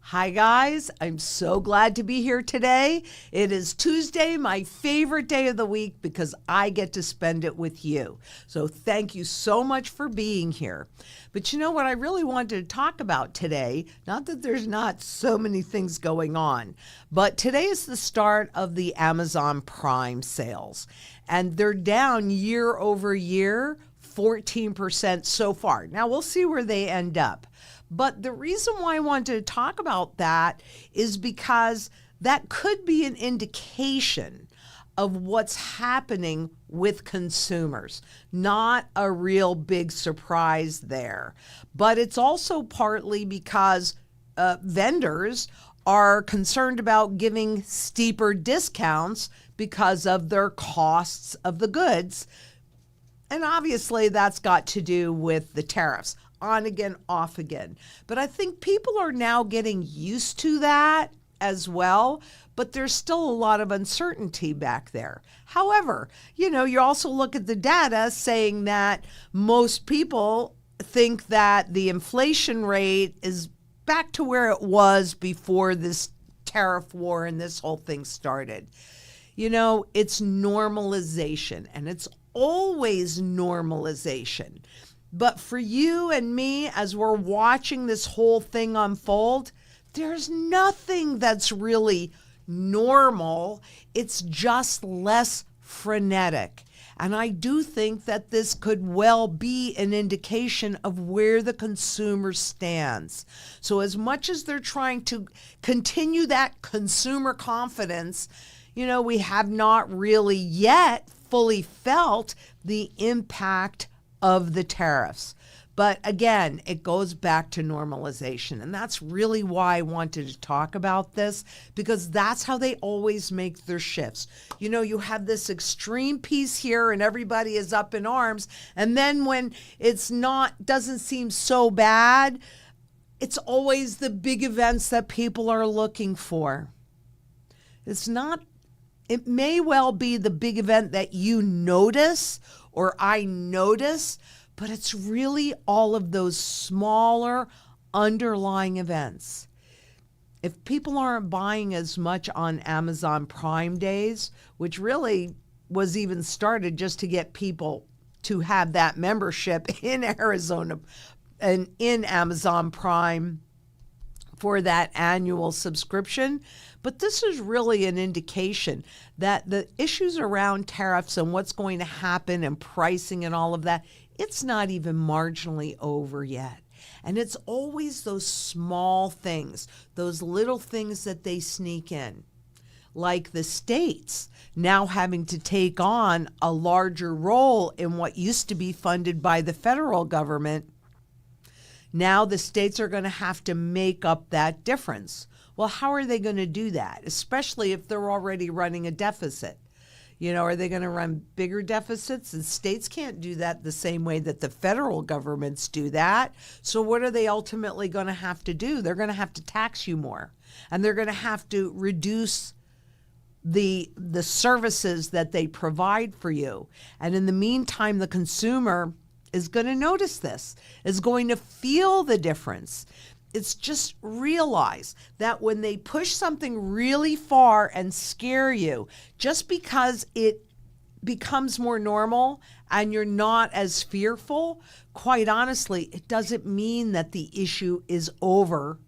Hi guys, I'm so glad to be here today. It is Tuesday, my favorite day of the week because I get to spend it with you. So thank you so much for being here. But you know what I really wanted to talk about today, not that there's not so many things going on, but today is the start of the Amazon Prime sales. And they're down year over year, 14% so far. Now we'll see where they end up. But the reason why I wanted to talk about that is because that could be an indication of what's happening with consumers. Not a real big surprise there. But it's also partly because vendors are concerned about giving steeper discounts because of their costs of the goods. And obviously that's got to do with the tariffs. On again, off again. But I think people are now getting used to that as well, but there's still a lot of uncertainty back there. However, you also look at the data saying that most people think that the inflation rate is back to where it was before this tariff war and this whole thing started. It's normalization, and it's always normalization. But for you and me, as we're watching this whole thing unfold, there's nothing that's really normal. It's just less frenetic. And I do think that this could well be an indication of where the consumer stands. So as much as they're trying to continue that consumer confidence, we have not really yet fully felt the impact of the tariffs. But again, it goes back to normalization. And that's really why I wanted to talk about this, because that's how they always make their shifts. You have this extreme piece here and everybody is up in arms. And then when doesn't seem so bad, it's always the big events that people are looking for. It may well be the big event that you notice or I notice, but it's really all of those smaller underlying events. If people aren't buying as much on Amazon Prime days, which really was even started just to get people to have that membership in Arizona and in Amazon Prime for that annual subscription. But this is really an indication that the issues around tariffs and what's going to happen and pricing and all of that, it's not even marginally over yet. And it's always those small things, those little things that they sneak in, like the states now having to take on a larger role in what used to be funded by the federal government. Now the states are going to have to make up that difference. Well, how are they going to do that, especially if they're already running a deficit? Are they going to run bigger deficits? And states can't do that the same way that the federal governments do that. So what are they ultimately going to have to do? They're going to have to tax you more, and they're going to have to reduce the services that they provide for you. And in the meantime, the consumer is going to notice this, is going to feel the difference. It's just realize that when they push something really far and scare you, just because it becomes more normal and you're not as fearful, quite honestly, it doesn't mean that the issue is over,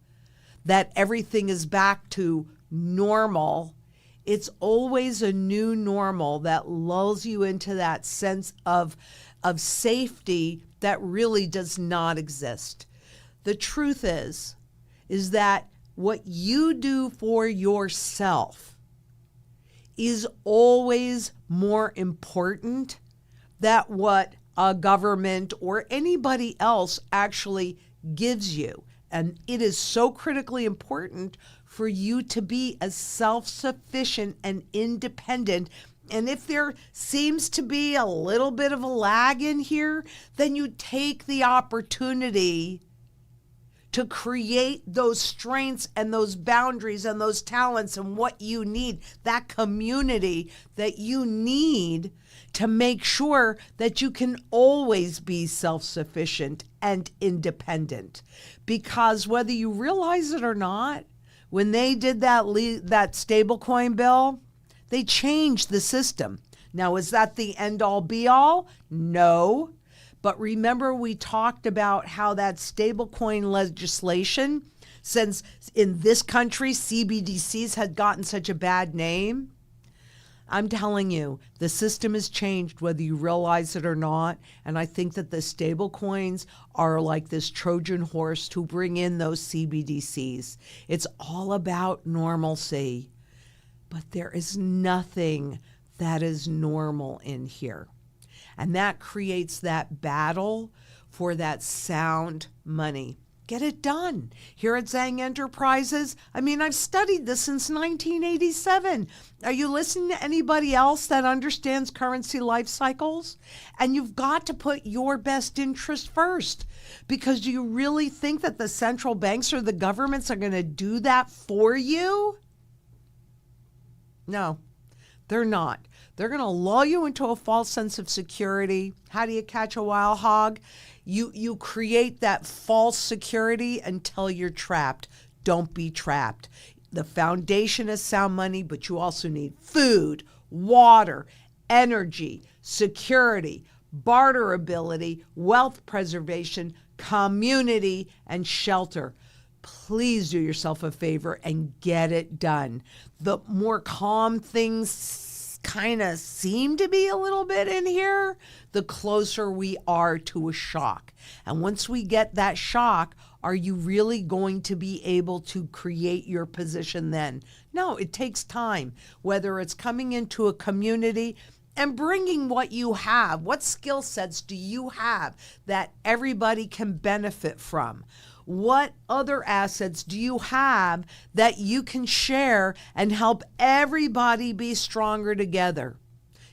that everything is back to normal. It's always a new normal that lulls you into that sense of safety that really does not exist. The truth is that what you do for yourself is always more important than what a government or anybody else actually gives you. And it is so critically important for you to be as self-sufficient and independent. And if there seems to be a little bit of a lag in here, then you take the opportunity to create those strengths and those boundaries and those talents and what you need, that community that you need to make sure that you can always be self-sufficient and independent. Because whether you realize it or not, when they did that stablecoin bill, they changed the system. Now, is that the end-all be-all? No. But remember, we talked about how that stablecoin legislation, since in this country, CBDCs had gotten such a bad name. I'm telling you, the system has changed whether you realize it or not. And I think that the stable coins are like this Trojan horse to bring in those CBDCs. It's all about normalcy. But there is nothing that is normal in here. And that creates that battle for that sound money. Get it done. Here at Zang Enterprises, I mean, I've studied this since 1987. Are you listening to anybody else that understands currency life cycles? And you've got to put your best interest first. Because do you really think that the central banks or the governments are going to do that for you? No, they're not. They're going to lull you into a false sense of security. How do you catch a wild hog? You create that false security until you're trapped. Don't be trapped. The foundation is sound money, but you also need food, water, energy, security, barterability, wealth preservation, community, and shelter. Please do yourself a favor and get it done. The more calm things kind of seem to be a little bit in here, the closer we are to a shock. And once we get that shock, are you really going to be able to create your position then? No, it takes time, whether it's coming into a community and bringing what you have. What skill sets do you have that everybody can benefit from? What other assets do you have that you can share and help everybody be stronger together?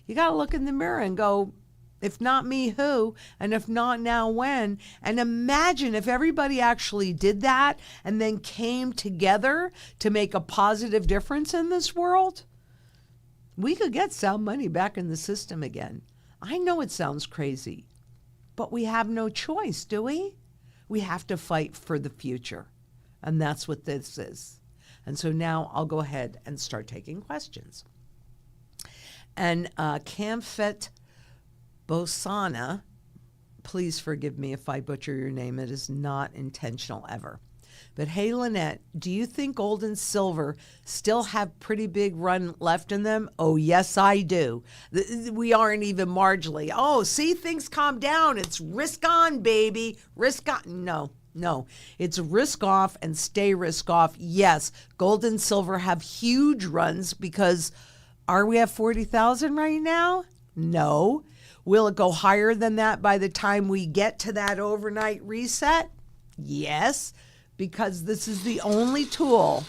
You got to look in the mirror and go, if not me, who? And if not now, when? And imagine if everybody actually did that and then came together to make a positive difference in this world. We could get sound money back in the system again. I know it sounds crazy, but we have no choice, do we? We have to fight for the future. And that's what this is. And so now I'll go ahead and start taking questions. And Camfet Bosana, please forgive me if I butcher your name. It is not intentional ever. But hey, Lynette, do you think gold and silver still have pretty big run left in them? Oh, yes, I do. We aren't even marginally. Oh, see, things calm down. It's risk on, baby. Risk on. No. It's risk off and stay risk off. Yes, gold and silver have huge runs because are we at 40,000 right now? No. Will it go higher than that by the time we get to that overnight reset? Yes. Because this is the only tool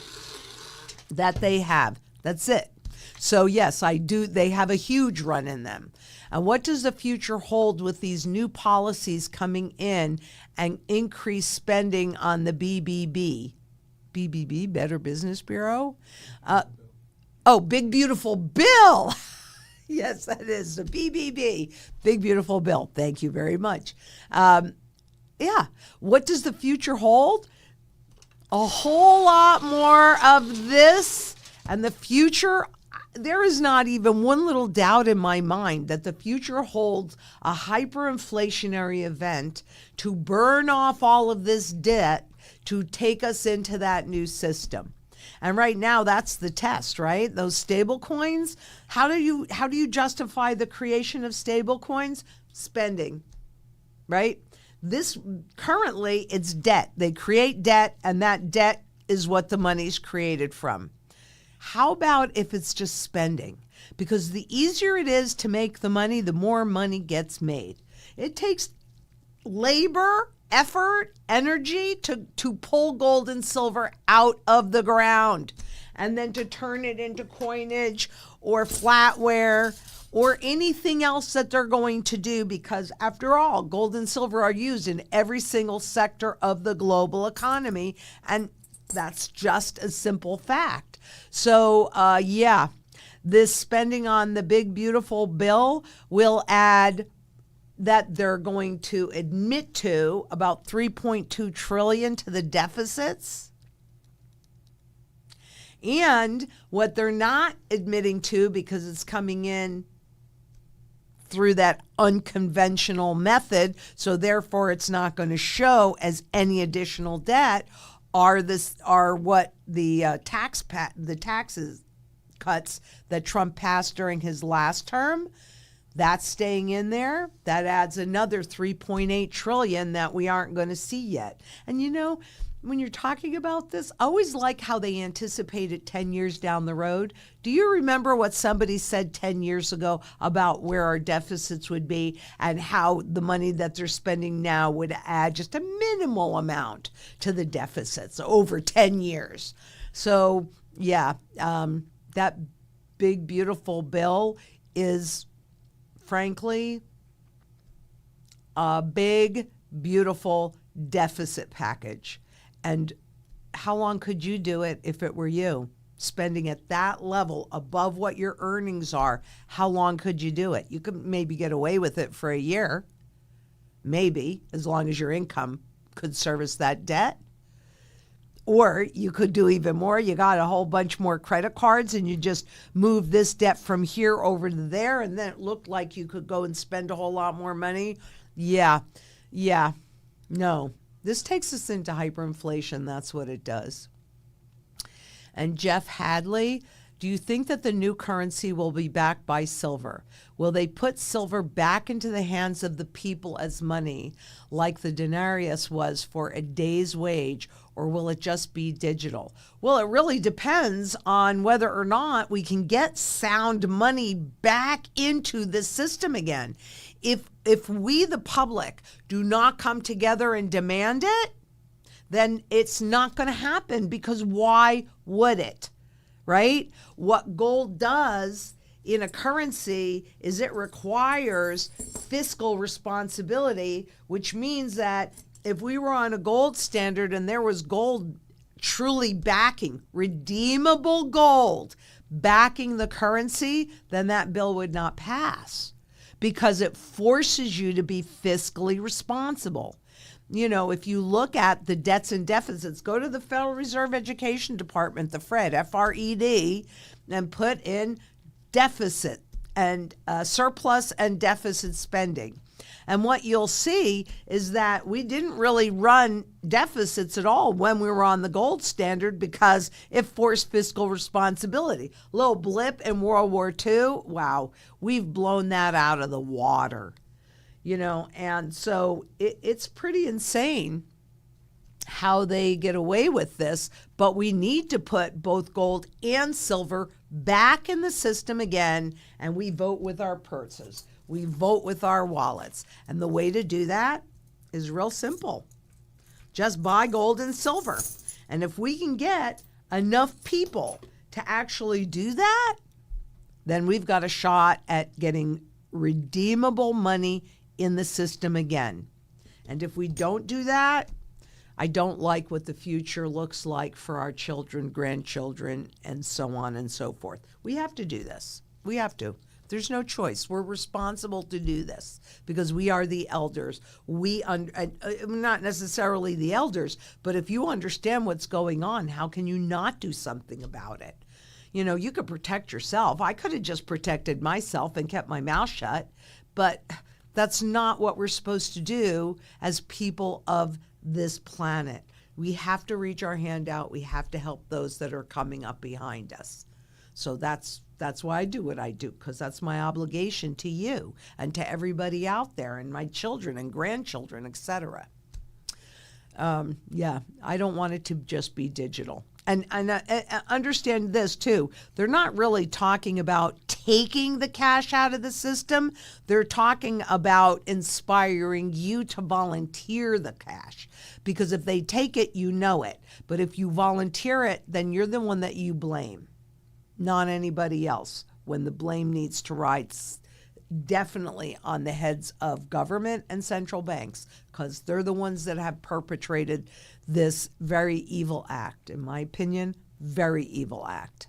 that they have. That's it. So yes, I do. They have a huge run in them. And what does the future hold with these new policies coming in and increased spending on the BBB? BBB, Better Business Bureau? Big Beautiful Bill. Yes, that is the BBB, Big Beautiful Bill. Thank you very much. What does the future hold? A whole lot more of this, and the future, there is not even one little doubt in my mind that the future holds a hyperinflationary event to burn off all of this debt to take us into that new system. And right now, that's the test, right? Those stable coins, how do you justify the creation of stable coins? Spending, right? This currently, it's debt. They create debt, and that debt is what the money's created from. How about if it's just spending? Because the easier it is to make the money, the more money gets made. It takes labor, effort, energy to pull gold and silver out of the ground and then to turn it into coinage or flatware or anything else that they're going to do, because after all, gold and silver are used in every single sector of the global economy, and that's just a simple fact. So, this spending on the big, beautiful bill will add that they're going to admit to about 3.2 trillion to the deficits. And what they're not admitting to, because it's coming in through that unconventional method, so therefore it's not going to show as any additional debt, are what the taxes cuts that Trump passed during his last term. That's staying in there. That adds another 3.8 trillion that we aren't going to see yet. And when you're talking about this, I always like how they anticipate it 10 years down the road. Do you remember what somebody said 10 years ago about where our deficits would be and how the money that they're spending now would add just a minimal amount to the deficits over 10 years? So, that big, beautiful bill is, frankly, a big, beautiful deficit package. And how long could you do it if it were you? Spending at that level above what your earnings are, how long could you do it? You could maybe get away with it for a year, maybe, as long as your income could service that debt. Or you could do even more. You got a whole bunch more credit cards and you just move this debt from here over to there, and then it looked like you could go and spend a whole lot more money. No. This takes us into hyperinflation. That's what it does. And Jeff Hadley, do you think that the new currency will be backed by silver? Will they put silver back into the hands of the people as money, like the denarius was for a day's wage, or will it just be digital? Well, it really depends on whether or not we can get sound money back into the system again. If we, the public, do not come together and demand it, then it's not going to happen, because why would it? Right? What gold does in a currency is it requires fiscal responsibility, which means that if we were on a gold standard and there was gold truly backing, redeemable gold backing the currency, then that bill would not pass, because it forces you to be fiscally responsible. If you look at the debts and deficits, go to the Federal Reserve Education Department, the FRED, F-R-E-D, and put in deficit and surplus and deficit spending. And what you'll see is that we didn't really run deficits at all when we were on the gold standard, because it forced fiscal responsibility. Little blip in World War II, wow, we've blown that out of the water. And so it's pretty insane how they get away with this, but we need to put both gold and silver back in the system again, and we vote with our purses. We vote with our wallets. And the way to do that is real simple. Just buy gold and silver. And if we can get enough people to actually do that, then we've got a shot at getting redeemable money in the system again. And if we don't do that, I don't like what the future looks like for our children, grandchildren, and so on and so forth. We have to do this. We have to. There's no choice. We're responsible to do this because we are the elders. Not necessarily the elders, but if you understand what's going on, how can you not do something about it? You could protect yourself. I could have just protected myself and kept my mouth shut, but that's not what we're supposed to do as people of this planet. We have to reach our hand out. We have to help those that are coming up behind us. So that's why I do what I do, because that's my obligation to you and to everybody out there and my children and grandchildren, etc. I don't want it to just be digital. And understand this too. They're not really talking about taking the cash out of the system. They're talking about inspiring you to volunteer the cash. Because if they take it, you know it. But if you volunteer it, then you're the one that you blame, not anybody else, when the blame needs to definitely on the heads of government and central banks, because they're the ones that have perpetrated this very evil act. In my opinion, very evil act.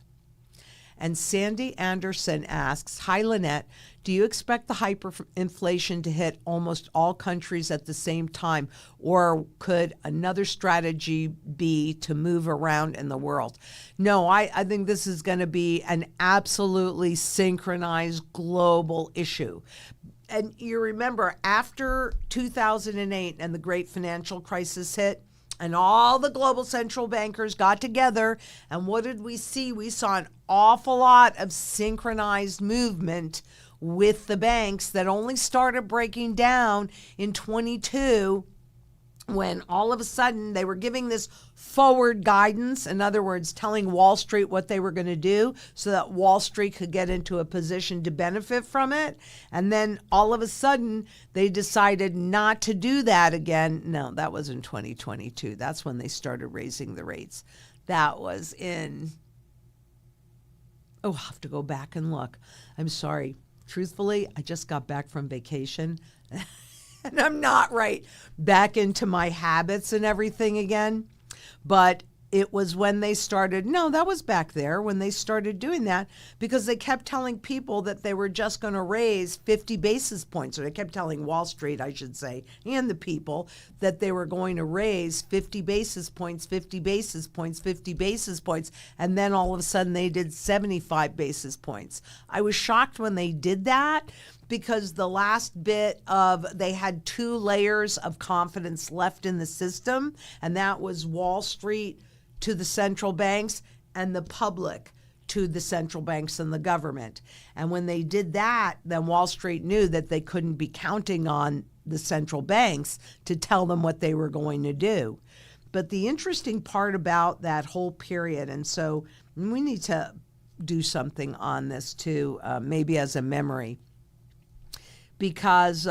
And Sandy Anderson asks, hi, Lynette, do you expect the hyperinflation to hit almost all countries at the same time, or could another strategy be to move around in the world? No, I think this is going to be an absolutely synchronized global issue. And you remember, after 2008 and the great financial crisis hit, and all the global central bankers got together, and what did we see? We saw an awful lot of synchronized movement with the banks that only started breaking down in 22, when all of a sudden they were giving this forward guidance, in other words, telling Wall Street what they were going to do so that Wall Street could get into a position to benefit from it. And then all of a sudden they decided not to do that again. No, that was in 2022. That's when they started raising the rates. That was in, I'll have to go back and look. I'm sorry. Truthfully, I just got back from vacation. And I'm not right back into my habits and everything again. But it was when they started, no, that was back there when they started doing that, because they kept telling people that they were just going to raise 50 basis points, or they kept telling Wall Street, I should say, and the people that they were going to raise 50 basis points, 50 basis points, 50 basis points. And then all of a sudden they did 75 basis points. I was shocked when they did that, because the last bit of, they had 2 layers of confidence left in the system, and that was Wall Street to the central banks and the public to the central banks and the government. And when they did that, then Wall Street knew that they couldn't be counting on the central banks to tell them what they were going to do. But the interesting part about that whole period, and so we need to do something on this too, maybe as a memory, because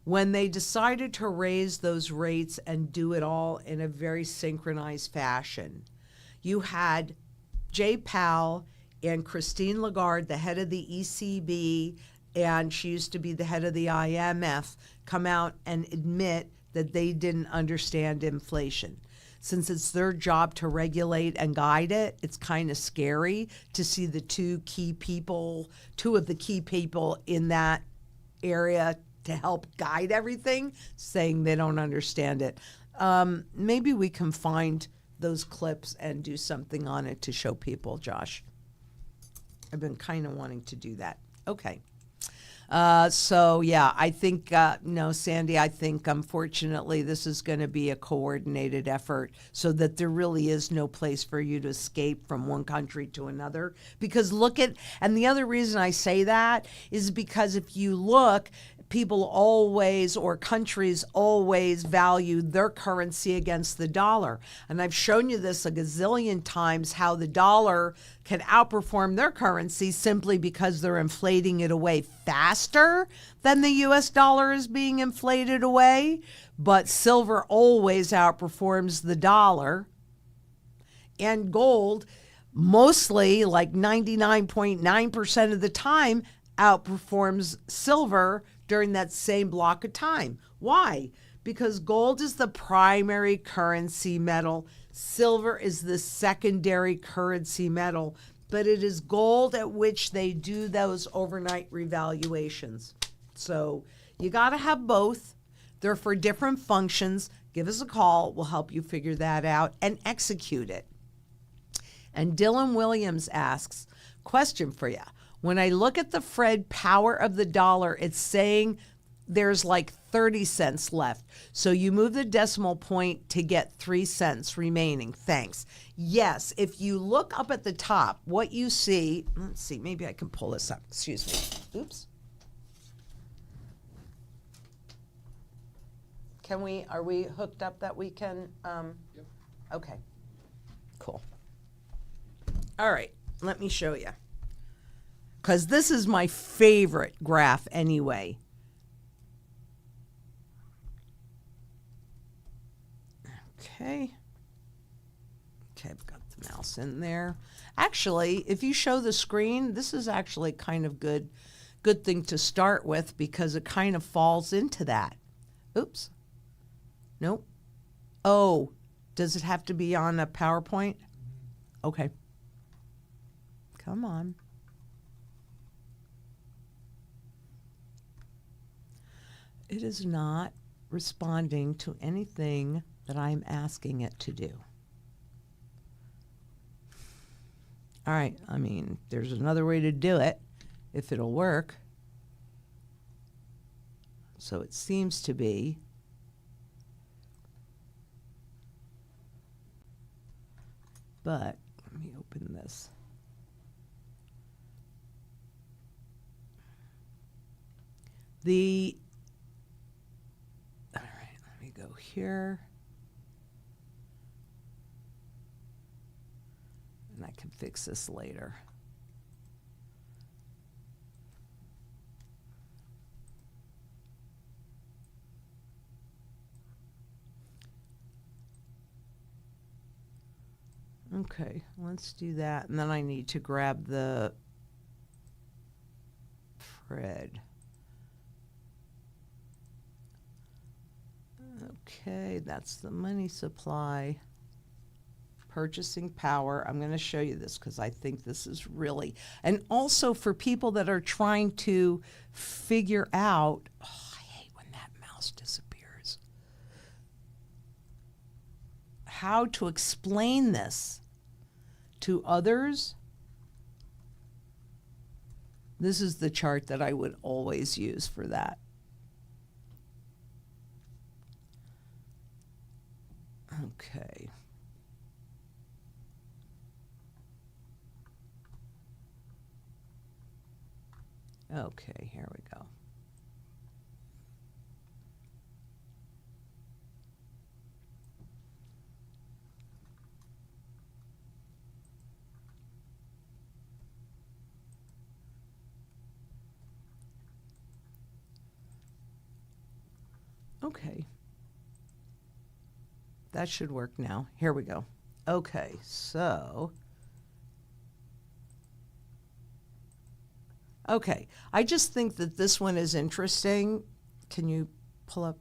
when they decided to raise those rates and do it all in a very synchronized fashion, you had Jay Powell and Christine Lagarde, the head of the ECB, and she used to be the head of the IMF, come out and admit that they didn't understand inflation. Since it's their job to regulate and guide it, it's kind of scary to see the two of the key people in that area to help guide everything, saying they don't understand it. Maybe we can find those clips and do something on it to show people, Josh. I've been kind of wanting to do that. Okay. So yeah, I think, no, Sandy, I think unfortunately this is going to be a coordinated effort so that there really is no place for you to escape from one country to another. Because and the other reason I say that is because if you look, people always, or countries always, value their currency against the dollar. And I've shown you this a gazillion times, how the dollar can outperform their currency simply because they're inflating it away faster than the US dollar is being inflated away. But silver always outperforms the dollar. And gold, mostly like 99.9% of the time, outperforms silver during that same block of time. Why? Because gold is the primary currency metal. Silver is the secondary currency metal, but it is gold at which they do those overnight revaluations. So you got to have both. They're for different functions. Give us a call. We'll help you figure that out and execute it. And Dylan Williams asks, question for you. When I look at the Fred power of the dollar, it's saying there's like 30 cents left. So you move the decimal point to get 3 cents remaining. Thanks. Yes, if you look up at the top, what you see, let's see, maybe I can pull this up. Excuse me. Oops. Are we hooked up that we can? Yep. Okay, cool. All right, let me show you. Because this is my favorite graph anyway. Okay, I've got the mouse in there. Actually, if you show the screen, this is actually kind of good thing to start with because it kind of falls into that. Oops. Nope. Oh, does it have to be on a PowerPoint? Okay. Come on. It is not responding to anything that I'm asking it to do. All right, I mean, there's another way to do it if it'll work. So it seems to be. But let me open this. All right, let me go here. And I can fix this later. Okay, let's do that. And then I need to grab the Fred. Okay, that's the money supply. Purchasing power. I'm going to show you this because I think this is really, and also for people that are trying to figure out, oh, I hate when that mouse disappears, how to explain this to others. This is the chart that I would always use for that. Okay. Okay, here we go. Okay. That should work now. Here we go. Okay, so. Okay, I just think that this one is interesting. Can you pull up?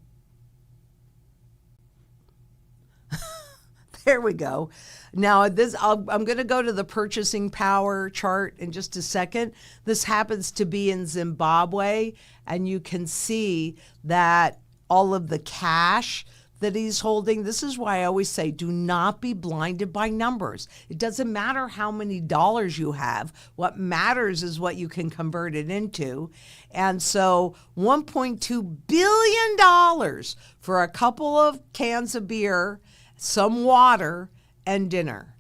There we go. Now this, I'm going to go to the purchasing power chart in just a second. This happens to be in Zimbabwe, and you can see that all of the cash that he's holding. This is why I always say, do not be blinded by numbers. It doesn't matter how many dollars you have. What matters is what you can convert it into. And so $1.2 billion for a couple of cans of beer, some water, and dinner.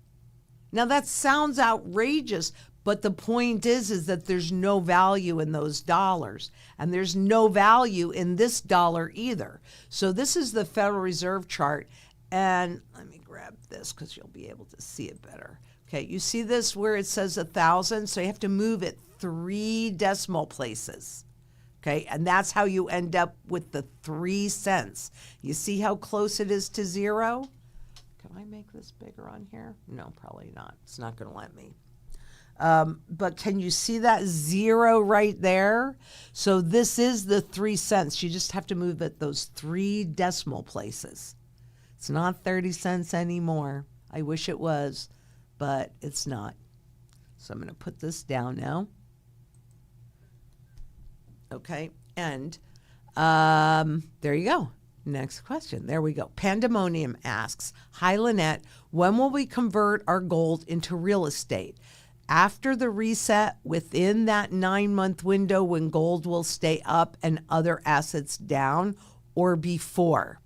Now that sounds outrageous, but the point is that there's no value in those dollars, and there's no value in this dollar either. So this is the Federal Reserve chart, and let me grab this because you'll be able to see it better. Okay, you see this where it says 1,000, so you have to move it 3 decimal places. Okay, and that's how you end up with the 3 cents. You see how close it is to 0? Can I make this bigger on here? No, probably not. It's not going to let me. But can you see that 0 right there? So this is the 3 cents. You just have to move it those 3 decimal places. It's not 30 cents anymore. I wish it was, but it's not. So I'm going to put this down now. Okay, and there you go. Next question. There we go. Pandemonium asks, hi, Lynette, when will we convert our gold into real estate? After the reset, within that 9-month window when gold will stay up and other assets down, or before?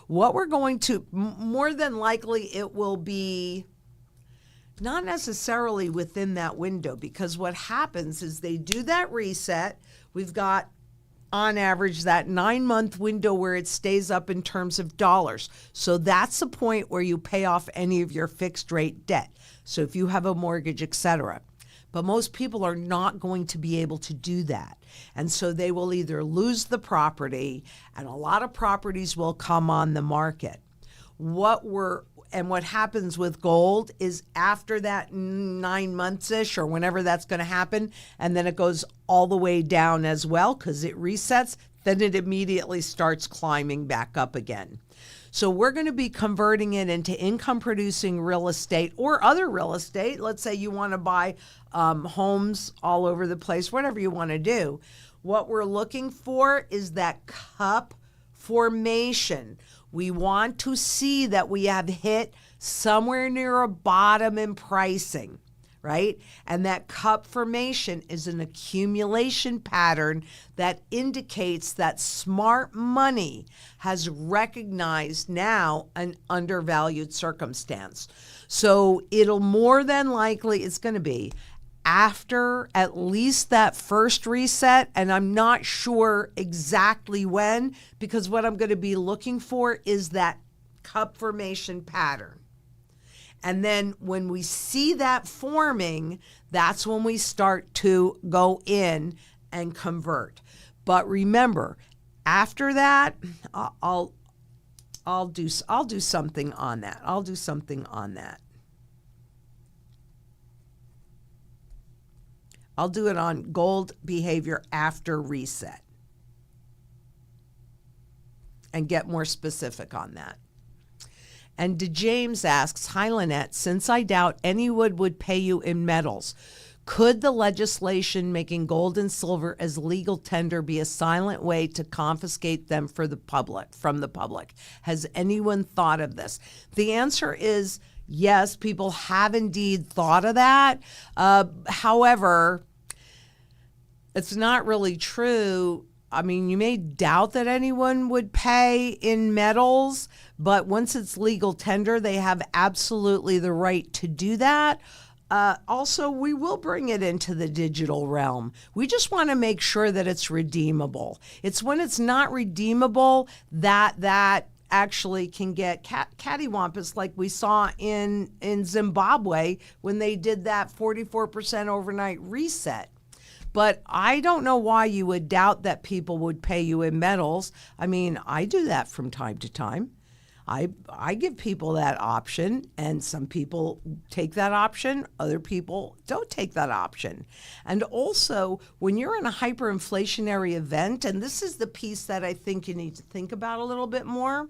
What we're going to, more than likely, it will be not necessarily within that window, because what happens is they do that reset. We've got, on average, that 9-month window where it stays up in terms of dollars. So that's the point where you pay off any of your fixed rate debt. So if you have a mortgage, etc. But most people are not going to be able to do that. And so they will either lose the property, and a lot of properties will come on the market. And what happens with gold is after that 9 months-ish or whenever that's going to happen, and then it goes all the way down as well because it resets, then it immediately starts climbing back up again. So we're going to be converting it into income-producing real estate or other real estate. Let's say you want to buy homes all over the place, whatever you want to do. What we're looking for is that cup formation. We want to see that we have hit somewhere near a bottom in pricing, right? And that cup formation is an accumulation pattern that indicates that smart money has recognized now an undervalued circumstance. So it'll more than likely, it's going to be after at least that first reset, and I'm not sure exactly when, because what I'm going to be looking for is that cup formation pattern. And then when we see that forming, that's when we start to go in and convert. But remember, after that, I'll do something on that. I'll do something on that. I'll do it on gold behavior after reset and get more specific on that. And DeJames asks, hi, Lynette, since I doubt anyone would pay you in metals, could the legislation making gold and silver as legal tender be a silent way to confiscate them from the public? Has anyone thought of this? The answer is yes, people have indeed thought of that. However, it's not really true. I mean, you may doubt that anyone would pay in metals, but once it's legal tender, they have absolutely the right to do that. Also, we will bring it into the digital realm. We just want to make sure that it's redeemable. It's when it's not redeemable that actually can get cattywampus, like we saw in Zimbabwe when they did that 44% overnight reset. But I don't know why you would doubt that people would pay you in metals. I mean, I do that from time to time. I give people that option, and some people take that option. Other people don't take that option. And also, when you're in a hyperinflationary event, and this is the piece that I think you need to think about a little bit more,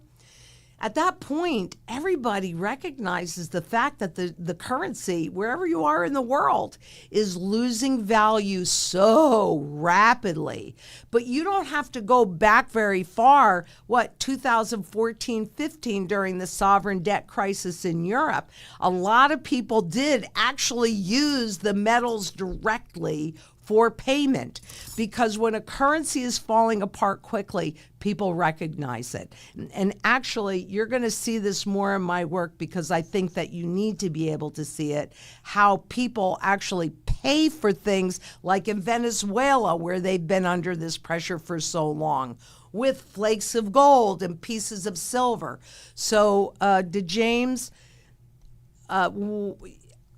at that point, everybody recognizes the fact that the currency, wherever you are in the world, is losing value so rapidly. But you don't have to go back very far. 2014-15 during the sovereign debt crisis in Europe, a lot of people did actually use the metals directly for payment, because when a currency is falling apart quickly, people recognize it. And actually, you're going to see this more in my work, because I think that you need to be able to see it, how people actually pay for things like in Venezuela, where they've been under this pressure for so long, with flakes of gold and pieces of silver. So, DeJames,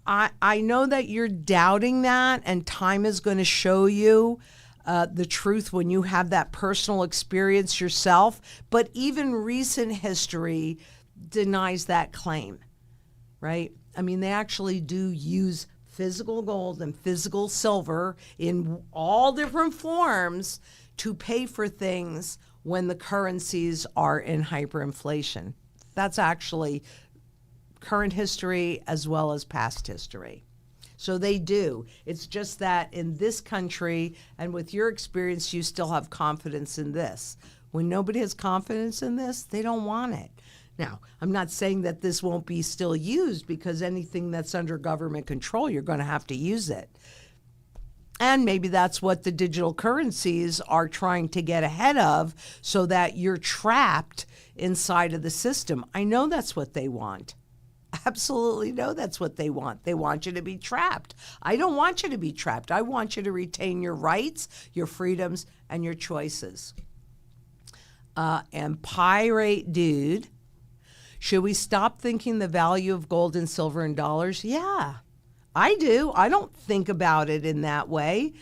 I know that you're doubting that, and time is going to show you the truth when you have that personal experience yourself. But even recent history denies that claim, right? I mean, they actually do use physical gold and physical silver in all different forms to pay for things when the currencies are in hyperinflation. That's actually current history as well as past history. So they do. It's just that in this country, and with your experience, you still have confidence in this. When nobody has confidence in this, they don't want it. Now, I'm not saying that this won't be still used, because anything that's under government control, you're going to have to use it. And maybe that's what the digital currencies are trying to get ahead of, so that you're trapped inside of the system. I know that's what they want. Absolutely know that's what they want. They want you to be trapped. I don't want you to be trapped. I want you to retain your rights, your freedoms, and your choices. And Pirate Dude, should we stop thinking the value of gold and silver in dollars? Yeah. I do. I don't think about it in that way.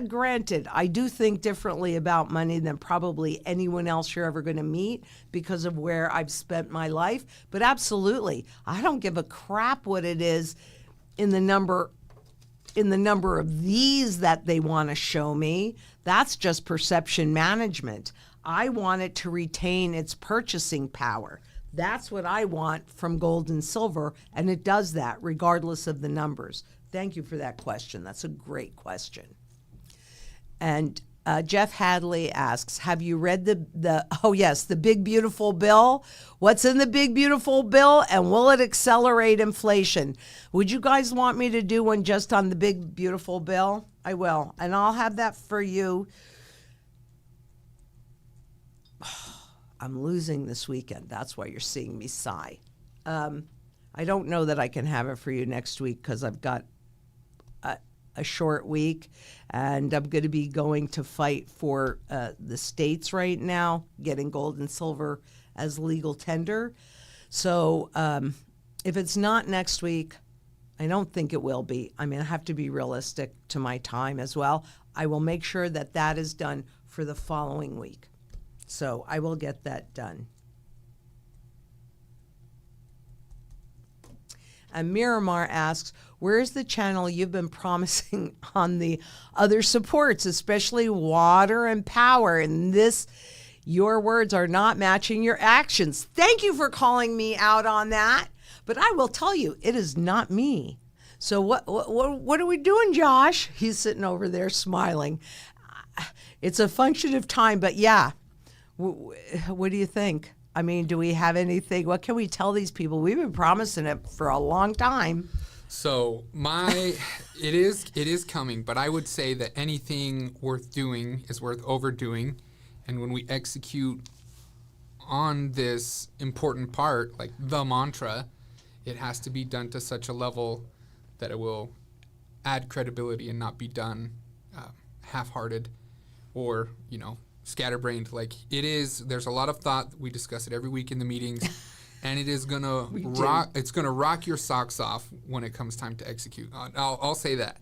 Granted, I do think differently about money than probably anyone else you're ever going to meet because of where I've spent my life. But absolutely, I don't give a crap what it is in the number of these that they want to show me. That's just perception management. I want it to retain its purchasing power. That's what I want from gold and silver, and it does that regardless of the numbers. Thank you for that question. That's a great question. And Jeff Hadley asks, have you read the Big Beautiful Bill? What's in the Big Beautiful Bill, and will it accelerate inflation? Would you guys want me to do one just on the Big Beautiful Bill? I will, and I'll have that for you. I'm losing this weekend. That's why you're seeing me sigh. I don't know that I can have it for you next week because I've got a short week, and I'm going to be going to fight for the states right now, getting gold and silver as legal tender. So if it's not next week, I don't think it will be. I mean, I have to be realistic to my time as well. I will make sure that that is done for the following week. So I will get that done. And Miramar asks, where's the channel you've been promising on the other supports, especially water and power? And your words are not matching your actions. Thank you for calling me out on that. But I will tell you, it is not me. So what are we doing, Josh? He's sitting over there smiling. It's a function of time, but yeah. What do you think? I mean, do we have anything? What can we tell these people? We've been promising it for a long time. So it is coming, but I would say that anything worth doing is worth overdoing. And when we execute on this important part, like the mantra, it has to be done to such a level that it will add credibility and not be done half-hearted or, scatterbrained. Like it is, there's a lot of thought. We discuss it every week in the meetings, and it is gonna rock. It's gonna rock your socks off when it comes time to execute. I'll say that.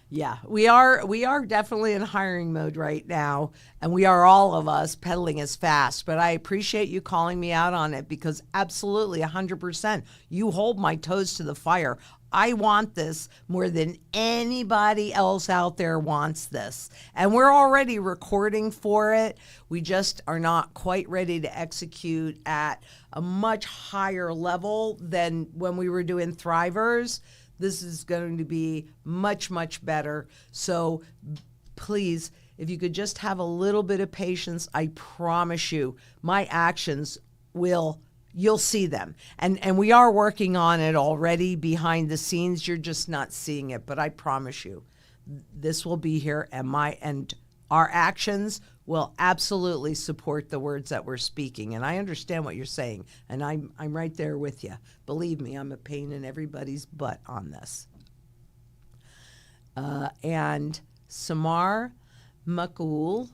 Yeah, we are definitely in hiring mode right now, and we are all of us pedaling as fast. But I appreciate you calling me out on it because absolutely 100%, you hold my toes to the fire. I want this more than anybody else out there wants this. And we're already recording for it. We just are not quite ready to execute at a much higher level than when we were doing Thrivers. This is going to be much, much better. So please, if you could just have a little bit of patience, I promise you, my actions you'll see them. And we are working on it already behind the scenes. You're just not seeing it, but I promise you, this will be here, and our actions will absolutely support the words that we're speaking. And I understand what you're saying, and I'm right there with you. Believe me, I'm a pain in everybody's butt on this. And Samar Makul,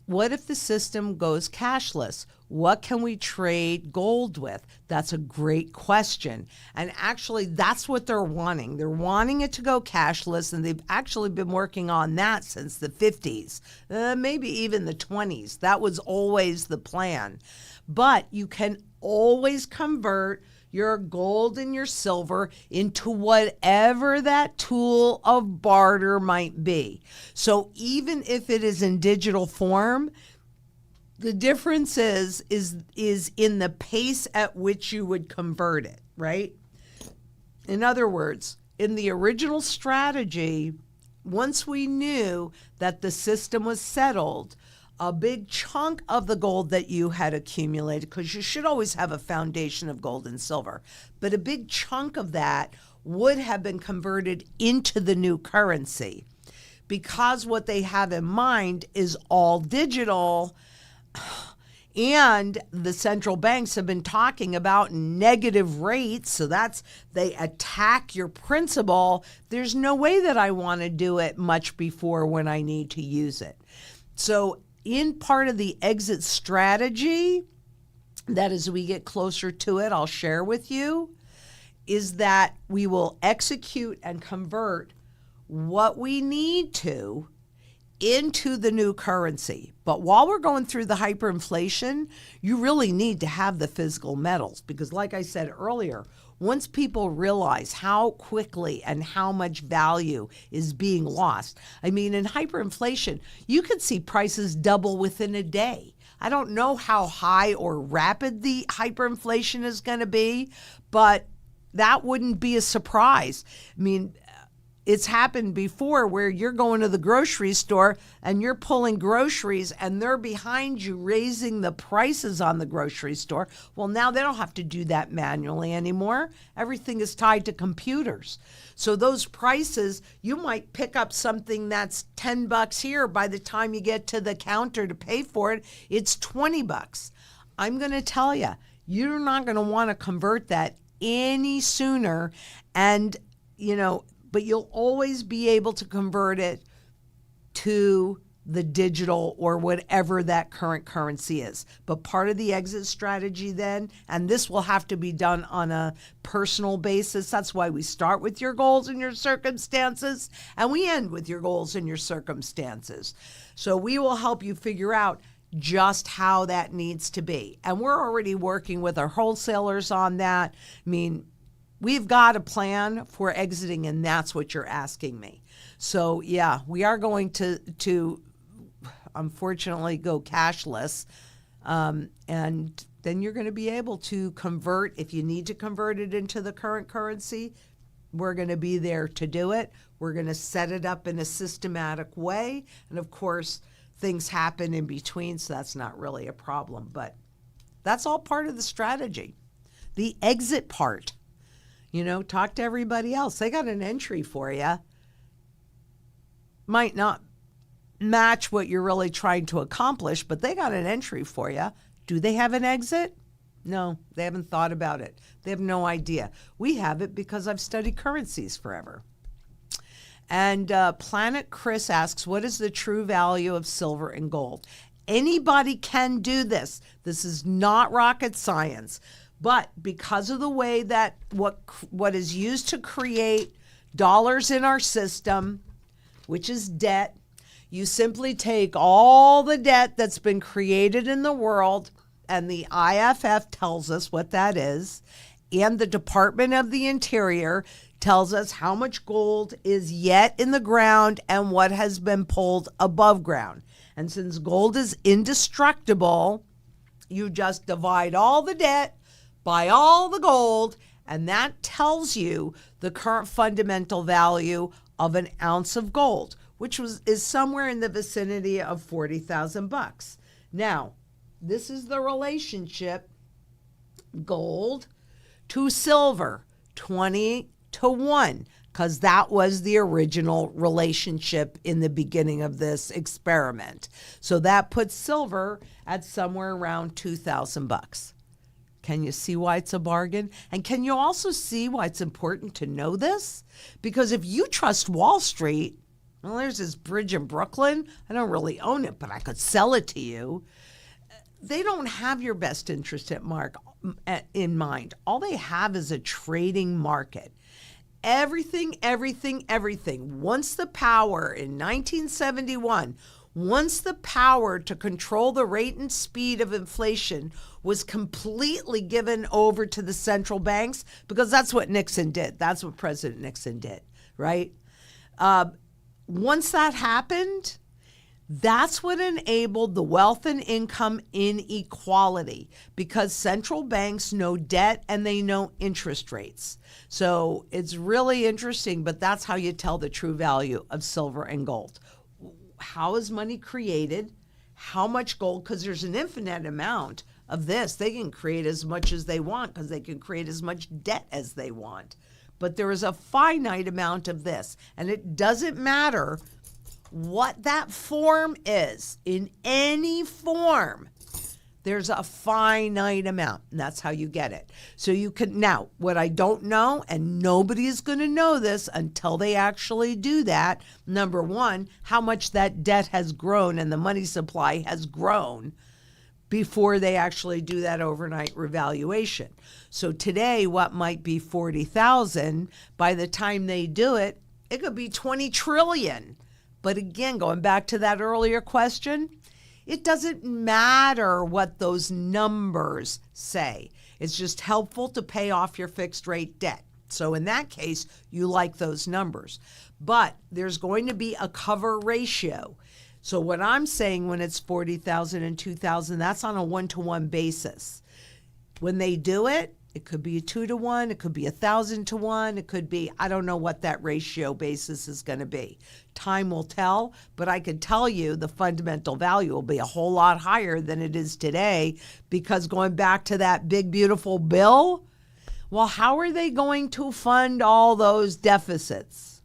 what if the system goes cashless? What can we trade gold with? That's a great question. And actually, that's what they're wanting. They're wanting it to go cashless, and they've actually been working on that since the 50s, maybe even the 20s. That was always the plan. But you can always convert your gold and your silver into whatever that tool of barter might be. So even if it is in digital form, the difference is in the pace at which you would convert it, right? In other words, in the original strategy, once we knew that the system was settled, a big chunk of the gold that you had accumulated, because you should always have a foundation of gold and silver, but a big chunk of that would have been converted into the new currency. Because what they have in mind is all digital, and the central banks have been talking about negative rates, so they attack your principal. There's no way that I want to do it much before when I need to use it. So in part of the exit strategy, that as we get closer to it, I'll share with you, is that we will execute and convert what we need to into the new currency. But while we're going through the hyperinflation, you really need to have the physical metals because, like I said earlier, once people realize how quickly and how much value is being lost, I mean, in hyperinflation, you could see prices double within a day. I don't know how high or rapid the hyperinflation is going to be, but that wouldn't be a surprise. I mean, it's happened before where you're going to the grocery store and you're pulling groceries and they're behind you raising the prices on the grocery store. Well, now they don't have to do that manually anymore. Everything is tied to computers. So those prices, you might pick up something that's $10 here. By the time you get to the counter to pay for it, it's $20. I'm going to tell you, you're not going to want to convert that any sooner. And, but you'll always be able to convert it to the digital or whatever that current currency is. But part of the exit strategy then, and this will have to be done on a personal basis. That's why we start with your goals and your circumstances, and we end with your goals and your circumstances. So we will help you figure out just how that needs to be. And we're already working with our wholesalers on that. I mean, we've got a plan for exiting, and that's what you're asking me. So, yeah, we are going to unfortunately go cashless, and then you're going to be able to convert. If you need to convert it into the current currency, we're going to be there to do it. We're going to set it up in a systematic way. And, of course, things happen in between, so that's not really a problem. But that's all part of the strategy. The exit part. Talk to everybody else. They got an entry for you. Might not match what you're really trying to accomplish, but they got an entry for you. Do they have an exit? No, they haven't thought about it. They have no idea. We have it because I've studied currencies forever. And Planet Chris asks, what is the true value of silver and gold? Anybody can do this. This is not rocket science. But because of the way that what is used to create dollars in our system, which is debt, you simply take all the debt that's been created in the world, and the IFF tells us what that is, and the Department of the Interior tells us how much gold is yet in the ground and what has been pulled above ground. And since gold is indestructible, you just divide all the debt by all the gold, and that tells you the current fundamental value of an ounce of gold, which is somewhere in the vicinity of $40,000. Now, this is the relationship gold to silver, 20-1, because that was the original relationship in the beginning of this experiment. So that puts silver at somewhere around $2,000. Can you see why it's a bargain? And can you also see why it's important to know this? Because if you trust Wall Street, well, there's this bridge in Brooklyn. I don't really own it, but I could sell it to you. They don't have your best interest in mind. All they have is a trading market. Everything. Once the power in 1971, once the power to control the rate and speed of inflation was completely given over to the central banks, because that's what Nixon did. That's what President Nixon did, right? Once that happened, that's what enabled the wealth and income inequality, because central banks know debt and they know interest rates. So it's really interesting, but that's how you tell the true value of silver and gold. How is money created? How much gold? Because there's an infinite amount of this. They can create as much as they want because they can create as much debt as they want. But there is a finite amount of this. And it doesn't matter what that form is. In any form, there's a finite amount, and that's how you get it. So you can, now, what I don't know, and nobody is going to know this until they actually do that, number one, how much that debt has grown and the money supply has grown. before they actually do that overnight revaluation. So today, what might be 40,000, by the time they do it, it could be 20 trillion. But again, going back to that earlier question, it doesn't matter what those numbers say. It's just helpful to pay off your fixed rate debt. So in that case, you like those numbers. But there's going to be a cover ratio. So what I'm saying when it's 40,000 and 2,000, that's on a 1-to-1 basis. When they do it, it could be a 2-to-1, it could be 1,000-to-1, it could be, I don't know what that ratio basis is going to be. Time will tell, but I could tell you the fundamental value will be a whole lot higher than it is today, because going back to that big, beautiful bill, well, how are they going to fund all those deficits?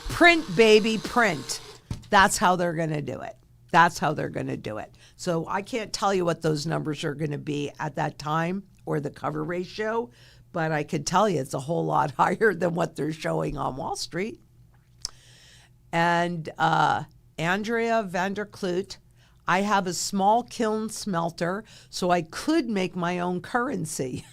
Print, baby, print. That's how they're going to do it. That's how they're going to do it. So I can't tell you what those numbers are going to be at that time or the cover ratio, but I could tell you it's a whole lot higher than what they're showing on Wall Street. And Andrea Vanderkloot, I have a small kiln smelter, so I could make my own currency.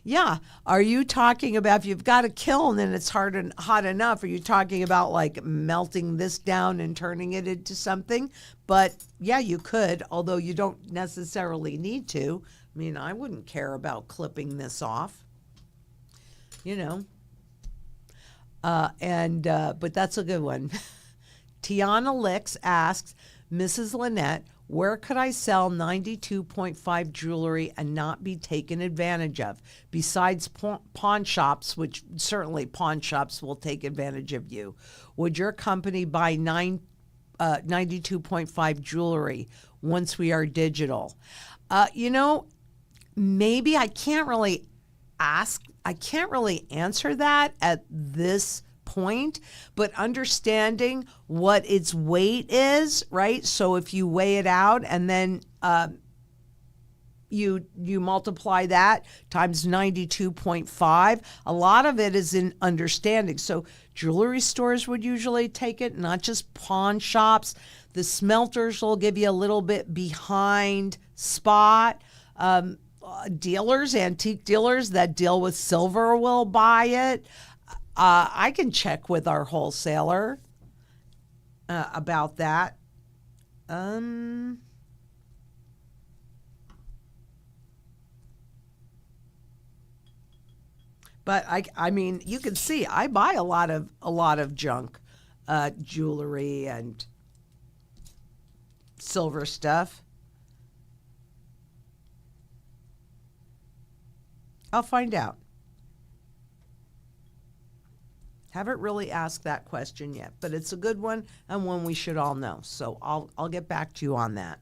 Yeah. Are you talking about, if you've got a kiln and it's hot enough, are you talking about like melting this down and turning it into something? But yeah, you could, although you don't necessarily need to. I mean, I wouldn't care about clipping this off, you know. But that's a good one. Tiana Licks asks, Mrs. Lynette, where could I sell 92.5 jewelry and not be taken advantage of? Besides pawn shops, which certainly pawn shops will take advantage of you. Would your company buy 92.5 jewelry once we are digital? Maybe I can't really answer that at this point, but understanding what its weight is, right? So if you weigh it out and then you multiply that times 92.5, a lot of it is in understanding. So jewelry stores would usually take it, not just pawn shops. The smelters will give you a little bit behind spot. Dealers, antique dealers that deal with silver will buy it. I can check with our wholesaler about that. But I mean, you can see I buy a lot of junk, jewelry and silver stuff. I'll find out. Haven't really asked that question yet, but it's a good one and one we should all know. So I'll get back to you on that.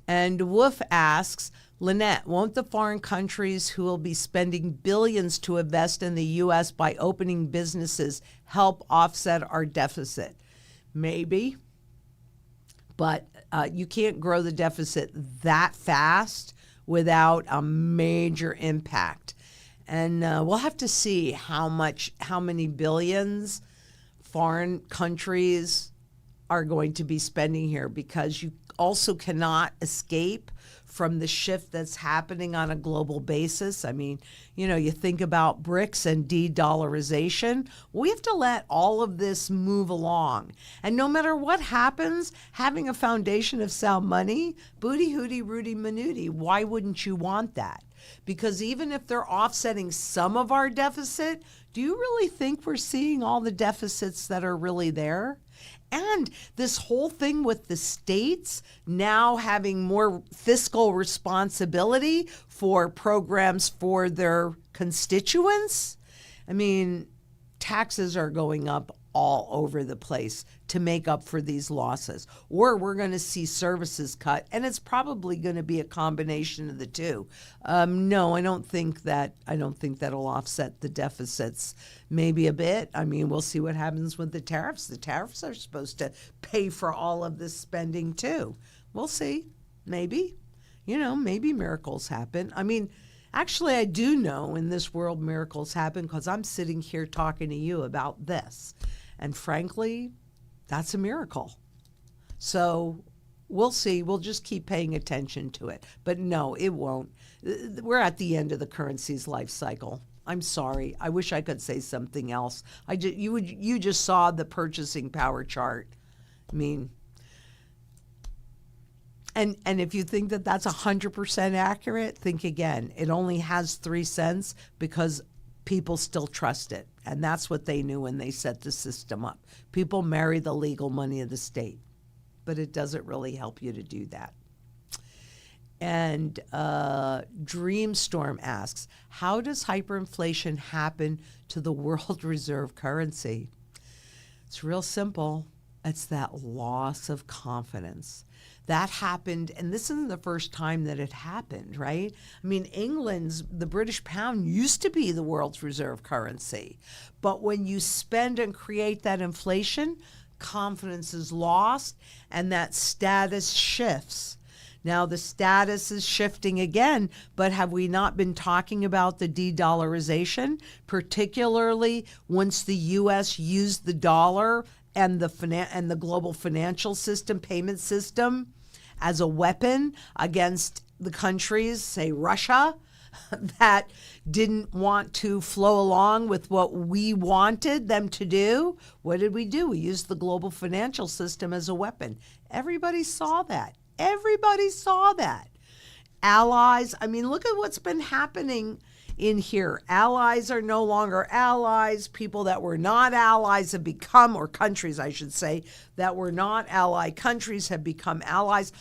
And Wolf asks, Lynette, won't the foreign countries who will be spending billions to invest in the U.S. by opening businesses help offset our deficit? Maybe, but you can't grow the deficit that fast without a major impact. And we'll have to see how many billions foreign countries are going to be spending here, because you also cannot escape from the shift that's happening on a global basis. I mean, you think about BRICS and de-dollarization. We have to let all of this move along. And no matter what happens, having a foundation of sound money, booty hooty Rudy Manuti, why wouldn't you want that? Because even if they're offsetting some of our deficit, do you really think we're seeing all the deficits that are really there? And this whole thing with the states now having more fiscal responsibility for programs for their constituents. I mean, taxes are going up all over the place to make up for these losses, or we're going to see services cut, and it's probably going to be a combination of the two. No, I don't think that'll offset the deficits. Maybe a bit. I mean, we'll see what happens with the tariffs. The tariffs are supposed to pay for all of this spending too. We'll see. Maybe, maybe miracles happen. I mean, actually, I do know in this world miracles happen, because I'm sitting here talking to you about this. And frankly, that's a miracle. So We'll see. We'll just keep paying attention to it. But no, it won't. We're at the end of the currency's life cycle. I'm sorry. I wish I could say something else. You just saw the purchasing power chart. I mean, and if you think that that's 100% accurate, think again. It only has 3 cents because people still trust it. And that's what they knew when they set the system up. People marry the legal money of the state, but it doesn't really help you to do that. And Dreamstorm asks, how does hyperinflation happen to the world reserve currency? It's real simple. It's that loss of confidence. That happened, and this isn't the first time that it happened, right? I mean, the British pound used to be the world's reserve currency. But when you spend and create that inflation, confidence is lost, and that status shifts. Now, the status is shifting again, but have we not been talking about the de-dollarization, particularly once the U.S. used the dollar and the global financial system, payment system, as a weapon against the countries, say Russia, that didn't want to flow along with what we wanted them to do? What did we do? We used the global financial system as a weapon. Everybody saw that. Everybody saw that. Allies, I mean, look at what's been happening in here. Allies are no longer allies. People that were not allies have become, or countries, I should say, that were not ally countries have become allies.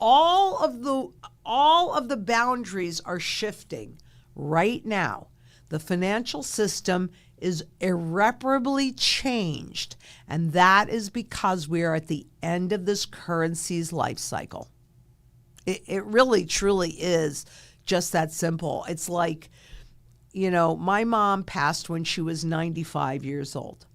All of the boundaries are shifting right now. The financial system is irreparably changed, and that is because we are at the end of this currency's life cycle. It really, truly is just that simple. It's like, my mom passed when she was 95 years old,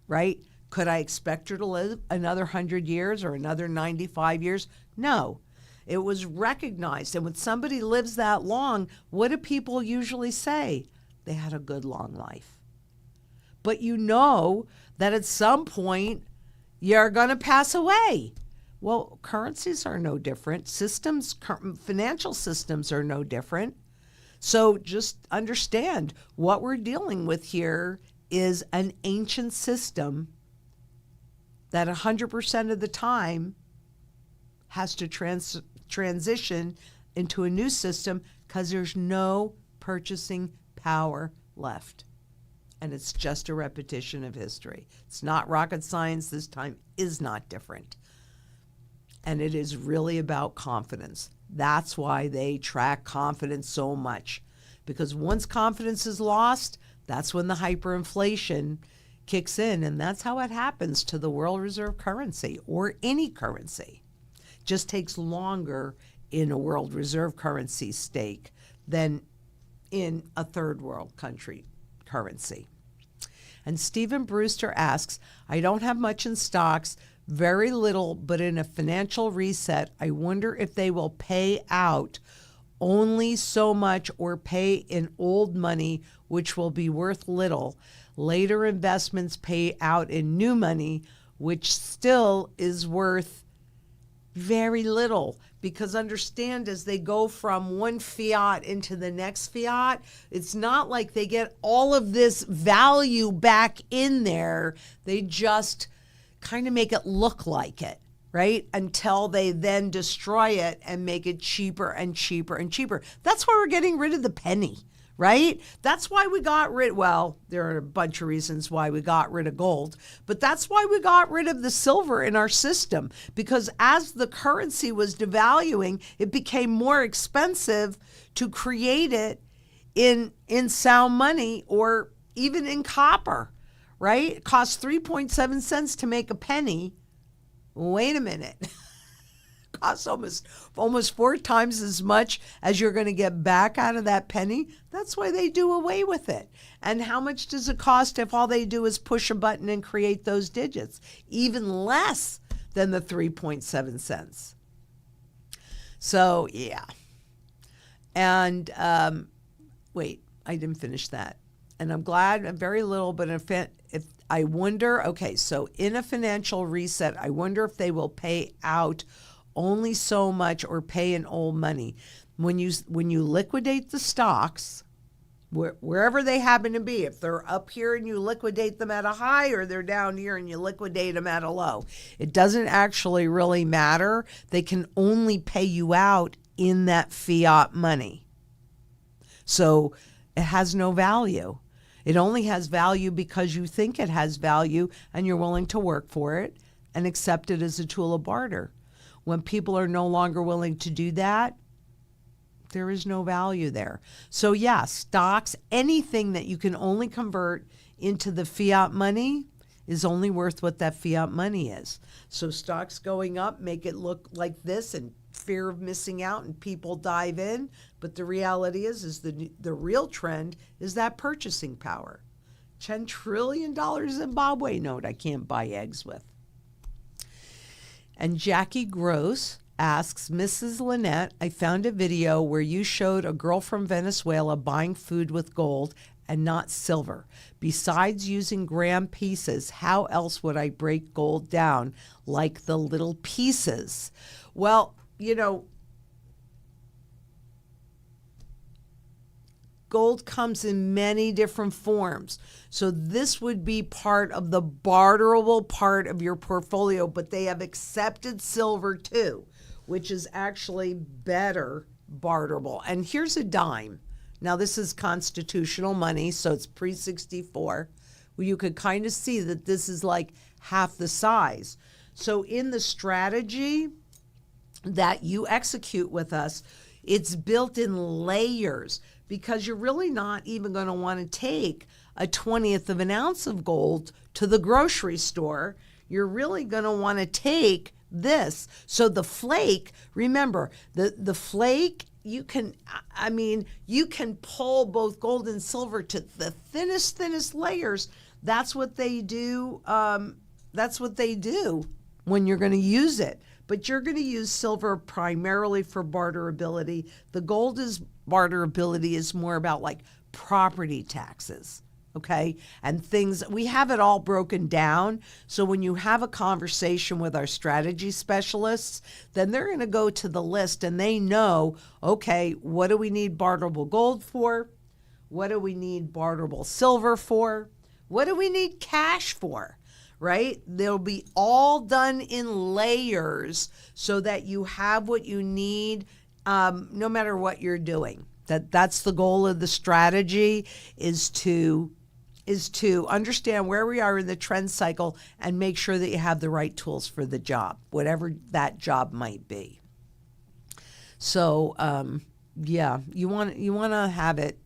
right? Could I expect her to live another 100 years or another 95 years? No. It was recognized. And when somebody lives that long, what do people usually say? They had a good long life. But you know that at some point you're going to pass away. Well, currencies are no different. Financial systems are no different. So just understand what we're dealing with here is an ancient system that 100% of the time has to transition into a new system because there's no purchasing power left. And it's just a repetition of history. It's not rocket science. This time is not different. And it is really about confidence. That's why they track confidence so much. Because once confidence is lost, that's when the hyperinflation kicks in, and that's how it happens to the world reserve currency or any currency. Just takes longer in a world reserve currency stake than in a third world country currency. And Stephen Brewster asks, I don't have much in stocks, very little, but in a financial reset, I wonder if they will pay out only so much or pay in old money, which will be worth little. Later investments pay out in new money, which still is worth very little. Because understand, as they go from one fiat into the next fiat, it's not like they get all of this value back in there. They just kind of make it look like it, right? Until they then destroy it and make it cheaper and cheaper and cheaper. That's why we're getting rid of the penny. Right? That's why we got rid, well, there are a bunch of reasons why we got rid of gold, but that's why we got rid of the silver in our system, because as the currency was devaluing, it became more expensive to create it in sound money or even in copper, right? It costs 3.7 cents to make a penny. Wait a minute. Costs almost 4 times as much as you're going to get back out of that penny. That's why they do away with it. And how much does it cost if all they do is push a button and create those digits? Even less than the 3.7 cents. So, yeah. And wait, I didn't finish that. and I'm glad very little, but if I wonder, okay, so in a financial reset, I wonder if they will pay out only so much or pay in old money. When you liquidate the stocks, wherever they happen to be, if they're up here and you liquidate them at a high, or they're down here and you liquidate them at a low, it doesn't actually really matter. They can only pay you out in that fiat money. So it has no value. It only has value because you think it has value and you're willing to work for it and accept it as a tool of barter. When people are no longer willing to do that, there is no value there. So yeah, stocks, anything that you can only convert into the fiat money is only worth what that fiat money is. So stocks going up make it look like this, and fear of missing out, and people dive in. But the reality is the real trend is that purchasing power. $10 trillion Zimbabwe note I can't buy eggs with. And Jackie Gross asks, Mrs. Lynette, I found a video where you showed a girl from Venezuela buying food with gold and not silver. Besides using gram pieces, how else would I break gold down like the little pieces? Well, gold comes in many different forms. So this would be part of the barterable part of your portfolio, but they have accepted silver too, which is actually better barterable. And here's a dime. Now this is constitutional money, so it's pre-64. Well, you could kind of see that this is like half the size. So in the strategy that you execute with us, it's built in layers, because you're really not even going to want to take a 1/20 of an ounce of gold to the grocery store. You're really going to want to take this. So the flake, remember, the flake, you can pull both gold and silver to the thinnest layers. That's what they do. That's what they do when you're going to use it. But you're going to use silver primarily for barterability. The gold is barterability is more about like property taxes, okay? And things, we have it all broken down. So when you have a conversation with our strategy specialists, then they're going to go to the list and they know, okay, what do we need barterable gold for? What do we need barterable silver for? What do we need cash for? Right? They'll be all done in layers so that you have what you need no matter what you're doing. That's the goal of the strategy, is to understand where we are in the trend cycle and make sure that you have the right tools for the job, whatever that job might be. So you want to have it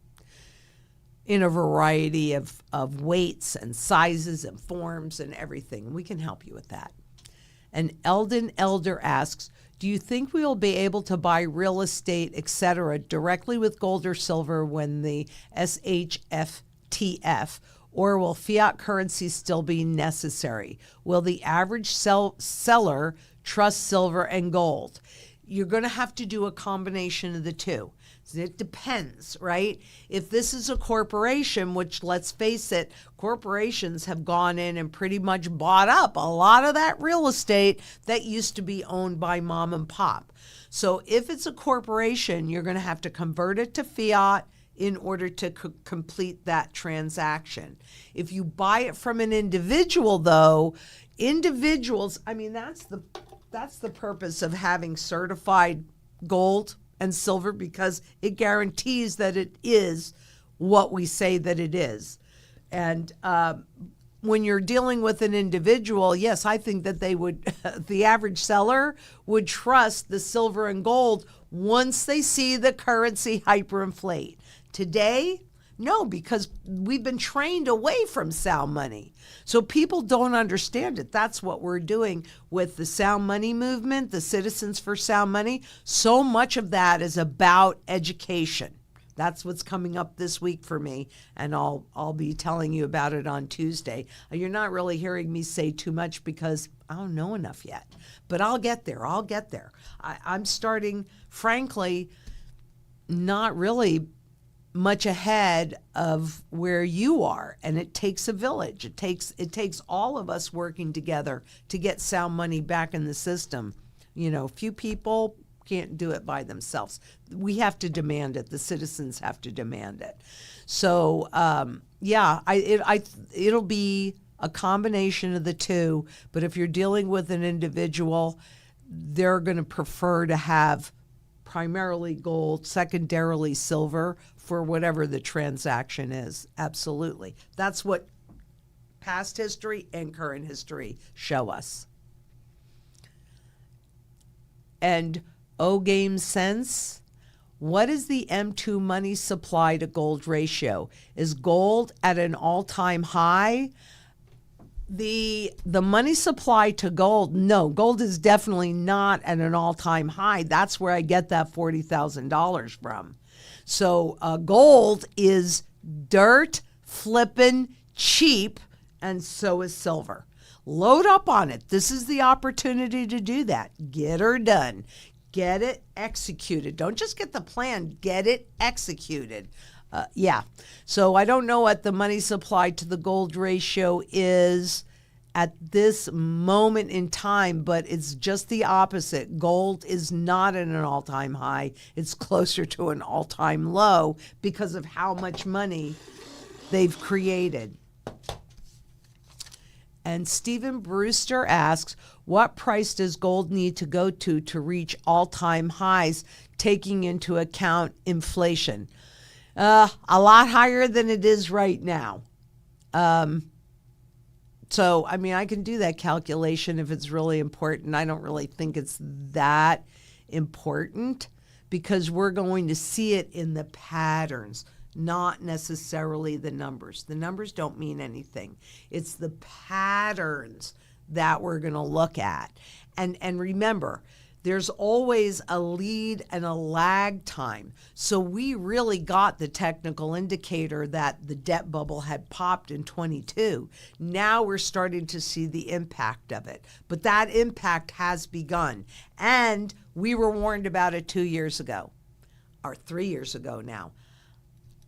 in a variety of weights and sizes and forms and everything. We can help you with that. And Eldon Elder asks, do you think we will be able to buy real estate, etc., directly with gold or silver when the SHFTF, or will fiat currency still be necessary? Will the average seller trust silver and gold? You're going to have to do a combination of the two. It depends, right? If this is a corporation, which, let's face it, corporations have gone in and pretty much bought up a lot of that real estate that used to be owned by mom and pop. So if it's a corporation, you're going to have to convert it to fiat in order to complete that transaction. If you buy it from an individual, though, individuals, that's the purpose of having certified gold and silver, because it guarantees that it is what we say that it is. And when you're dealing with an individual, yes, I think that they would, the average seller would trust the silver and gold once they see the currency hyperinflate. Today, no, because we've been trained away from sound money. So people don't understand it. That's what we're doing with the sound money movement, the Citizens for Sound Money. So much of that is about education. That's what's coming up this week for me, and I'll be telling you about it on Tuesday. You're not really hearing me say too much because I don't know enough yet, but I'll get there. I'm starting, frankly, not really much ahead of where you are, and it takes a village. It takes all of us working together to get sound money back in the system. Few people can't do it by themselves. We have to demand it. The citizens have to demand it. So it'll be a combination of the two. But if you're dealing with an individual, they're going to prefer to have primarily gold, secondarily silver for whatever the transaction is. Absolutely. That's what past history and current history show us. And O-Game Sense, what is the M2 money supply to gold ratio? Is gold at an all-time high? The money supply to gold, no, gold is definitely not at an all-time high. That's where I get that $40,000 from. So gold is dirt flippin' cheap, and so is silver. Load up on it. This is the opportunity to do that. Get her done. Get it executed. Don't just get the plan, get it executed. So I don't know what the money supply to the gold ratio is at this moment in time, but it's just the opposite. Gold is not at an all-time high. It's closer to an all-time low because of how much money they've created. And Stephen Brewster asks, what price does gold need to go to reach all-time highs, taking into account inflation? A lot higher than it is right now. So, I can do that calculation if it's really important. I don't really think it's that important because we're going to see it in the patterns, not necessarily the numbers. The numbers don't mean anything. It's the patterns that we're going to look at. And remember, there's always a lead and a lag time. So we really got the technical indicator that the debt bubble had popped in 22. Now we're starting to see the impact of it. But that impact has begun. And we were warned about it 2 years ago, or 3 years ago now.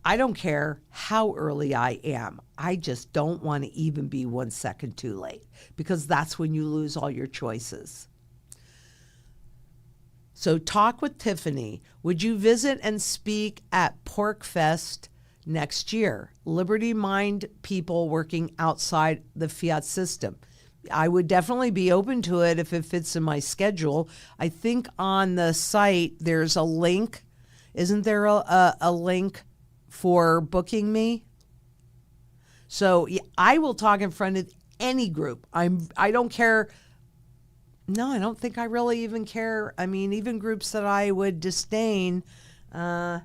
I don't care how early I am. I just don't want to even be 1 second too late, because that's when you lose all your choices. So talk with Tiffany. Would you visit and speak at PorkFest next year? Liberty Mind people working outside the fiat system. I would definitely be open to it if it fits in my schedule. I think on the site there's a link. Isn't there a link for booking me? So I will talk in front of any group. I don't care. No, I don't think I really even care. Even groups that I would disdain, I'd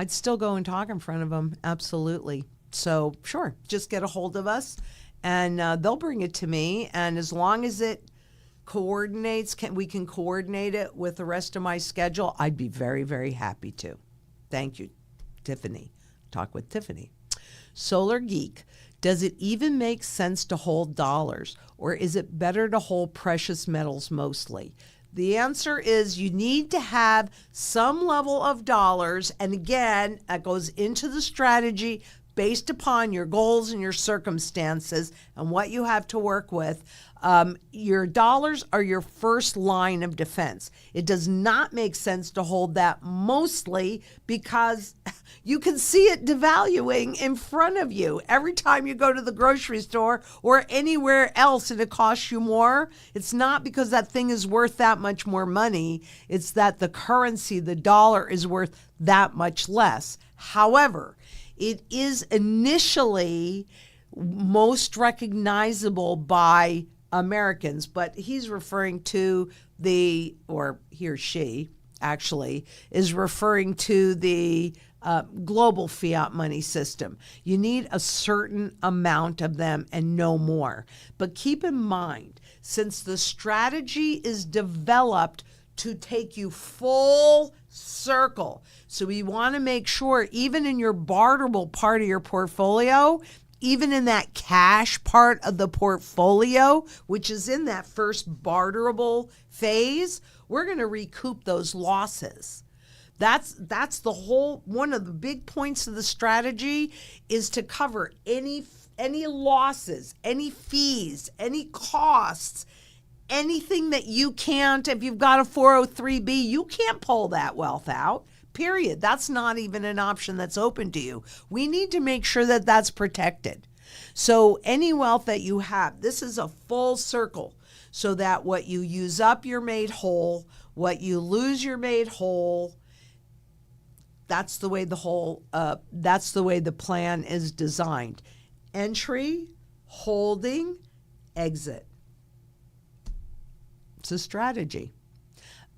still go and talk in front of them. Absolutely. So sure, just get a hold of us and they'll bring it to me. And as long as it coordinates, we can coordinate it with the rest of my schedule, I'd be very, very happy to. Thank you, Tiffany. Talk with Tiffany. Solar Geek. Does it even make sense to hold dollars, or is it better to hold precious metals mostly? The answer is you need to have some level of dollars, and again, that goes into the strategy based upon your goals and your circumstances and what you have to work with. Your dollars are your first line of defense. It does not make sense to hold that mostly because you can see it devaluing in front of you. Every time you go to the grocery store or anywhere else and it costs you more, it's not because that thing is worth that much more money. It's that the currency, the dollar, is worth that much less. However, it is initially most recognizable by Americans, but he's referring to or he or she actually is referring to the global fiat money system. You need a certain amount of them and no more. But keep in mind, since the strategy is developed to take you full circle, so we want to make sure even in your barterable part of your portfolio, even in that cash part of the portfolio, which is in that first barterable phase, we're going to recoup those losses. That's the whole, one of the big points of the strategy is to cover any losses, any fees, any costs, anything that you can't. If you've got a 403B, you can't pull that wealth out. Period. That's not even an option that's open to you. We need to make sure that that's protected. So any wealth that you have, this is a full circle, so that what you use up, you're made whole. What you lose, you're made whole. That's the way that's the way the plan is designed. Entry, holding, exit. It's a strategy.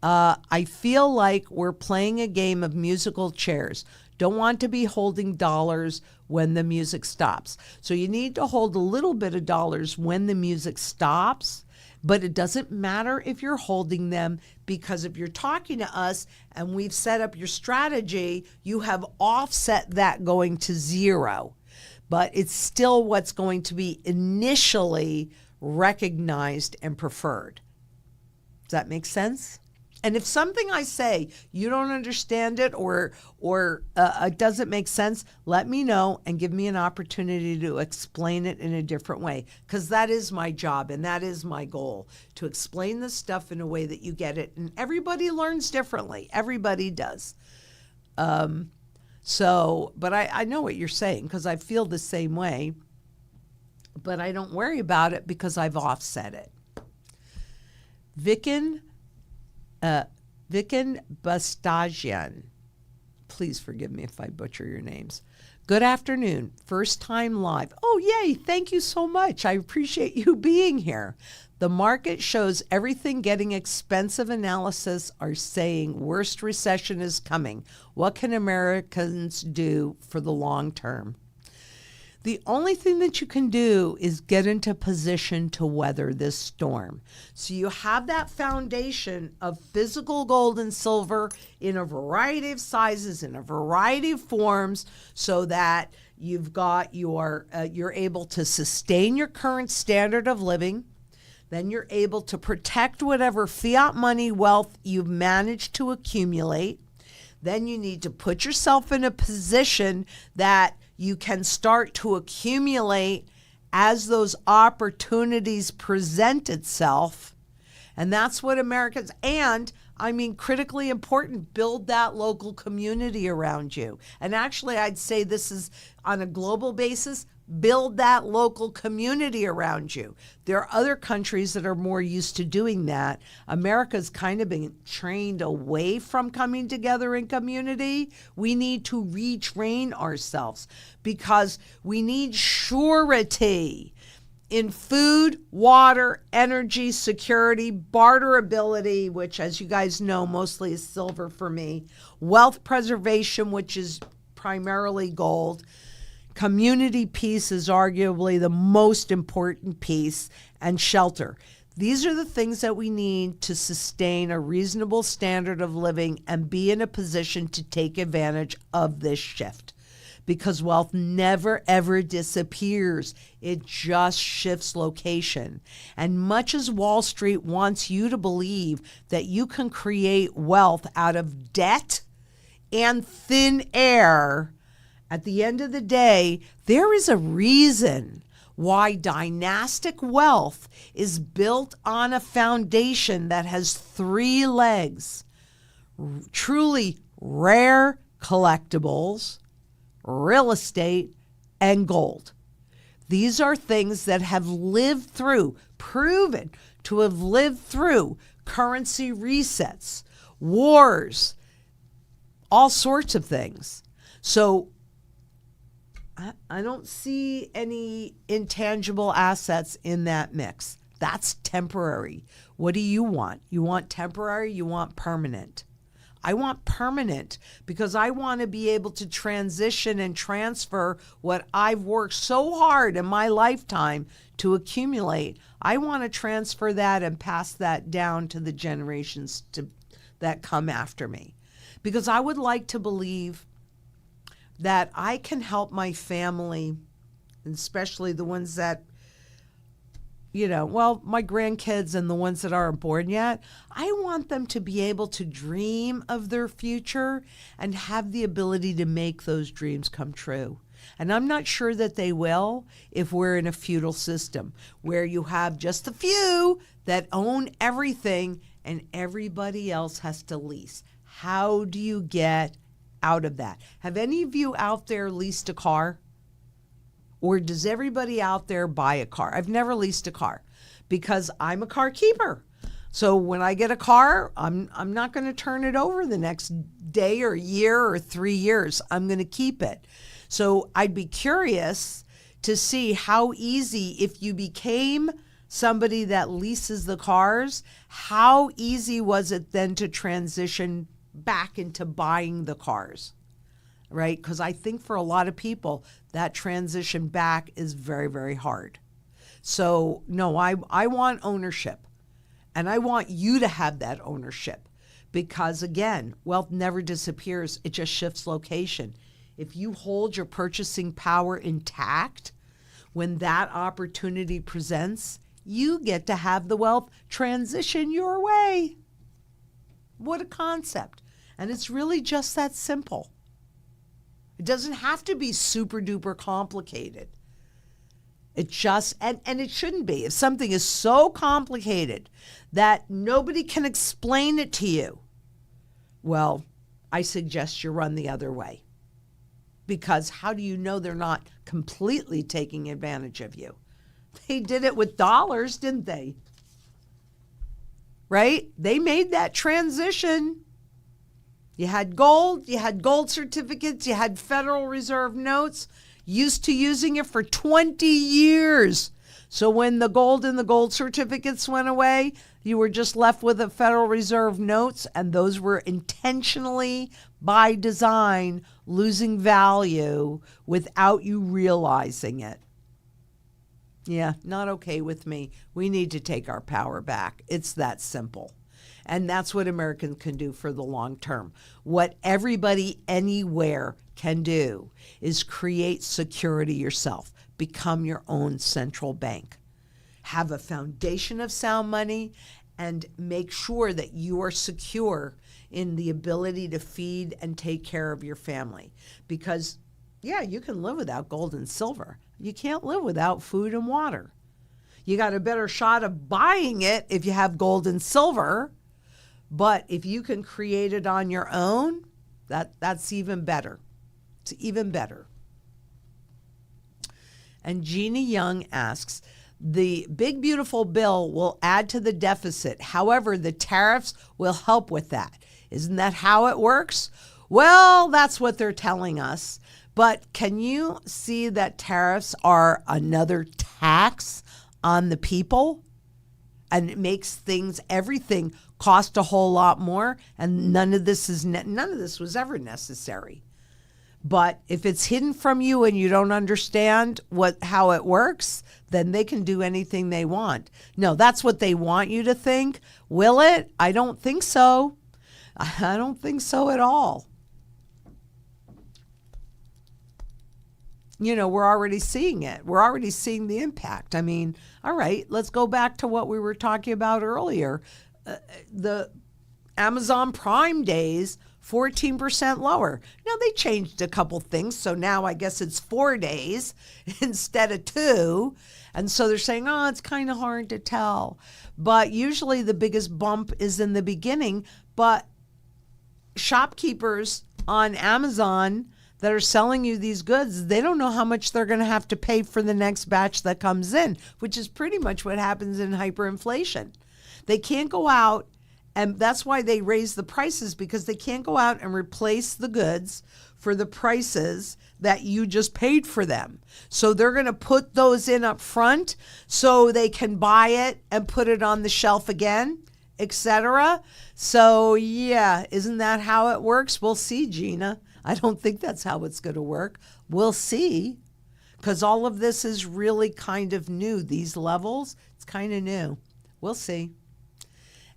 I feel like we're playing a game of musical chairs. Don't want to be holding dollars when the music stops. So you need to hold a little bit of dollars when the music stops, but it doesn't matter if you're holding them, because if you're talking to us and we've set up your strategy, you have offset that going to zero. But it's still what's going to be initially recognized and preferred. Does that make sense? And if something I say, you don't understand it or it doesn't make sense, let me know and give me an opportunity to explain it in a different way, because that is my job and that is my goal, to explain this stuff in a way that you get it. And everybody learns differently. Everybody does. But I know what you're saying, because I feel the same way, but I don't worry about it because I've offset it. Vikin Bastajian, please forgive me if I butcher your names. Good afternoon. First time live. Oh, yay. Thank you so much. I appreciate you being here. The market shows everything getting expensive. Analysis are saying worst recession is coming. What can Americans do for the long term? The only thing that you can do is get into position to weather this storm. So you have that foundation of physical gold and silver in a variety of sizes, in a variety of forms, so that you've got you're able to sustain your current standard of living. Then you're able to protect whatever fiat money wealth you've managed to accumulate. Then you need to put yourself in a position that you can start to accumulate as those opportunities present itself. And that's what Americans, and I mean, critically important, build that local community around you. And actually, I'd say this is on a global basis, build that local community around you. There are other countries that are more used to doing that. America's kind of been trained away from coming together in community. We need to retrain ourselves, because we need surety in food, water, energy, security, barterability, which, as you guys know, mostly is silver for me, wealth preservation, which is primarily gold. Community peace is arguably the most important piece, and shelter. These are the things that we need to sustain a reasonable standard of living and be in a position to take advantage of this shift. Because wealth never, ever disappears. It just shifts location. And much as Wall Street wants you to believe that you can create wealth out of debt and thin air, at the end of the day, there is a reason why dynastic wealth is built on a foundation that has 3 legs. Truly rare collectibles, real estate, and gold. These are things that have lived through, proven to have lived through currency resets, wars, all sorts of things. So I don't see any intangible assets in that mix. That's temporary. What do you want? You want temporary? You want permanent? I want permanent, because I want to be able to transition and transfer what I've worked so hard in my lifetime to accumulate. I want to transfer that and pass that down to the generations that come after me, because I would like to believe that I can help my family, and especially the ones that well, my grandkids and the ones that aren't born yet, I want them to be able to dream of their future and have the ability to make those dreams come true. And I'm not sure that they will if we're in a feudal system where you have just a few that own everything and everybody else has to lease. How do you get out of that? Have any of you out there leased a car? Or does everybody out there buy a car? I've never leased a car because I'm a car keeper. So when I get a car, I'm not going to turn it over the next day or year or 3 years. I'm going to keep it. So I'd be curious to see how easy, if you became somebody that leases the cars, how easy was it then to transition back into buying the cars? Right? Because I think for a lot of people, that transition back is very, very hard. So, no, I want ownership. And I want you to have that ownership. Because, again, wealth never disappears. It just shifts location. If you hold your purchasing power intact, when that opportunity presents, you get to have the wealth transition your way. What a concept. And it's really just that simple. It doesn't have to be super duper complicated. It just, and it shouldn't be. If something is so complicated that nobody can explain it to you, well, I suggest you run the other way. Because how do you know they're not completely taking advantage of you? They did it with dollars, didn't they? Right? They made that transition. You had gold certificates, you had Federal Reserve notes, used to using it for 20 years. So when the gold and the gold certificates went away, you were just left with the Federal Reserve notes, and those were intentionally, by design, losing value without you realizing it. Yeah, not okay with me. We need to take our power back. It's that simple. And that's what Americans can do for the long term. What everybody anywhere can do is create security yourself. Become your own central bank. Have a foundation of sound money and make sure that you are secure in the ability to feed and take care of your family. Because, yeah, you can live without gold and silver. You can't live without food and water. You got a better shot of buying it if you have gold and silver. But if you can create it on your own, that's even better. It's even better. And Jeannie Young asks, the big beautiful bill will add to the deficit. However, the tariffs will help with that. Isn't that how it works? Well, that's what they're telling us. But can you see that tariffs are another tax on the people? And it makes everything cost a whole lot more, and none of this was ever necessary. But if it's hidden from you and you don't understand how it works, then they can do anything they want. No, that's what they want you to think. Will it? I don't think so. I don't think so at all. We're already seeing it. We're already seeing the impact. I mean, all right, let's go back to what we were talking about earlier. The Amazon Prime days, 14% lower. Now, they changed a couple things, so now I guess it's 4 days instead of 2. And so they're saying, it's kind of hard to tell. But usually the biggest bump is in the beginning. But shopkeepers on Amazon that are selling you these goods, they don't know how much they're going to have to pay for the next batch that comes in, which is pretty much what happens in hyperinflation. They can't go out, and that's why they raise the prices, because they can't go out and replace the goods for the prices that you just paid for them. So they're going to put those in up front so they can buy it and put it on the shelf again, etc. So yeah, isn't that how it works? We'll see, Gina. I don't think that's how it's going to work. We'll see, because all of this is really kind of new. These levels, it's kind of new. We'll see.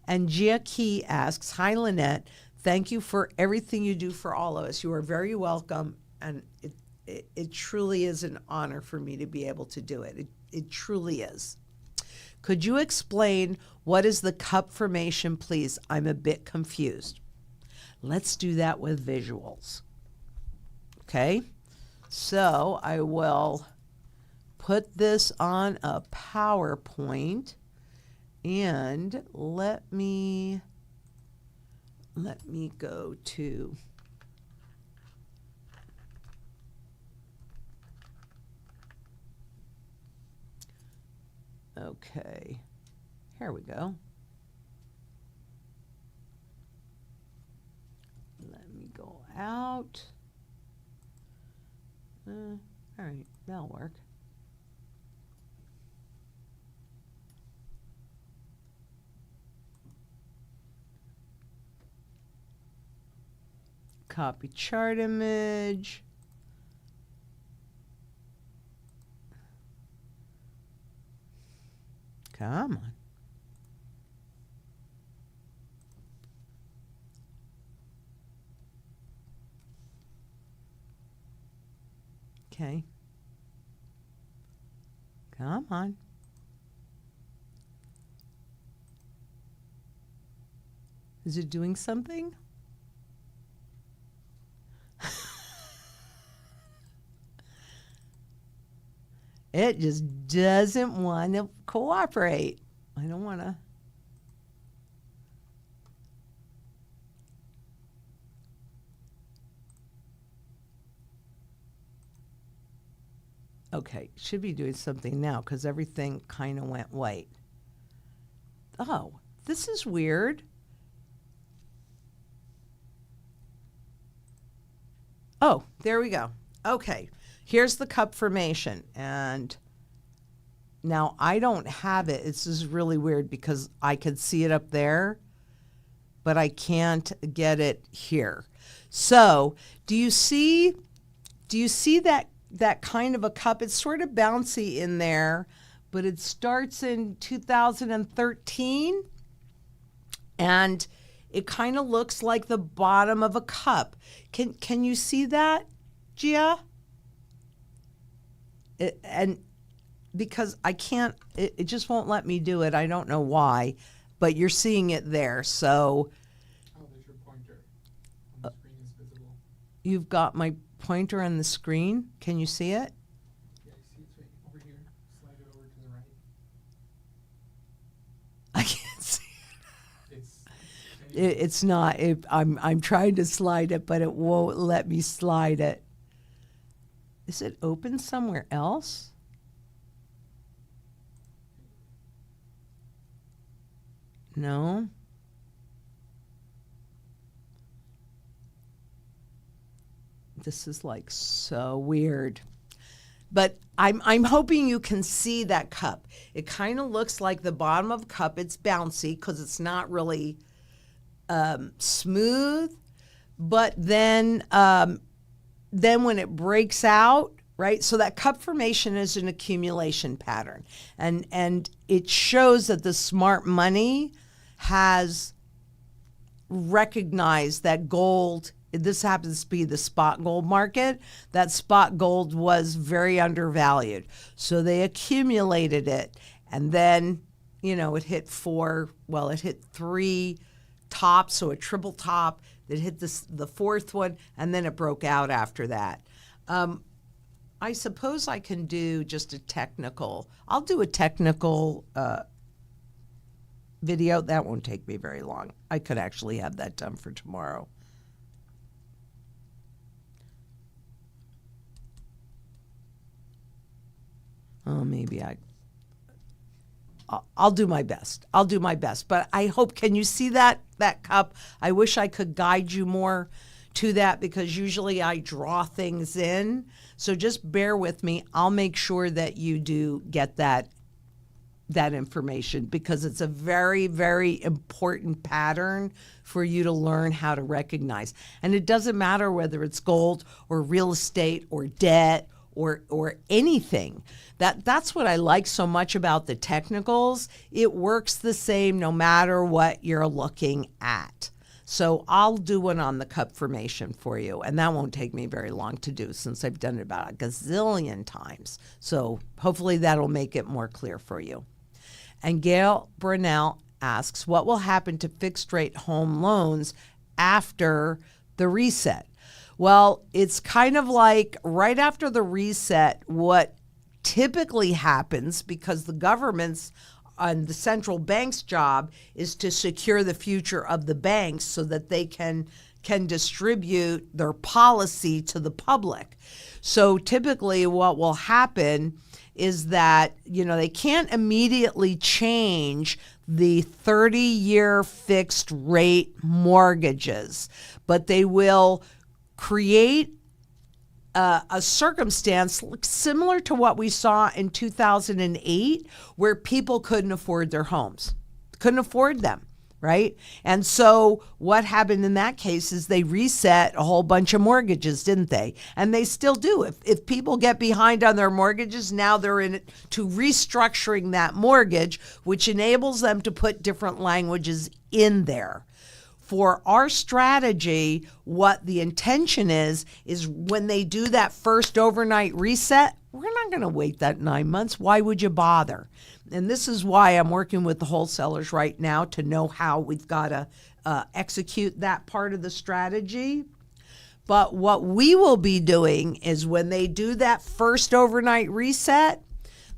And Gia Key asks, hi, Lynette. Thank you for everything you do for all of us. You are very welcome. And it truly is an honor for me to be able to do it. It truly is. Could you explain what is the cup formation, please? I'm a bit confused. Let's do that with visuals. Okay, so I will put this on a PowerPoint, and let me go to okay, here we go. Let me go out. All right, that'll work. Copy chart image. Come on. Okay. Come on. Is it doing something? It just doesn't want to cooperate. I don't want to. Okay, should be doing something now because everything kind of went white. Oh, this is weird. Oh, there we go. Okay, here's the cup formation. And now I don't have it. This is really weird because I could see it up there, but I can't get it here. So do you see that kind of a cup? It's sort of bouncy in there, but it starts in 2013, and it kind of looks like the bottom of a cup. Can you see that, Gia? And because I can't, it just won't let me do it. I don't know why, but you're seeing it there. So oh, there's your pointer on the screen is visible. You've got my pointer on the screen. Can you see it? Yeah, you see it's right over here. Slide it over to the right. I can't see it. It's It's not. I'm trying to slide it, but it won't let me slide it. Is it open somewhere else? No. This is like so weird. But I'm hoping you can see that cup. It kind of looks like the bottom of a cup. It's bouncy because it's not really smooth. But then when it breaks out, right? So that cup formation is an accumulation pattern. And it shows that the smart money has recognized that gold, this happens to be the spot gold market, that spot gold was very undervalued. So they accumulated it. And then, it hit it hit three tops, so a triple top. It hit the fourth one, and then it broke out after that. I suppose I can do just I'll do a technical video. That won't take me very long. I could actually have that done for tomorrow. Oh, maybe I'll do my best. I'll do my best. But I hope, can you see that cup? I wish I could guide you more to that because usually I draw things in. So just bear with me. I'll make sure that you do get that information because it's a very, very important pattern for you to learn how to recognize. And it doesn't matter whether it's gold or real estate or debt or anything. That's what I like so much about the technicals. It works the same no matter what you're looking at. So I'll do one on the cup formation for you, and that won't take me very long to do since I've done it about a gazillion times. So hopefully that'll make it more clear for you. And Gail Brunell asks, what will happen to fixed rate home loans after the reset? Well, it's kind of like right after the reset, what typically happens, because the government's and the central bank's job is to secure the future of the banks so that they can distribute their policy to the public. So typically what will happen is that, they can't immediately change the 30-year fixed rate mortgages, but they will create a circumstance similar to what we saw in 2008, where people couldn't afford their homes, couldn't afford them, right? And so what happened in that case is they reset a whole bunch of mortgages, didn't they? And they still do. If people get behind on their mortgages, now they're in it to restructuring that mortgage, which enables them to put different languages in there. For our strategy, what the intention is when they do that first overnight reset, we're not going to wait that 9 months. Why would you bother? And this is why I'm working with the wholesalers right now to know how we've got to execute that part of the strategy. But what we will be doing is when they do that first overnight reset,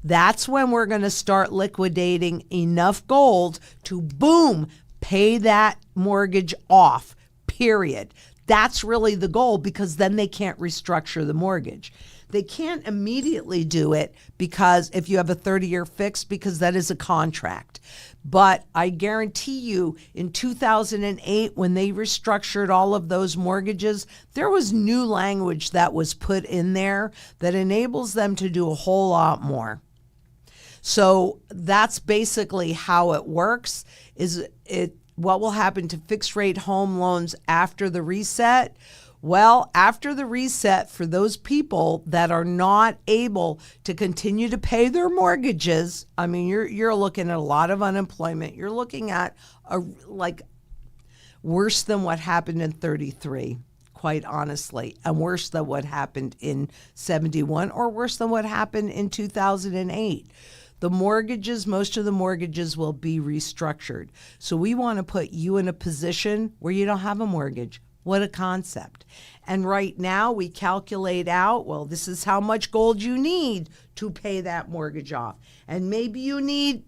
that's when we're going to start liquidating enough gold to, boom, pay that mortgage off, period. That's really the goal, because then they can't restructure the mortgage. They can't immediately do it because if you have a 30-year fix, because that is a contract. But I guarantee you in 2008, when they restructured all of those mortgages, there was new language that was put in there that enables them to do a whole lot more. So that's basically how it works. What will happen to fixed rate home loans after the reset? Well, after the reset, for those people that are not able to continue to pay their mortgages, I mean, you're looking at a lot of unemployment. You're looking at worse than what happened in 33, quite honestly, and worse than what happened in 71, or worse than what happened in 2008. The mortgages, most of the mortgages will be restructured. So we want to put you in a position where you don't have a mortgage. What a concept. And right now we calculate out, well, this is how much gold you need to pay that mortgage off. And maybe you need,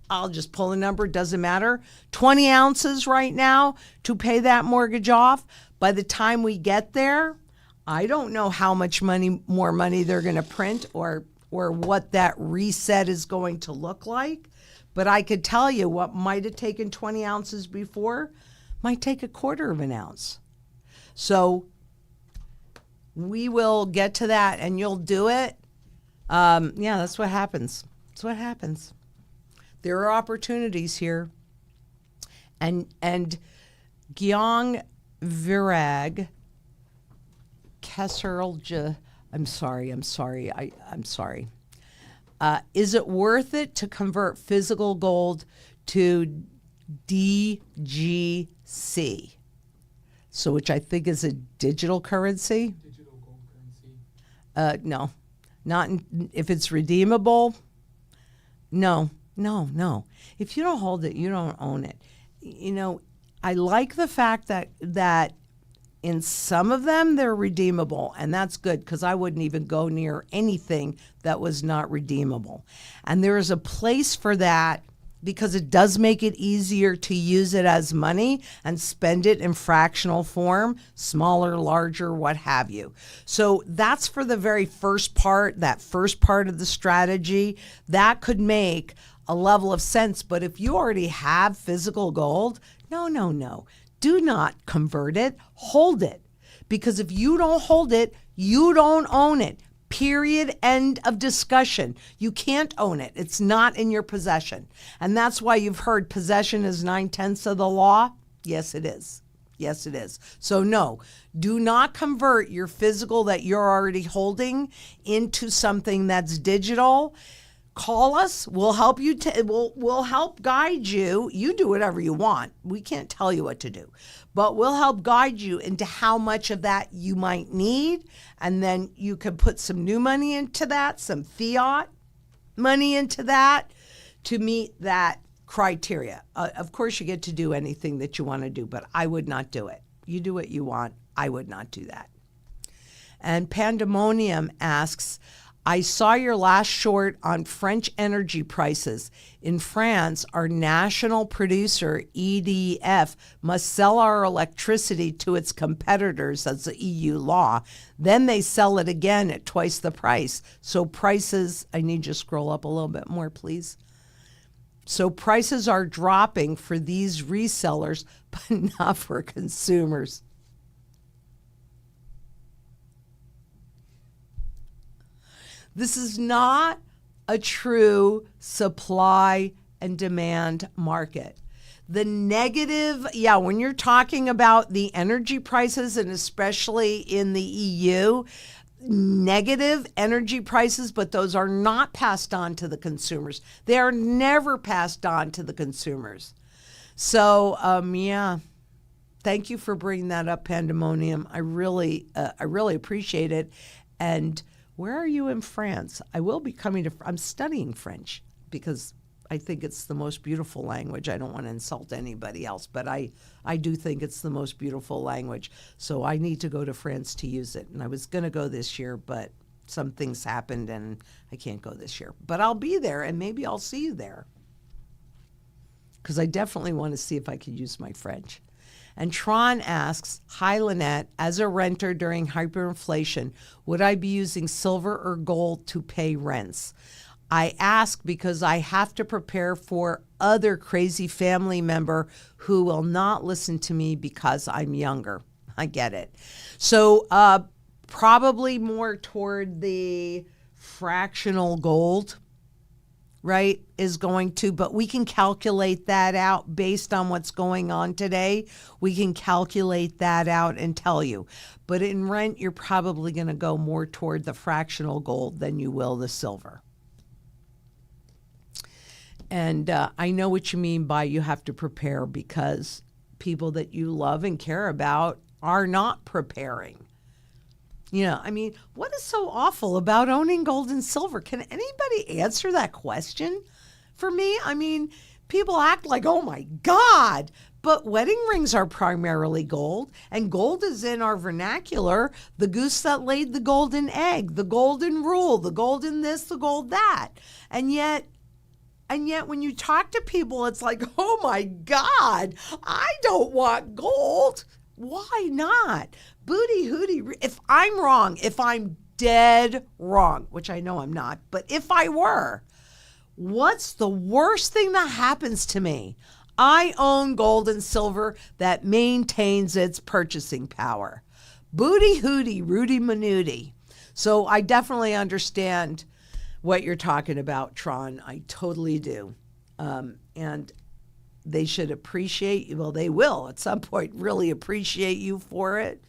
I'll just pull a number, doesn't matter, 20 ounces right now to pay that mortgage off. By the time we get there, I don't know how much more money they're going to print or what that reset is going to look like. But I could tell you what might have taken 20 ounces before might take a quarter of an ounce. So we will get to that and you'll do it. That's what happens. That's what happens. There are opportunities here. And Gyong Virag Kesserlja, I'm sorry. Is it worth it to convert physical gold to DGC? So, which I think is a digital currency? Digital gold currency. No, not if it's redeemable. No. If you don't hold it, you don't own it. I like the fact that in some of them, they're redeemable, and that's good because I wouldn't even go near anything that was not redeemable. And there is a place for that because it does make it easier to use it as money and spend it in fractional form, smaller, larger, what have you. So that's for the very first part, that first part of the strategy. That could make a level of sense. But if you already have physical gold, no. Do not convert it, hold it. Because if you don't hold it, you don't own it. Period. End of discussion. You can't own it. It's not in your possession. And that's why you've heard possession is 9/10 of the law. Yes, it is. Yes, it is. So no, do not convert your physical that you're already holding into something that's digital. Call us. We'll help you. We'll help guide you. You do whatever you want. We can't tell you what to do, but we'll help guide you into how much of that you might need. And then you can put some new money into that, some fiat money into that to meet that criteria. Of course, you get to do anything that you want to do, but I would not do it. You do what you want. I would not do that. And Pandemonium asks, I saw your last short on French energy prices. In France, our national producer, EDF, must sell our electricity to its competitors as the EU law. Then they sell it again at twice the price. So prices, I need you to scroll up a little bit more, please. So prices are dropping for these resellers, but not for consumers. This is not a true supply and demand market. The negative, when you're talking about the energy prices, and especially in the EU, negative energy prices, but those are not passed on to the consumers. They are never passed on to the consumers. So, thank you for bringing that up, Pandemonium. I really appreciate it. And where are you in France? I will be coming to, I'm studying French because I think it's the most beautiful language. I don't want to insult anybody else, but I do think it's the most beautiful language. So I need to go to France to use it. And I was going to go this year, but some things happened and I can't go this year. But I'll be there and maybe I'll see you there because I definitely want to see if I could use my French. And Tron asks, hi, Lynette, as a renter during hyperinflation, would I be using silver or gold to pay rents? I ask because I have to prepare for other crazy family member who will not listen to me because I'm younger. I get it. So probably more toward the fractional gold, right, is going to, but we can calculate that out based on what's going on today. We can calculate that out and tell you. But in rent, you're probably going to go more toward the fractional gold than you will the silver. And I know what you mean by you have to prepare because people that you love and care about are not preparing. You know, I mean, what is so awful about owning gold and silver? Can anybody answer that question for me? I mean, people act like, oh my God, but wedding rings are primarily gold, and gold is in our vernacular, the goose that laid the golden egg, the golden rule, the golden this, the gold that. And yet when you talk to people, it's like, oh my God, I don't want gold. Why not? Booty hootie. If I'm wrong, if I'm dead wrong, which I know I'm not, but if I were, what's the worst thing that happens to me? I own gold and silver that maintains its purchasing power. Booty hootie, Rudy Manooty. So I definitely understand what you're talking about, Tron. I totally do. And they should appreciate you. Well, they will at some point really appreciate you for it.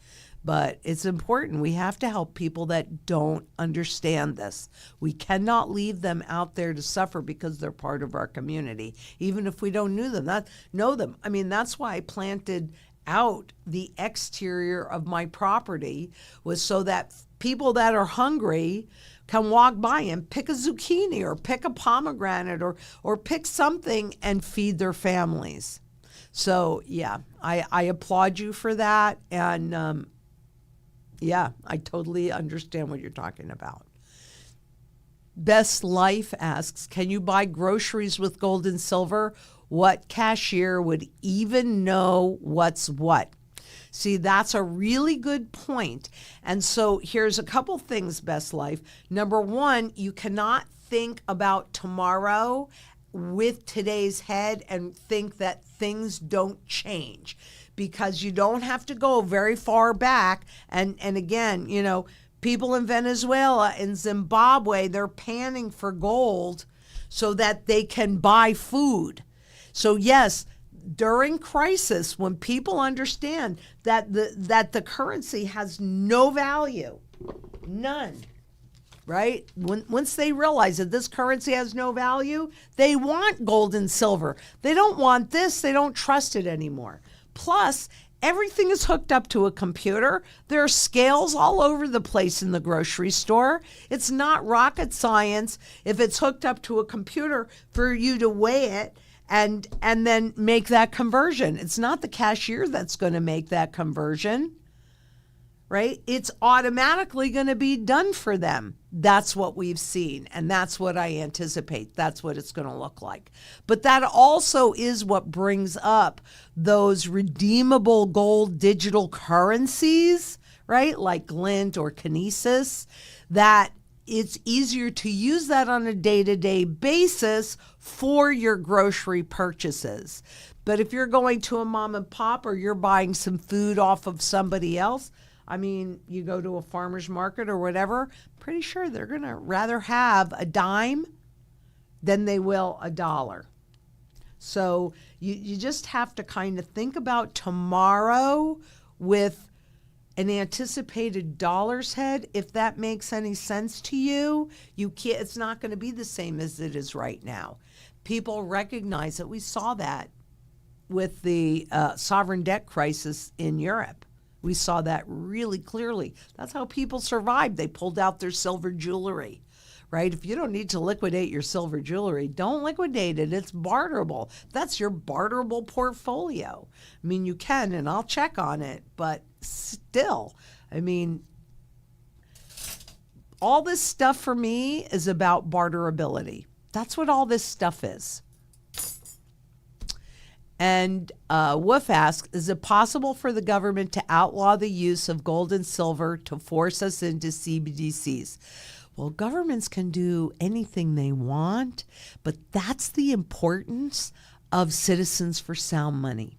But it's important. We have to help people that don't understand this. We cannot leave them out there to suffer because they're part of our community, even if we don't know them. I mean, that's why I planted out the exterior of my property, was so that people that are hungry can walk by and pick a zucchini or pick a pomegranate or pick something and feed their families. So, yeah, I applaud you for that. And, yeah, I totally understand what you're talking about. Best Life asks, can you buy groceries with gold and silver? What cashier would even know what's what? See, that's a really good point. And so here's a couple things, Best Life. Number one, you cannot think about tomorrow with today's head and think that things don't change, because you don't have to go very far back. And again, you know, people in Venezuela and Zimbabwe, they're panning for gold so that they can buy food. So yes, during crisis, when people understand that the currency has no value, none, right? Once they realize that this currency has no value, they want gold and silver. They don't want this. They don't trust it anymore. Plus, Everything is hooked up to a computer. There are scales all over the place in the grocery store. It's not rocket science if it's hooked up to a computer for you to weigh it and then make that conversion. It's not the cashier that's going to make that conversion, right? It's automatically going to be done for them. That's what we've seen, and that's what I anticipate. That's what it's going to look like. But that also is what brings up those redeemable gold digital currencies, right? Like Glint or Kinesis, that it's easier to use that on a day-to-day basis for your grocery purchases. But if you're going to a mom and pop or you're buying some food off of somebody else, I mean, you go to a farmer's market or whatever, pretty sure they're going to rather have a dime than they will a dollar. So you just have to kind of think about tomorrow with an anticipated dollar's head. If that makes any sense to you, it's not going to be the same as it is right now. People recognize that. We saw that with the sovereign debt crisis in Europe. We saw that really clearly. That's how people survived. They pulled out their silver jewelry, right? If you don't need to liquidate your silver jewelry, don't liquidate it. It's barterable. That's your barterable portfolio. I mean, you can, and I'll check on it, but still, I mean, all this stuff for me is about barterability. That's what all this stuff is. And Wolf asks, is it possible for the government to outlaw the use of gold and silver to force us into CBDCs? Well, governments can do anything they want, but that's the importance of Citizens for Sound Money.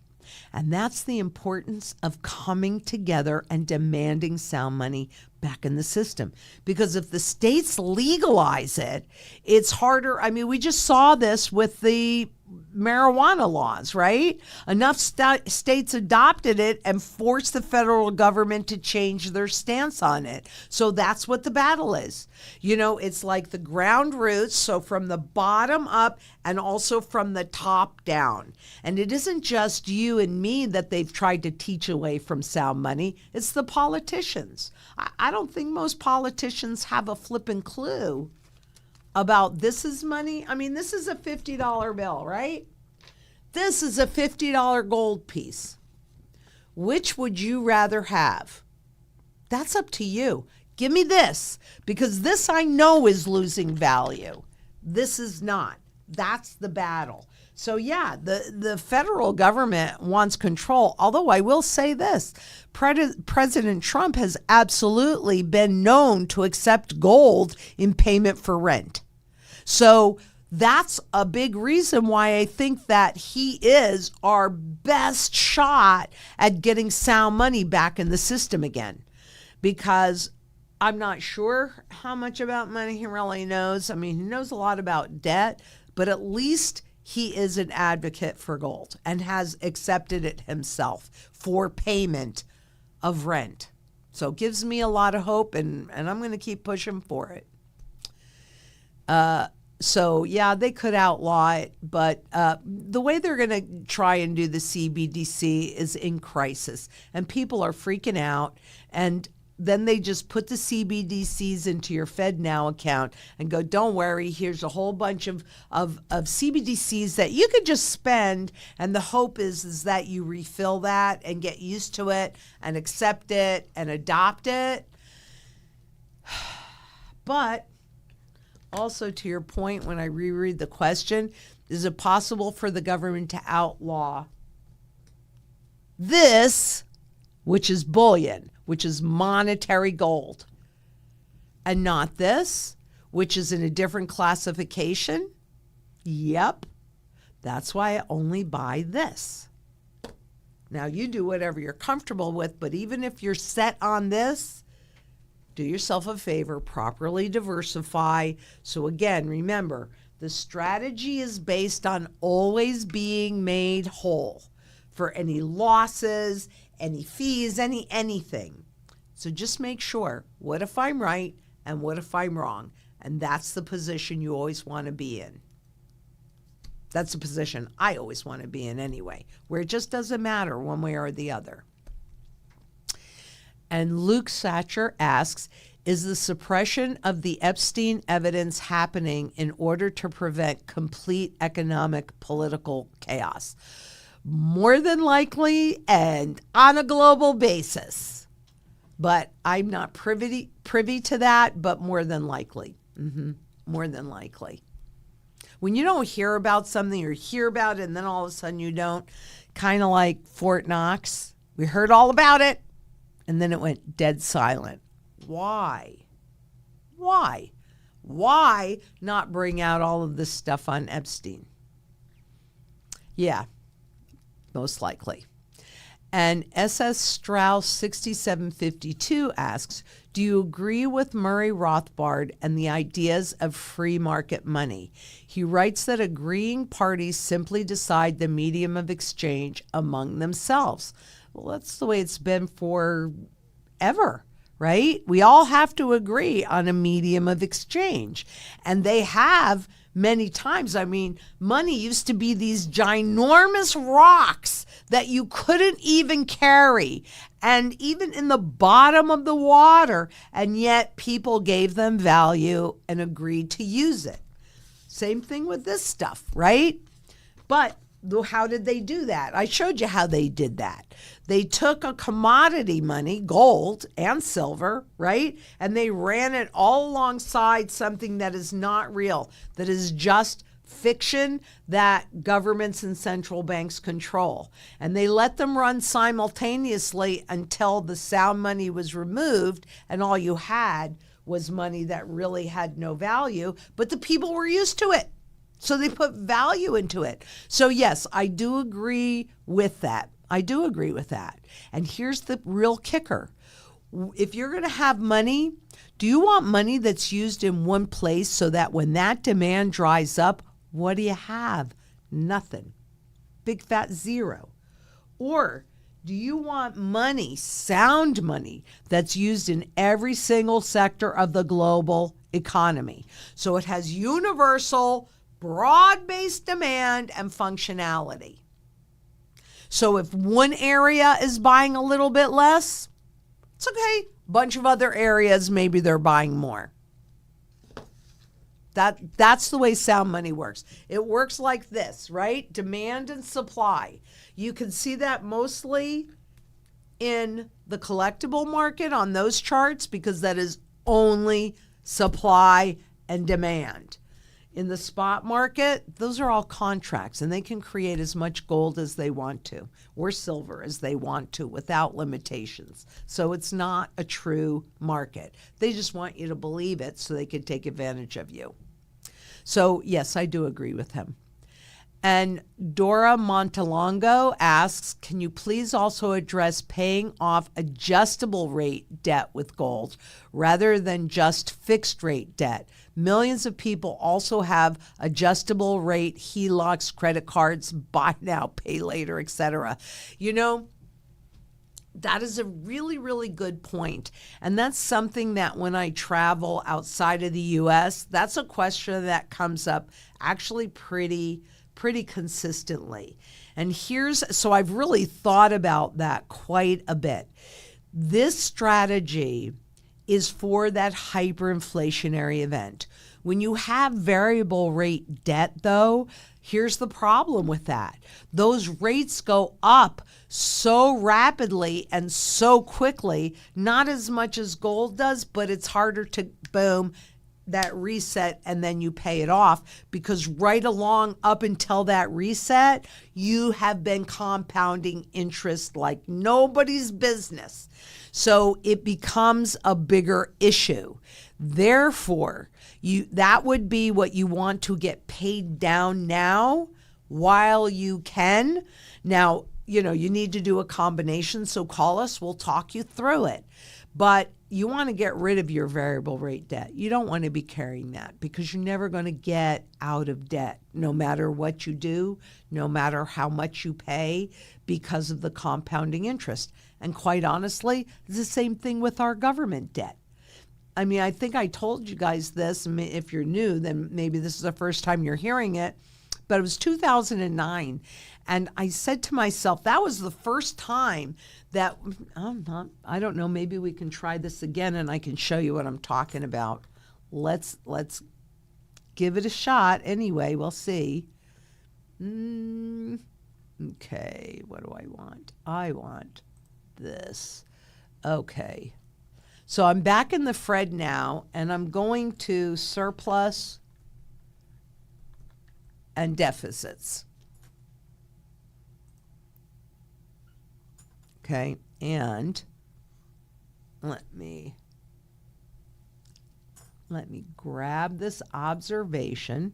And that's the importance of coming together and demanding sound money back in the system. Because if the states legalize it, it's harder. I mean, we just saw this with the marijuana laws, right? Enough states adopted it and forced the federal government to change their stance on it. So that's what the battle is. You know, it's like the ground roots, so from the bottom up and also from the top down. And it isn't just you and me that they've tried to teach away from sound money. It's the politicians. I don't think most politicians have a flipping clue about this is money. I mean, this is a $50 bill, right? This is a $50 gold piece. Which would you rather have? That's up to you. Give me this, because this I know is losing value. This is not. That's the battle. So yeah, the federal government wants control. Although I will say this, President Trump has absolutely been known to accept gold in payment for rent. So that's a big reason why I think that he is our best shot at getting sound money back in the system again. Because I'm not sure how much about money he really knows. I mean, he knows a lot about debt, but at least he is an advocate for gold and has accepted it himself for payment of rent. So it gives me a lot of hope, and I'm going to keep pushing for it. So yeah, they could outlaw it, but the way they're going to try and do the CBDC is in crisis, and people are freaking out, and then they just put the CBDCs into your FedNow account and go, don't worry, here's a whole bunch of CBDCs that you could just spend, and the hope is that you refill that and get used to it and accept it and adopt it. But also, to your point, when I reread the question, is it possible for the government to outlaw this, which is bullion, which is monetary gold, and not this, which is in a different classification? Yep. That's why I only buy this. Now, you do whatever you're comfortable with, but even if you're set on this, do yourself a favor, properly diversify. So again, remember, the strategy is based on always being made whole for any losses, any fees, anything. So just make sure, what if I'm right and what if I'm wrong? And that's the position you always want to be in. That's the position I always want to be in anyway, where it just doesn't matter one way or the other. And Luke Satcher asks, is the suppression of the Epstein evidence happening in order to prevent complete economic political chaos? More than likely and on a global basis. But I'm not privy to that, but more than likely. More than likely. When you don't hear about something or hear about it and then all of a sudden you don't, kind of like Fort Knox, we heard all about it and then it went dead silent. Why? Why not bring out all of this stuff on Epstein? Yeah, most likely. And SS Strauss 6752 asks, do you agree with Murray Rothbard and the ideas of free market money? He writes that agreeing parties simply decide the medium of exchange among themselves. Well, that's the way it's been forever, right? We all have to agree on a medium of exchange. And they have many times. I mean, money used to be these ginormous rocks that you couldn't even carry, and even in the bottom of the water, and yet people gave them value and agreed to use it. Same thing with this stuff, right? But how did they do that? I showed you how they did that. They took a commodity money, gold and silver, right? And they ran it all alongside something that is not real, that is just fiction that governments and central banks control. And they let them run simultaneously until the sound money was removed and all you had was money that really had no value, but the people were used to it. So they put value into it. So yes, I do agree with that. I do agree with that. And here's the real kicker. If you're going to have money, do you want money that's used in one place so that when that demand dries up, what do you have? Nothing. Big fat zero. Or do you want money, sound money, that's used in every single sector of the global economy? So it has universal, broad-based demand and functionality. So if one area is buying a little bit less, it's okay. A bunch of other areas, maybe they're buying more. That's the way sound money works. It works like this, right? Demand and supply. You can see that mostly in the collectible market on those charts because that is only supply and demand. In the spot market, those are all contracts, and they can create as much gold as they want to or silver as they want to without limitations. So it's not a true market. They just want you to believe it so they can take advantage of you. So yes, I do agree with him. And Dora Montalongo asks, can you please also address paying off adjustable rate debt with gold rather than just fixed rate debt? Millions of people also have adjustable rate HELOCs, credit cards, buy now, pay later, etc. You know, that is a really, really good point. And that's something that when I travel outside of the U.S., that's a question that comes up actually pretty consistently. And so I've really thought about that quite a bit. This strategy is for that hyperinflationary event. When you have variable rate debt, though, here's the problem with that. Those rates go up so rapidly and so quickly, not as much as gold does, but it's harder to boom, that reset, and then you pay it off because right along up until that reset, you have been compounding interest like nobody's business. So it becomes a bigger issue. Therefore, that would be what you want to get paid down now while you can. Now, you need to do a combination, so call us, we'll talk you through it. But you want to get rid of your variable rate debt. You don't want to be carrying that because you're never going to get out of debt, no matter what you do, no matter how much you pay, because of the compounding interest. And quite honestly, it's the same thing with our government debt. I mean, I think I told you guys this. If you're new, then maybe this is the first time you're hearing it. but it was 2009. And I said to myself, that was the first time that, I don't know, maybe we can try this again and I can show you what I'm talking about. Let's give it a shot anyway. We'll see. Okay, what do I want? I want this. Okay. So I'm back in the Fred now, and I'm going to surplus and deficits. Okay, and let me grab this observation.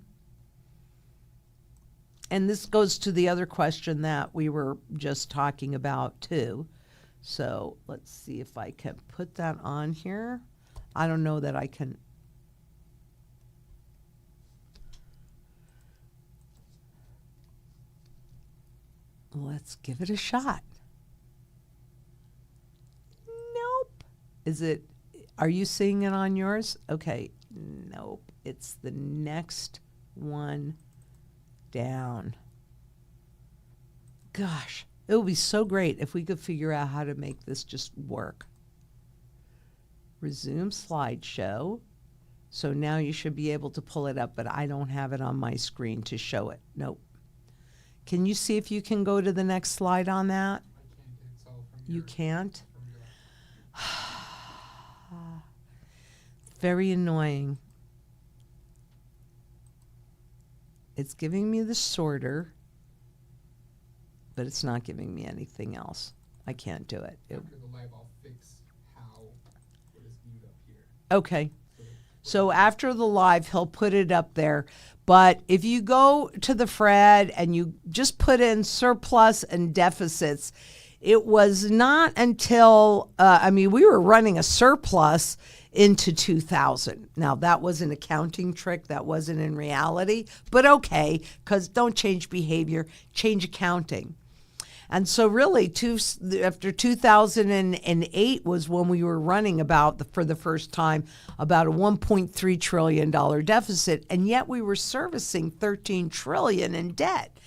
And this goes to the other question that we were just talking about too. So let's see if I can put that on here. I don't know that I can. Let's give it a shot. Nope. Are you seeing it on yours? Okay. Nope. It's the next one down. Gosh, it would be so great if we could figure out how to make this just work. Resume slideshow. So now you should be able to pull it up, but I don't have it on my screen to show it. Nope. Can you see if you can go to the next slide on that? I can't. It's all from You can't? from your Very annoying. It's giving me the sorter, but it's not giving me anything else. I can't do it. After the live, I'll fix how what is viewed up here. Okay. So after the live, he'll put it up there. But if you go to the Fred and you just put in surplus and deficits, it was not until, we were running a surplus into 2000. Now, that was an accounting trick. That wasn't in reality. But okay, because don't change behavior, change accounting. And so really, after 2008 was when we were running for the first time, about a $1.3 trillion deficit, and yet we were servicing $13 trillion in debt.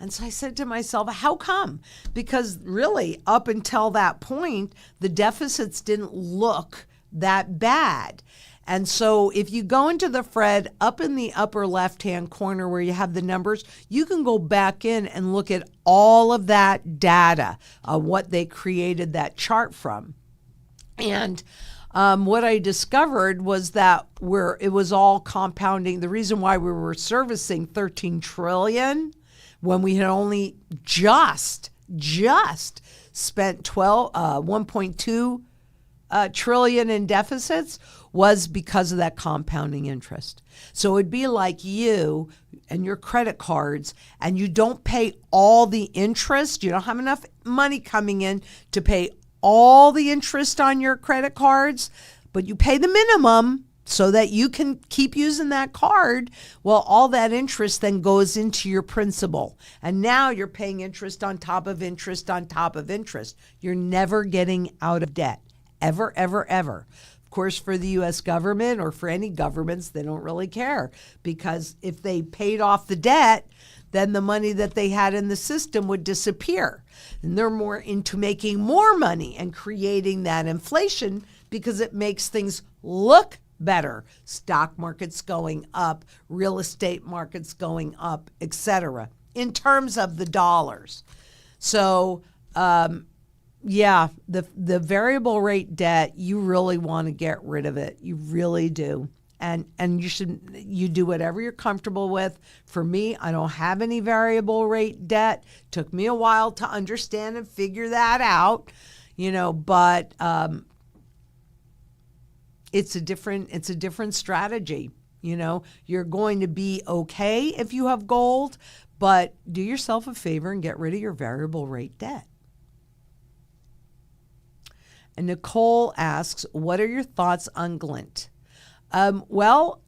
And so I said to myself, how come? Because really, up until that point, the deficits didn't look that bad. And so if you go into the Fred, up in the upper left-hand corner where you have the numbers, you can go back in and look at all of that data, what they created that chart from. And what I discovered was that it was all compounding. The reason why we were servicing $13 trillion when we had only just spent 1.2 trillion in deficits was because of that compounding interest. So it'd be like you and your credit cards, and you don't pay all the interest. You don't have enough money coming in to pay all the interest on your credit cards, but you pay the minimum so that you can keep using that card. Well, all that interest then goes into your principal. And now you're paying interest on top of interest on top of interest. You're never getting out of debt. Ever, ever, ever. Of course, for the U.S. government or for any governments, they don't really care, because if they paid off the debt, then the money that they had in the system would disappear. And they're more into making more money and creating that inflation because it makes things look better. Stock markets going up, real estate markets going up, etc. in terms of the dollars. So, yeah, the variable rate debt, you really want to get rid of it. You really do. And you do whatever you're comfortable with. For me, I don't have any variable rate debt. Took me a while to understand and figure that out, but it's a different strategy. You're going to be okay if you have gold, but do yourself a favor and get rid of your variable rate debt. And Nicole asks, what are your thoughts on Glint? Well,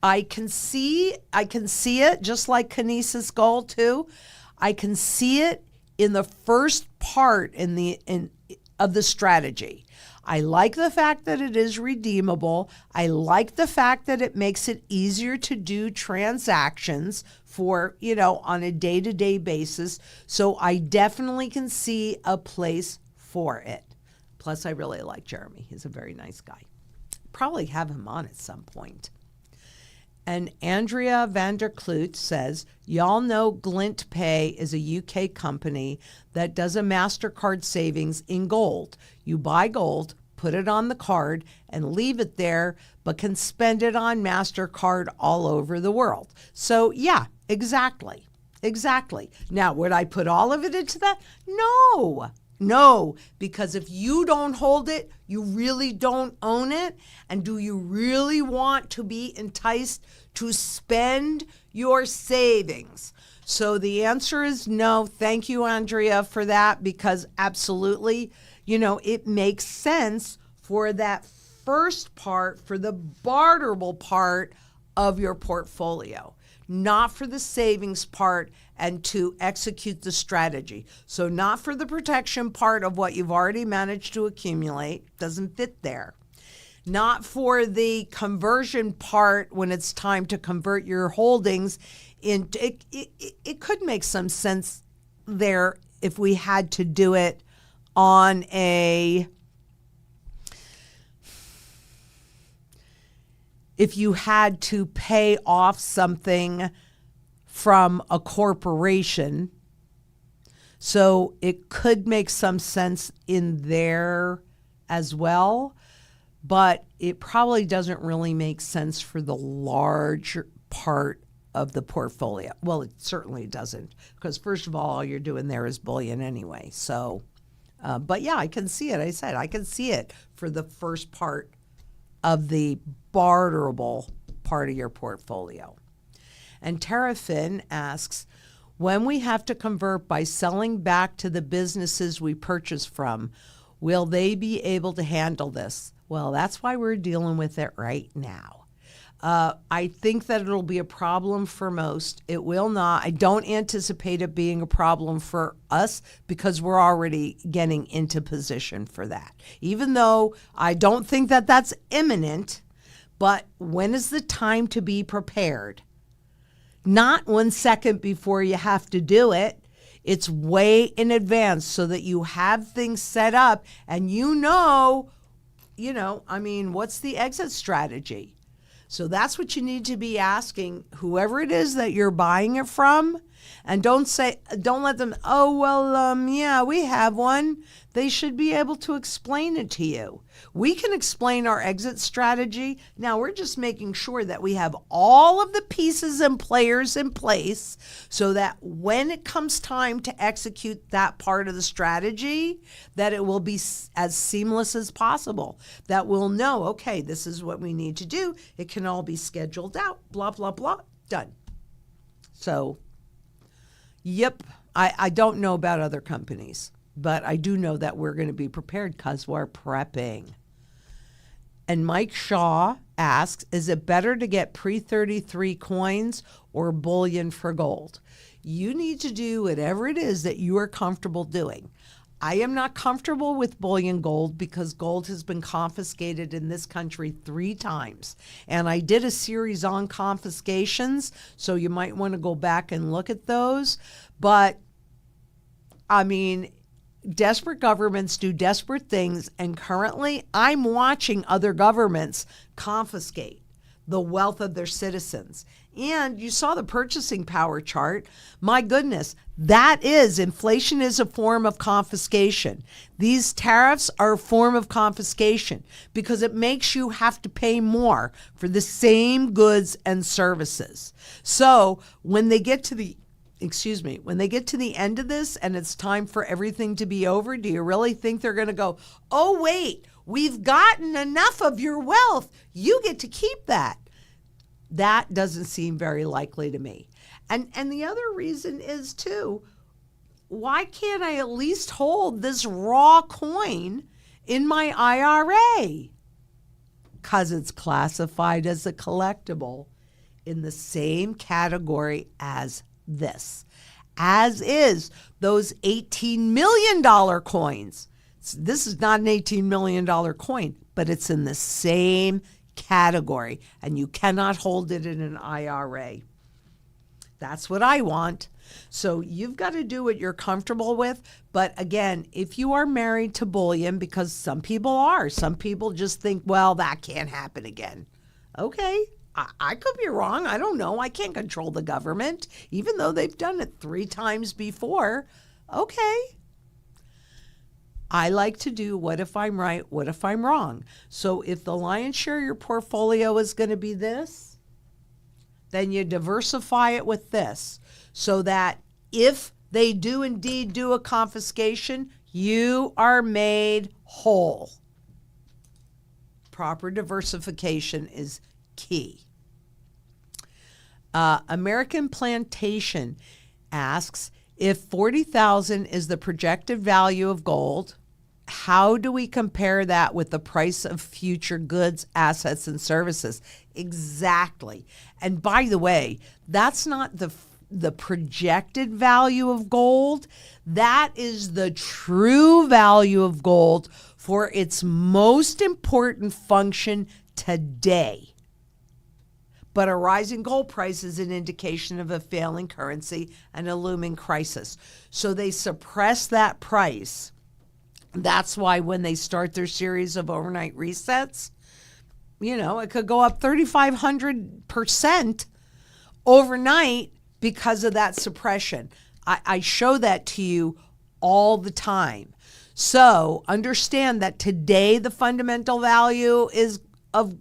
I can see it just like Kinesis Gold too. I can see it in the first part in of the strategy. I like the fact that it is redeemable. I like the fact that it makes it easier to do transactions for, on a day-to-day basis. So I definitely can see a place for it. Plus, I really like Jeremy. He's a very nice guy. Probably have him on at some point. And Andrea van der Kloot says, y'all know Glint Pay is a UK company that does a MasterCard savings in gold. You buy gold, put it on the card, and leave it there, but can spend it on MasterCard all over the world. So yeah, exactly. Now, would I put all of it into that? No, because if you don't hold it, you really don't own it. And do you really want to be enticed to spend your savings? So the answer is no. Thank you, Andrea, for that, because absolutely, it makes sense for that first part, for the barterable part of your portfolio, not for the savings part and to execute the strategy. So not for the protection part of what you've already managed to accumulate, doesn't fit there. Not for the conversion part when it's time to convert your holdings into, it could make some sense there if we had to do it on if you had to pay off something from a corporation. So it could make some sense in there as well, but it probably doesn't really make sense for the large part of the portfolio. Well, it certainly doesn't, because first of all you're doing there is bullion anyway. So, but yeah, I can see it. I said I can see it for the first part of the barterable part of your portfolio. And Terrafin asks, when we have to convert by selling back to the businesses we purchase from, will they be able to handle this? Well, that's why we're dealing with it right now. I think that it'll be a problem for most. It will not. I don't anticipate it being a problem for us because we're already getting into position for that. Even though I don't think that that's imminent, but when is the time to be prepared? Not 1 second before you have to do it. It's way in advance so that you have things set up and what's the exit strategy? So that's what you need to be asking whoever it is that you're buying it from. And don't let them, yeah, we have one. They should be able to explain it to you. We can explain our exit strategy. Now we're just making sure that we have all of the pieces and players in place so that when it comes time to execute that part of the strategy, that it will be as seamless as possible. That we'll know, okay, this is what we need to do. It can all be scheduled out, blah, blah, blah, done. So, yep, I don't know about other companies, but I do know that we're going to be prepared because we're prepping. And Mike Shaw asks, is it better to get pre-33 coins or bullion for gold? You need to do whatever it is that you are comfortable doing. I am not comfortable with bullion gold because gold has been confiscated in this country 3 times. And I did a series on confiscations, so you might want to go back and look at those. But, desperate governments do desperate things, and currently I'm watching other governments confiscate the wealth of their citizens. And you saw the purchasing power chart. My goodness, inflation is a form of confiscation. These tariffs are a form of confiscation because it makes you have to pay more for the same goods and services. So when they get to the end of this and it's time for everything to be over, do you really think they're going to go, oh, wait, we've gotten enough of your wealth. You get to keep that. That doesn't seem very likely to me. And the other reason is, too, why can't I at least hold this raw coin in my IRA? Because it's classified as a collectible in the same category as this, as is those $18 million coins This is not an $18 million coin, but it's in the same category, and you cannot hold it in an IRA. That's what I want. So you've got to do what you're comfortable with. But again, if you are married to bullion, because some people are, some people just think, well, that can't happen again. Okay, I could be wrong. I don't know. I can't control the government, even though they've done it 3 times before. Okay. I like to do what if I'm right, what if I'm wrong. So if the lion's share of your portfolio is going to be this, then you diversify it with this, so that if they do indeed do a confiscation, you are made whole. Proper diversification is key. American Plantation asks, if $40,000 is the projected value of gold, how do we compare that with the price of future goods, assets, and services? Exactly. And by the way, that's not the projected value of gold. That is the true value of gold for its most important function today. But a rising gold price is an indication of a failing currency and a looming crisis. So they suppress that price. That's why when they start their series of overnight resets, it could go up 3,500% overnight because of that suppression. I show that to you all the time. So understand that today the fundamental value is of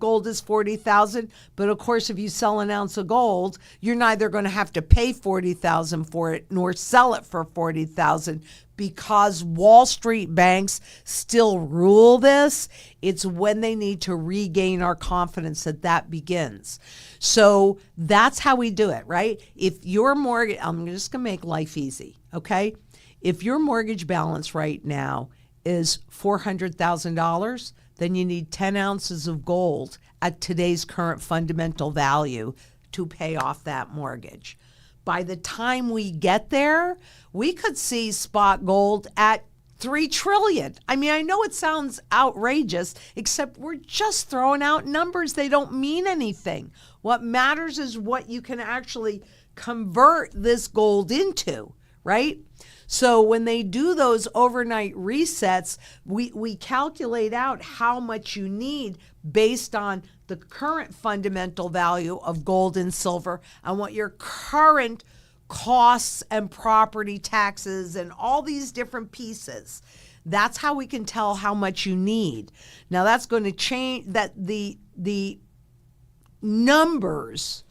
gold is 40,000, but of course if you sell an ounce of gold, you're neither going to have to pay 40,000 for it nor sell it for 40,000, because Wall Street banks still rule this. It's when they need to regain our confidence that begins. So that's how we do it, right? If your mortgage, I'm just going to make life easy, okay? If your mortgage balance right now is $400,000, then you need 10 ounces of gold at today's current fundamental value to pay off that mortgage. By the time we get there, we could see spot gold at 3 trillion. I mean, I know it sounds outrageous, except we're just throwing out numbers. They don't mean anything. What matters is what you can actually convert this gold into, right? So when they do those overnight resets, we calculate out how much you need based on the current fundamental value of gold and silver and what your current costs and property taxes and all these different pieces. That's how we can tell how much you need. Now that's going to change, that the numbers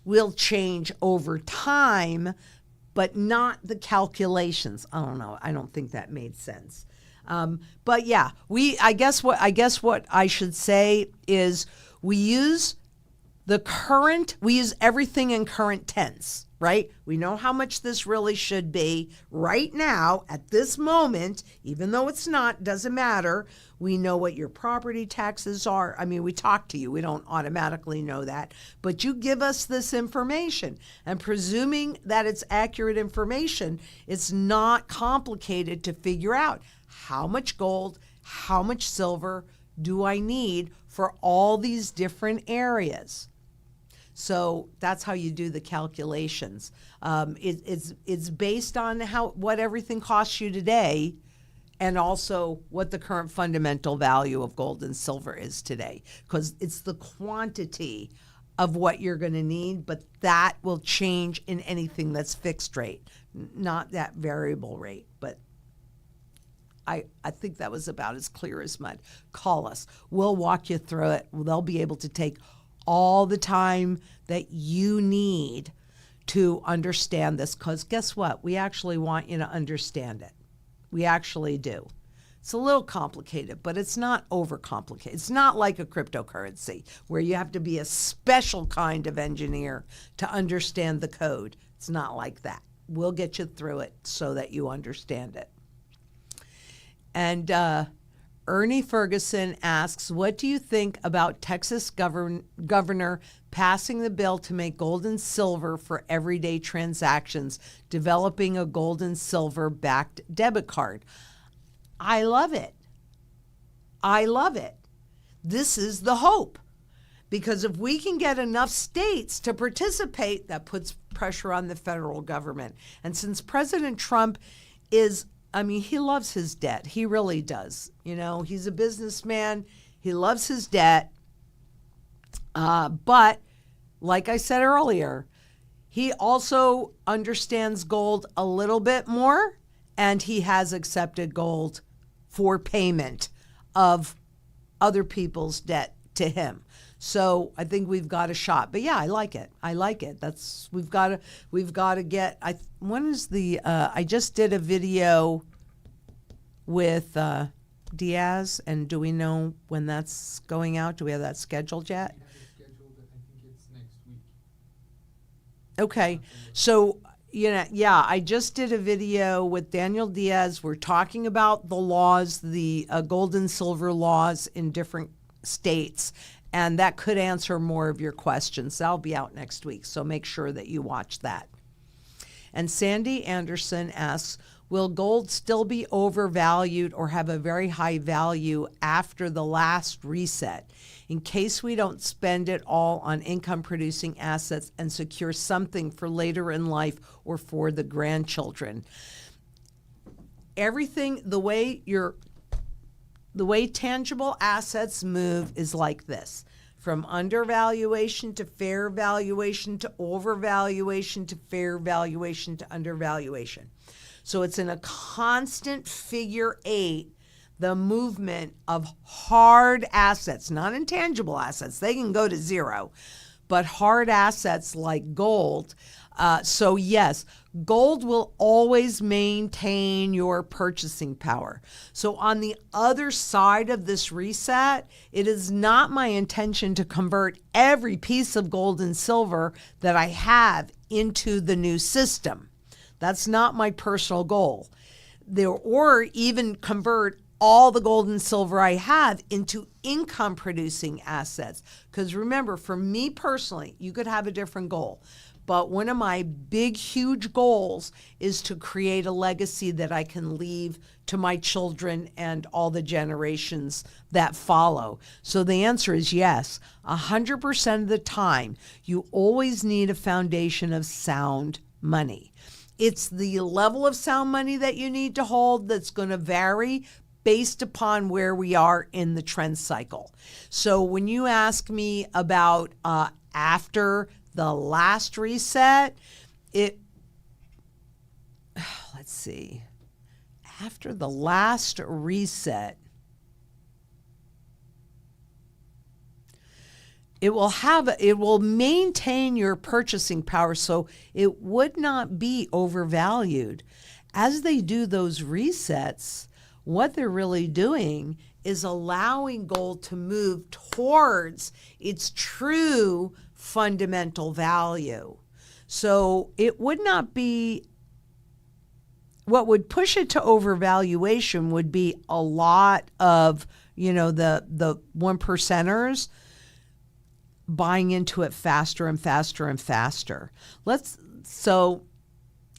will change over time, but not the calculations. I don't know. I don't think that made sense. But yeah, I guess what I should say is we use everything in current tense, right? We know how much this really should be right now at this moment, even though it's not, doesn't matter. We know what your property taxes are. I mean, we talk to you. We don't automatically know that, but you give us this information, and presuming that it's accurate information, it's not complicated to figure out how much gold, how much silver do I need for all these different areas. So that's how you do the calculations. It's based on what everything costs you today, and also what the current fundamental value of gold and silver is today, because it's the quantity of what you're going to need, but that will change in anything that's fixed rate, not that variable rate. But I think that was about as clear as mud. Call us. We'll walk you through it. They'll be able to take all the time that you need to understand this, because guess what? We actually want you to understand it. We actually do. It's a little complicated, but it's not overcomplicated. It's not like a cryptocurrency where you have to be a special kind of engineer to understand the code. It's not like that. We'll get you through it so that you understand it. And Ernie Ferguson asks, what do you think about Texas governor passing the bill to make gold and silver for everyday transactions, developing a gold and silver backed debit card? I love it. I love it. This is the hope. Because if we can get enough states to participate, that puts pressure on the federal government. And since President Trump is, he loves his debt. He really does. He's a businessman. He loves his debt. But like I said earlier, he also understands gold a little bit more, and he has accepted gold for payment of other people's debt to him. So I think we've got a shot. But yeah, I like it. We've got to get, I just did a video with Diaz, and do we know when that's going out? Do we have that scheduled yet? We have it scheduled, I think it's next week. Okay. So, I just did a video with Daniel Diaz. We're talking about the laws, the gold and silver laws in different states. And that could answer more of your questions. That'll be out next week, so make sure that you watch that. And Sandy Anderson asks, will gold still be overvalued or have a very high value after the last reset, in case we don't spend it all on income-producing assets and secure something for later in life or for the grandchildren? Everything, the way tangible assets move is like this: from undervaluation to fair valuation to overvaluation to fair valuation to undervaluation. So it's in a constant figure 8, the movement of hard assets, not intangible assets. They can go to zero, but hard assets like gold. So yes, gold will always maintain your purchasing power. So on the other side of this reset, it is not my intention to convert every piece of gold and silver that I have into the new system. That's not my personal goal. Or even convert all the gold and silver I have into income producing assets. Because remember, for me personally, you could have a different goal. But one of my big, huge goals is to create a legacy that I can leave to my children and all the generations that follow. So the answer is yes. 100% of the time, you always need a foundation of sound money. It's the level of sound money that you need to hold that's going to vary based upon where we are in the trend cycle. So when you ask me about after the last reset, let's see, after the last reset, it will maintain your purchasing power, so it would not be overvalued. As they do those resets, what they're really doing is allowing gold to move towards its true fundamental value. So it would not be, what would push it to overvaluation would be a lot of, the 1%ers buying into it faster and faster and faster. So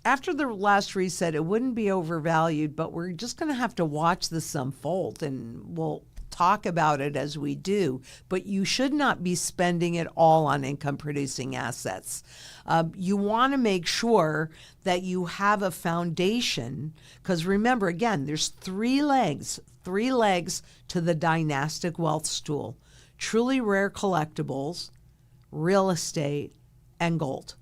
after the last reset, it wouldn't be overvalued, but we're just going to have to watch this unfold, and we'll talk about it as we do. But you should not be spending it all on income producing assets. You want to make sure that you have a foundation, because remember, again, there's three legs to the dynastic wealth stool: truly rare collectibles, real estate, and gold.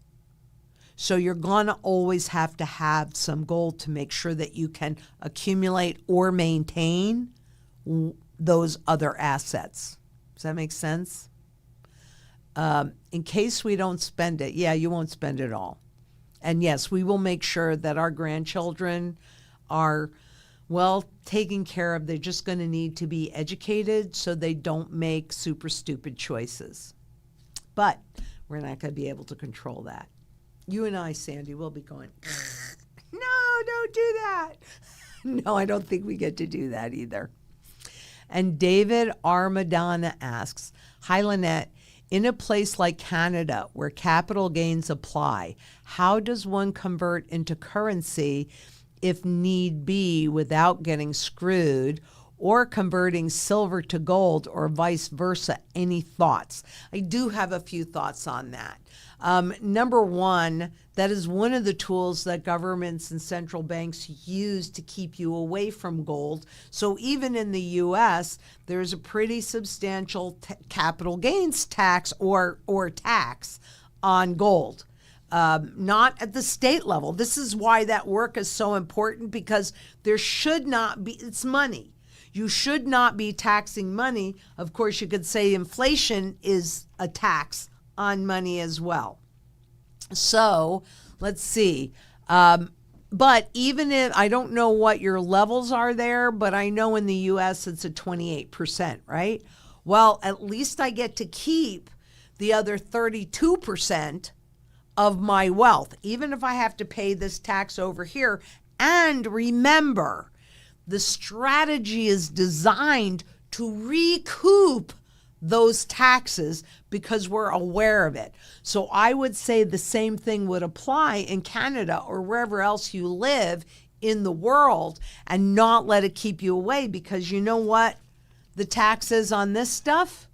So you're going to always have to have some gold to make sure that you can accumulate or maintain those other assets. Does that make sense? In case we don't spend it, yeah, you won't spend it all. And yes, we will make sure that our grandchildren are well taken care of. They're just going to need to be educated so they don't make super stupid choices. But we're not going to be able to control that. You and I, Sandy, will be going, no, don't do that. No, I don't think we get to do that either. And David Armadana asks, hi, Lynette. In a place like Canada where capital gains apply, how does one convert into currency if need be without getting screwed, or converting silver to gold or vice versa. Any thoughts? I do have a few thoughts on that. Number one, that is one of the tools that governments and central banks use to keep you away from gold. So even in the U.S., there's a pretty substantial capital gains tax or tax on gold. Not at the state level. This is why that work is so important, because there should not be, it's money. You should not be taxing money. Of course, you could say inflation is a tax on money as well. So let's see. But even if, I don't know what your levels are there, but I know in the US it's at 28%, right? Well, at least I get to keep the other 32% of my wealth, even if I have to pay this tax over here. And remember, the strategy is designed to recoup those taxes because we're aware of it. So I would say the same thing would apply in Canada or wherever else you live in the world, and not let it keep you away, because you know what the tax is on this stuff?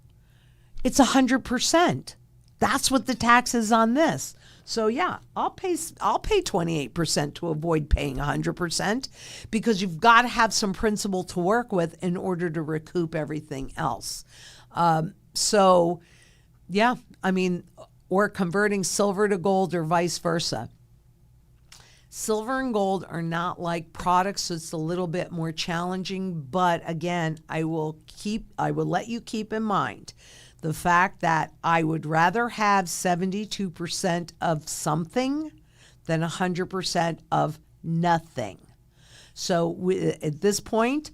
It's 100%. That's what the tax is on this. So yeah, I'll pay 28% to avoid paying 100%, because you've got to have some principle to work with in order to recoup everything else. So yeah, I mean, or converting silver to gold or vice versa. Silver and gold are not like products, so it's a little bit more challenging. But again, I will let you keep in mind the fact that I would rather have 72% of something than 100% of nothing. So at this point,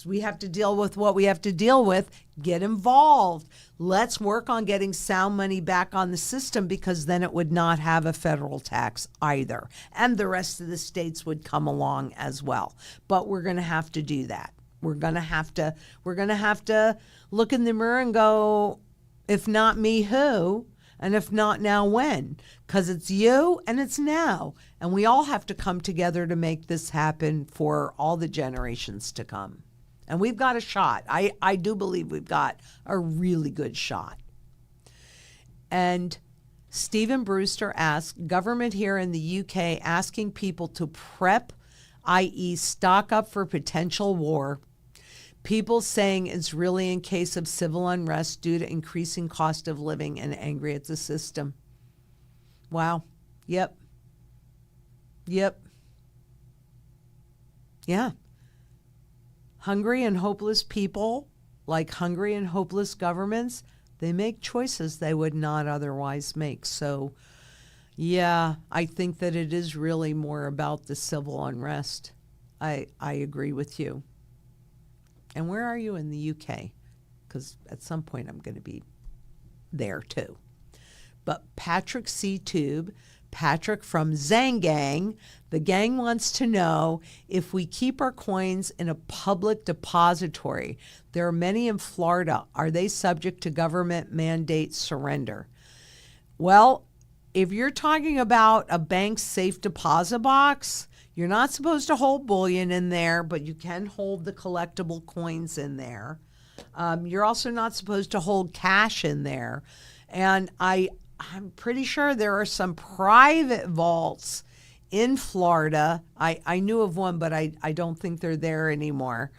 we have to deal with what we have to deal with. Get involved. Let's work on getting sound money back on the system, because then it would not have a federal tax either. And the rest of the states would come along as well. But we're going to have to do that. We're going to have to look in the mirror and go, if not me, who? And if not now, when? Because it's you and it's now. And we all have to come together to make this happen for all the generations to come. And we've got a shot. I do believe we've got a really good shot. And Stephen Brewster asked, government here in the UK asking people to prep, i.e. stock up for potential war. People saying it's really in case of civil unrest due to increasing cost of living and angry at the system. Wow. Yep. Yeah. Hungry and hopeless people, like hungry and hopeless governments, they make choices they would not otherwise make. So, yeah, I think that it is really more about the civil unrest. I agree with you. And where are you in the UK? Because at some point I'm going to be there too. But Patrick C. Tube, Patrick from Zang Gang, the gang wants to know if we keep our coins in a public depository. There are many in Florida. Are they subject to government mandate surrender? Well, if you're talking about a bank's safe deposit box, you're not supposed to hold bullion in there, but you can hold the collectible coins in there. You're also not supposed to hold cash in there. And I'm pretty sure there are some private vaults in Florida. I knew of one, but I don't think they're there anymore.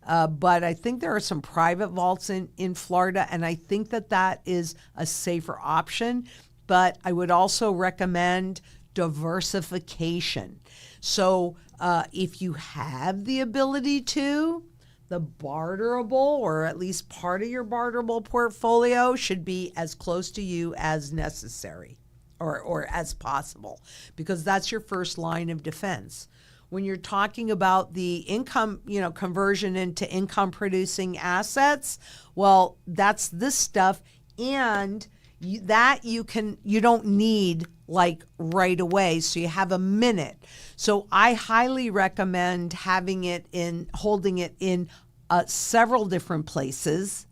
But I think there are some private vaults in Florida, and I think that is a safer option. But I would also recommend diversification. So if you have the ability to, the barterable, or at least part of your barterable portfolio, should be as close to you as necessary or as possible, because that's your first line of defense. When you're talking about the income, conversion into income producing assets, well, that's this stuff, and you don't need like right away, so you have a minute. So I highly recommend holding it in several different places,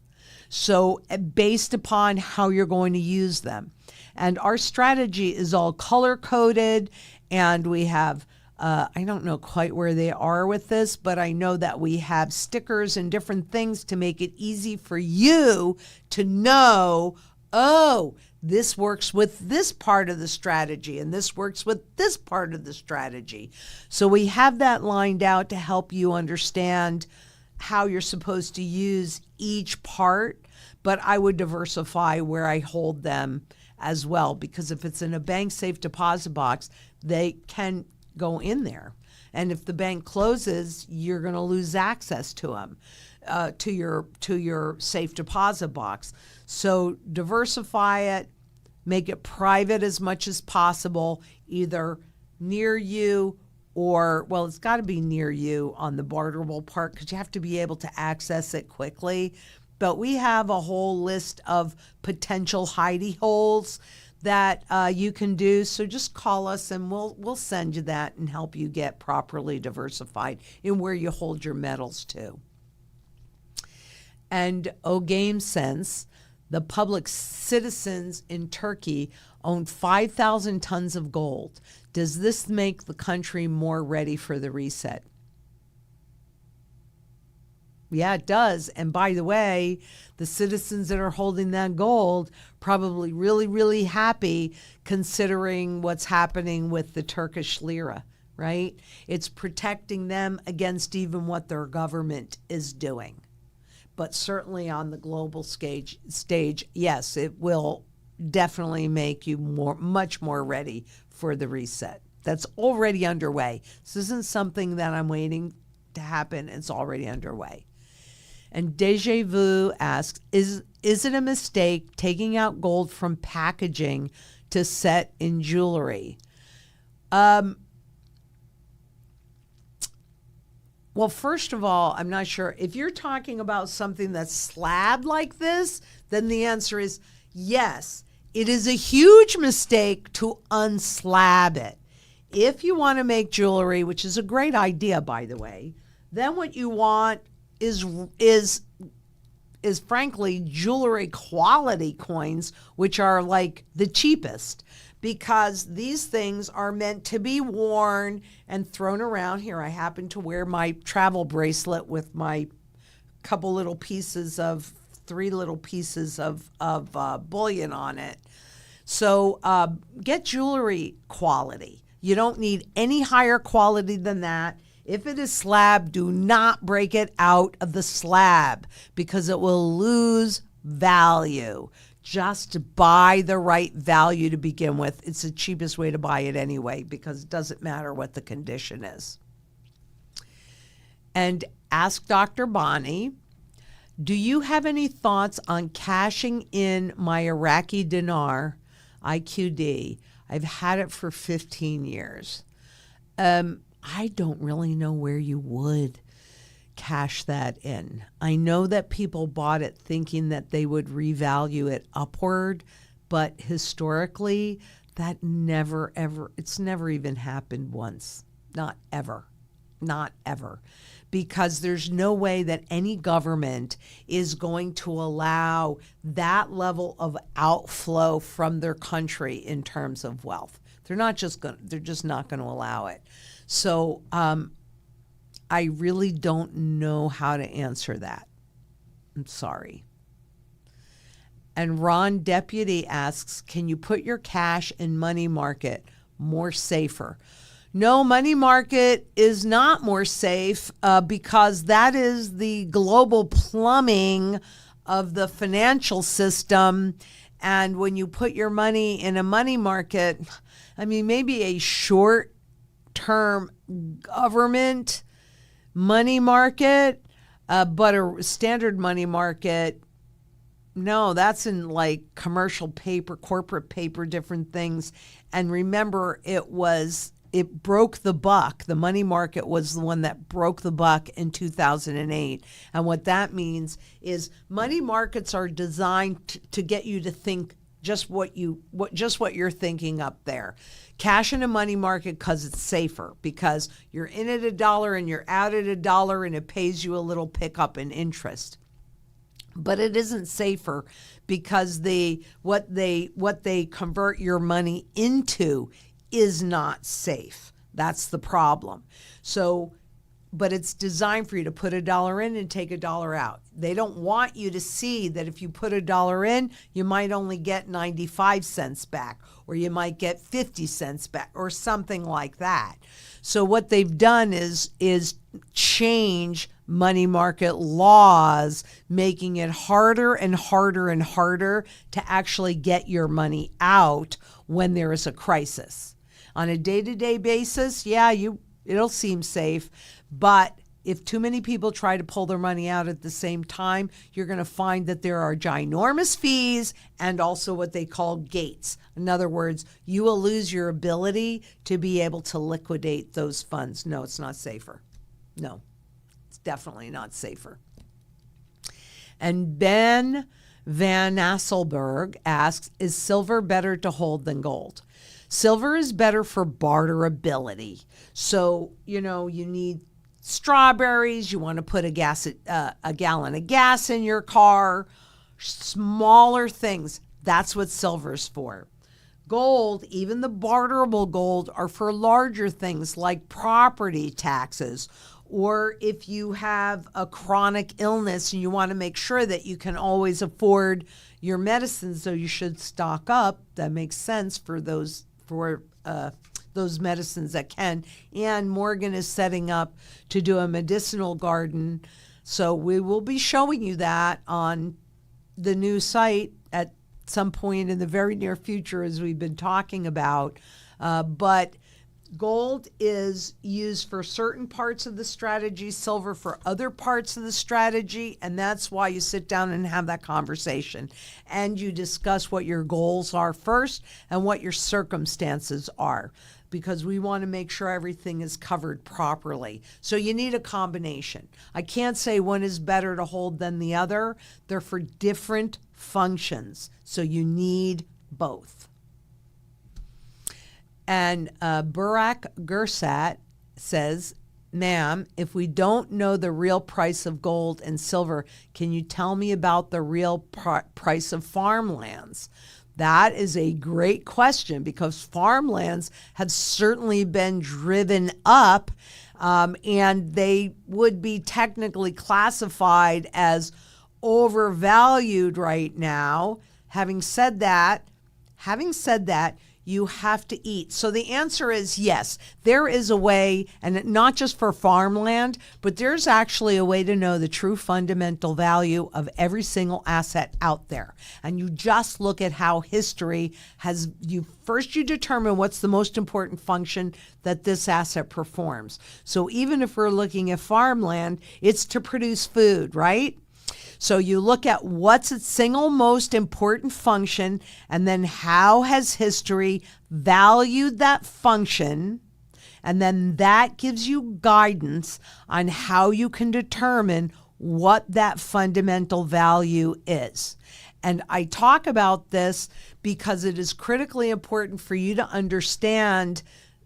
so based upon how you're going to use them. And our strategy is all color coded, and we have I don't know quite where they are with this, but I know that we have stickers and different things to make it easy for you to know, oh, this works with this part of the strategy and this works with this part of the strategy. So we have that lined out to help you understand how you're supposed to use each part, but I would diversify where I hold them as well, because if it's in a bank safe deposit box, they can go in there. And if the bank closes, you're going to lose access to them, to your safe deposit box. So diversify it, make it private as much as possible, either near you or, well, it's got to be near you on the barterable part because you have to be able to access it quickly. But we have a whole list of potential hidey holes that you can do. So just call us and we'll send you that and help you get properly diversified in where you hold your metals to. And Game Sense, the public citizens in Turkey own 5,000 tons of gold. Does this make the country more ready for the reset? Yeah, it does. And by the way, the citizens that are holding that gold probably really, really happy considering what's happening with the Turkish lira, right? It's protecting them against even what their government is doing. But certainly on the global stage, yes, it will definitely make you much more ready for the reset. That's already underway. This isn't something that I'm waiting to happen. It's already underway. And Deja Vu asks, is it a mistake taking out gold from packaging to set in jewelry? Well, first of all, I'm not sure. If you're talking about something that's slabbed like this, then the answer is yes. It is a huge mistake to unslab it. If you want to make jewelry, which is a great idea, by the way, then what you want is frankly jewelry quality coins, which are like the cheapest, because these things are meant to be worn and thrown around. Here, I happen to wear my travel bracelet with my three little pieces of bullion on it. So get jewelry quality. You don't need any higher quality than that. If it is slab, do not break it out of the slab because it will lose value. Just buy the right value to begin with. It's the cheapest way to buy it anyway because it doesn't matter what the condition is. And ask Dr. Bonnie, do you have any thoughts on cashing in my Iraqi dinar, IQD? I've had it for 15 years. I don't really know where you would cash that in. I know that people bought it thinking that they would revalue it upward, but historically, that it's never even happened once. Not ever. Because there's no way that any government is going to allow that level of outflow from their country in terms of wealth. They're just not going to allow it. So I really don't know how to answer that. I'm sorry. And Ron Deputy asks, can you put your cash in money market more safer? No, money market is not more safe because that is the global plumbing of the financial system. And when you put your money in a money market, I mean, maybe a short-term government money market, but a standard money market, no, that's in like commercial paper, corporate paper, different things. And remember, it broke the buck. The money market was the one that broke the buck in 2008. And what that means is money markets are designed to get you to think just what you're thinking up there. Cash in a money market because it's safer, because you're in at $1 and you're out at $1 and it pays you a little pickup in interest. But it isn't safer because what they convert your money into is not safe. That's the problem. So, but it's designed for you to put $1 in and take $1 out. They don't want you to see that if you put $1 in, you might only get 95 cents back, or you might get 50 cents back, or something like that. So what they've done is change money market laws, making it harder and harder and harder to actually get your money out when there is a crisis. On a day-to-day basis, it'll seem safe, but if too many people try to pull their money out at the same time, you're going to find that there are ginormous fees and also what they call gates. In other words, you will lose your ability to be able to liquidate those funds. No, it's not safer. No, it's definitely not safer. And Ben Van Asselberg asks, is silver better to hold than gold? Silver is better for barterability. So, you need strawberries, you want to put a gallon of gas in your car, smaller things. That's what silver's for. Gold, even the barterable gold, are for larger things like property taxes, or if you have a chronic illness and you want to make sure that you can always afford your medicines, so you should stock up. That makes sense for those medicines that can. And Morgan is setting up to do a medicinal garden. So we will be showing you that on the new site at some point in the very near future, as we've been talking about. But gold is used for certain parts of the strategy, silver for other parts of the strategy, and that's why you sit down and have that conversation. And you discuss what your goals are first and what your circumstances are, because we want to make sure everything is covered properly. So you need a combination. I can't say one is better to hold than the other. They're for different functions, so you need both. And Burak Gursat says, ma'am, if we don't know the real price of gold and silver, can you tell me about the real price of farmlands? That is a great question, because farmlands have certainly been driven up, and they would be technically classified as overvalued right now. Having said that, you have to eat. So the answer is yes, there is a way, and not just for farmland, but there's actually a way to know the true fundamental value of every single asset out there. And you just look at how history has, you determine what's the most important function that this asset performs. So even if we're looking at farmland, it's to produce food, right? So you look at what's its single most important function, and then how has history valued that function, and then that gives you guidance on how you can determine what that fundamental value is. And I talk about this because it is critically important for you to understand,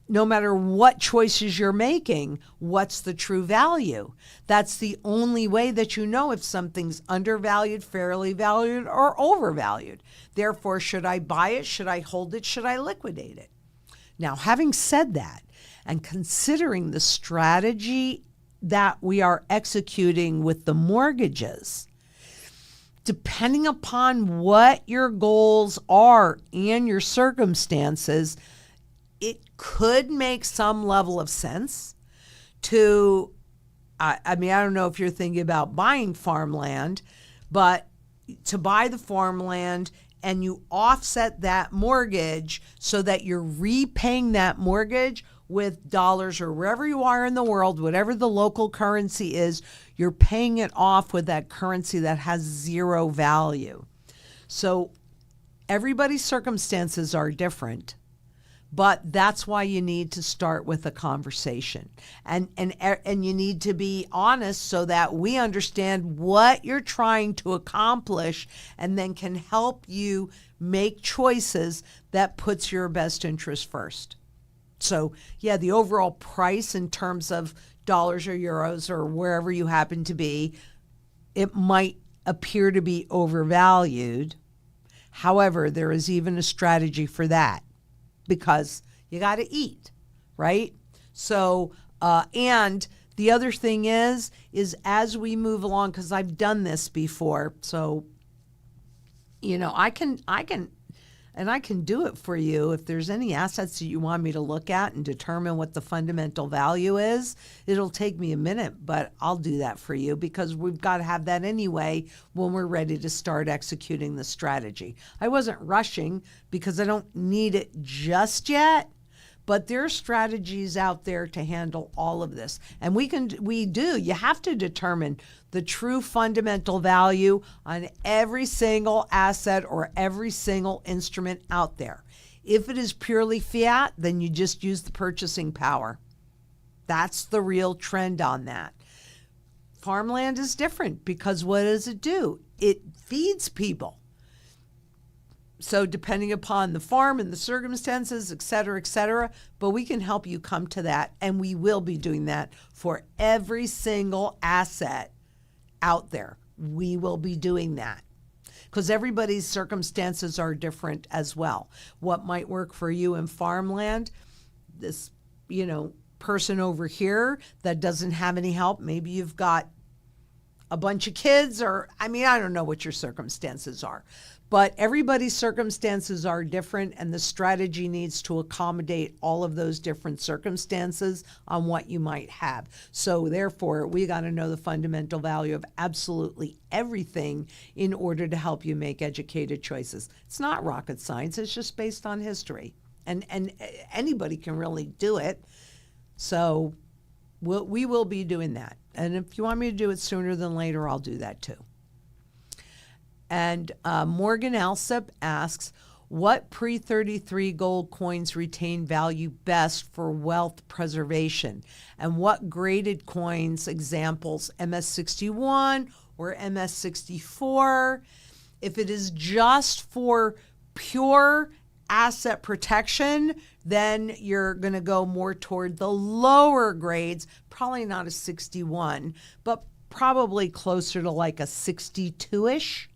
no matter what choices you're making, what's the true value. That's the only way that you know if something's undervalued, fairly valued, or overvalued. Therefore, should I buy it? Should I hold it? Should I liquidate it? Now, having said that, and considering the strategy that we are executing with the mortgages, depending upon what your goals are and your circumstances, it could make some level of sense to, I don't know if you're thinking about buying farmland, but to buy the farmland and you offset that mortgage so that you're repaying that mortgage with dollars, or wherever you are in the world, whatever the local currency is, you're paying it off with that currency that has zero value. So everybody's circumstances are different. But that's why you need to start with a conversation, and you need to be honest so that we understand what you're trying to accomplish, and then can help you make choices that puts your best interest first. So yeah, the overall price in terms of dollars or euros or wherever you happen to be, it might appear to be overvalued. However, there is even a strategy for that, because you got to eat, right? So, and the other thing is as we move along, because I've done this before, so, I can do it for you. If there's any assets that you want me to look at and determine what the fundamental value is, it'll take me a minute, but I'll do that for you because we've got to have that anyway when we're ready to start executing the strategy. I wasn't rushing because I don't need it just yet, but there are strategies out there to handle all of this. And you have to determine the true fundamental value on every single asset or every single instrument out there. If it is purely fiat, then you just use the purchasing power. That's the real trend on that. Farmland is different because what does it do? It feeds people. So depending upon the farm and the circumstances, et cetera, but we can help you come to that, and we will be doing that for every single asset out there. We will be doing that because everybody's circumstances are different as well. What might work for you in farmland, this, person over here that doesn't have any help, maybe you've got a bunch of kids I don't know what your circumstances are. But everybody's circumstances are different, and the strategy needs to accommodate all of those different circumstances on what you might have. So therefore, we got to know the fundamental value of absolutely everything in order to help you make educated choices. It's not rocket science. It's just based on history. And anybody can really do it. So we will be doing that. And if you want me to do it sooner than later, I'll do that too. And Morgan Alsop asks, what pre-33 gold coins retain value best for wealth preservation? And what graded coins, examples, MS61 or MS64? If it is just for pure asset protection, then you're going to go more toward the lower grades, probably not a 61, but probably closer to like a 62-ish.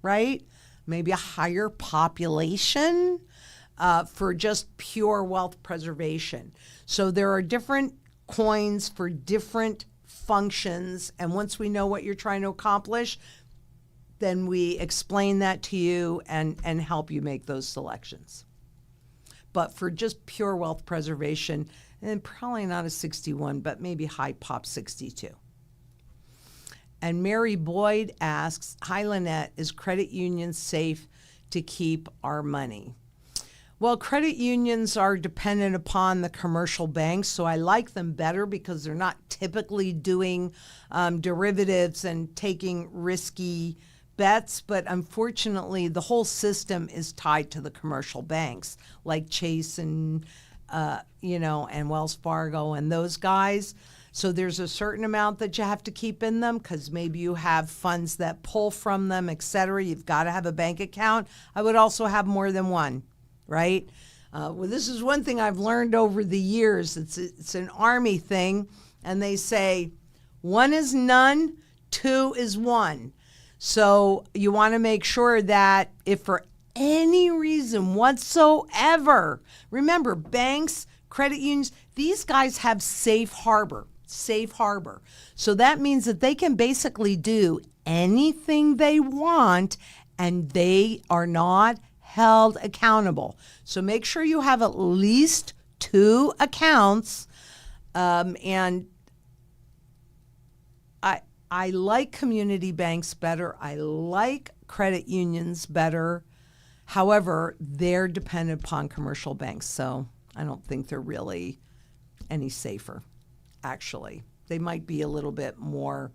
Right? Maybe a higher population for just pure wealth preservation. So there are different coins for different functions. And once we know what you're trying to accomplish, then we explain that to you and help you make those selections. But for just pure wealth preservation, and probably not a 61, but maybe high pop 62. And Mary Boyd asks, hi, Lynette, is credit union safe to keep our money? Well, credit unions are dependent upon the commercial banks, so I like them better because they're not typically doing derivatives and taking risky bets, but unfortunately, the whole system is tied to the commercial banks like Chase and, and Wells Fargo and those guys. So there's a certain amount that you have to keep in them because maybe you have funds that pull from them, et cetera. You've got to have a bank account. I would also have more than one, right? Well, this is one thing I've learned over the years. It's an Army thing, and they say 1 is none, 2 is 1. So you want to make sure that if for any reason whatsoever, remember banks, credit unions, these guys have safe harbor. So that means that they can basically do anything they want and they are not held accountable. So make sure you have at least 2 accounts. And I like community banks better. I like credit unions better. However, they're dependent upon commercial banks. So I don't think they're really any safer. Actually, they might be a little bit more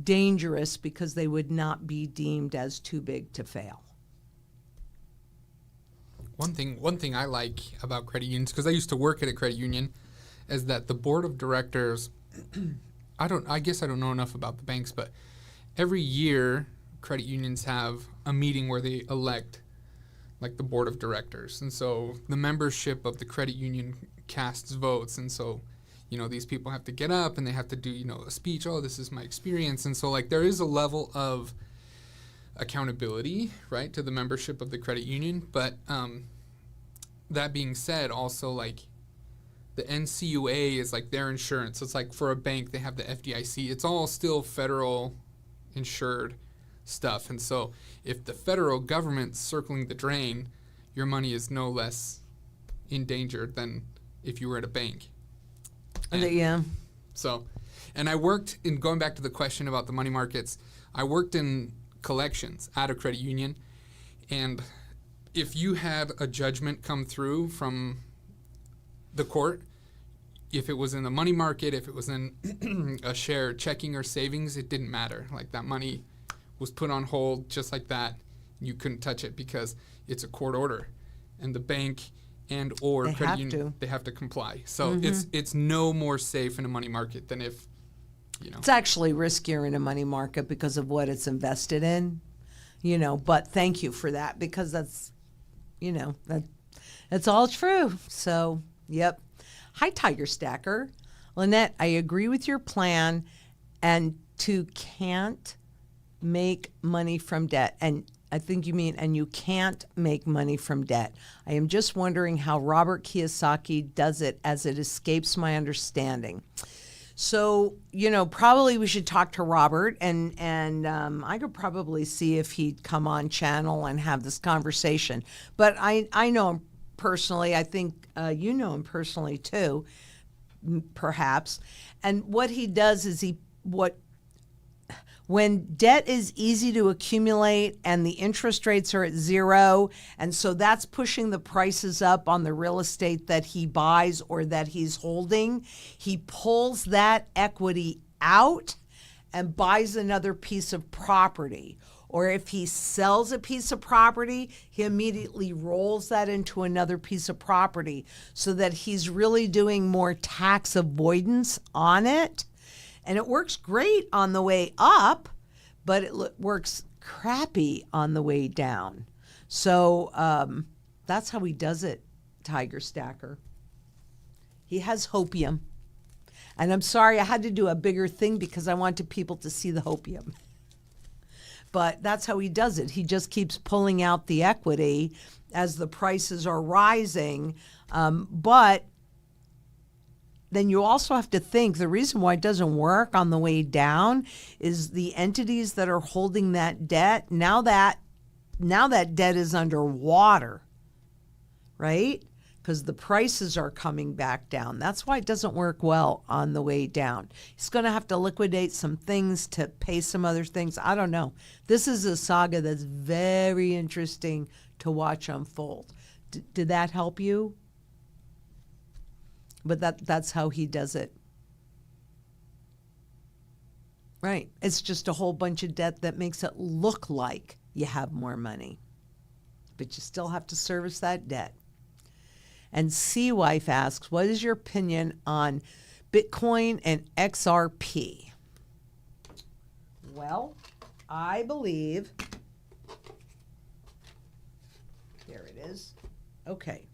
dangerous because they would not be deemed as too big to fail. One thing I like about credit unions, because I used to work at a credit union, is that the board of directors, I guess I don't know enough about the banks, but every year credit unions have a meeting where they elect like the board of directors. And so the membership of the credit union casts votes. And so these people have to get up and they have to do, a speech. Oh, this is my experience. And so like there is a level of accountability, right, to the membership of the credit union. But that being said, also like the NCUA is like their insurance. So it's like for a bank, they have the FDIC. It's all still federal insured stuff. And so if the federal government's circling the drain, your money is no less in danger than if you were at a bank. Yeah. So, and I worked in, going back to the question about the money markets, I worked in collections at a credit union. And if you had a judgment come through from the court, if it was in the money market, if it was in a share checking or savings, it didn't matter. Like that money was put on hold just like that. You couldn't touch it because it's a court order, and the bank and or They credit have union, to. they have to comply. So it's no more safe in a money market than if, It's actually riskier in a money market because of what it's invested in, but thank you for that, because that's, that's all true. So, yep. Hi, Tiger Stacker. Lynette, I agree with your plan and can't make money from debt. And I think you mean, and you can't make money from debt. I am just wondering how Robert Kiyosaki does it, as it escapes my understanding. So, probably we should talk to Robert, and I could probably see if he'd come on channel and have this conversation. But I know him personally. I think you know him personally too, perhaps. And what he does is when debt is easy to accumulate and the interest rates are at zero, and so that's pushing the prices up on the real estate that he buys or that he's holding, he pulls that equity out and buys another piece of property. Or if he sells a piece of property, he immediately rolls that into another piece of property, so that he's really doing more tax avoidance on it. And it works great on the way up, but it works crappy on the way down. So that's how he does it, Tiger Stacker. He has hopium. And I'm sorry, I had to do a bigger thing because I wanted people to see the hopium. But that's how he does it. He just keeps pulling out the equity as the prices are rising. But then you also have to think the reason why it doesn't work on the way down is the entities that are holding that debt, now that debt is underwater, right? Because the prices are coming back down. That's why it doesn't work well on the way down. He's going to have to liquidate some things to pay some other things. I don't know. This is a saga that's very interesting to watch unfold. Did that help you? But that's how he does it. Right. It's just a whole bunch of debt that makes it look like you have more money. But you still have to service that debt. And C-Wife asks, what is your opinion on Bitcoin and XRP? Well, I believe, there it is. Okay.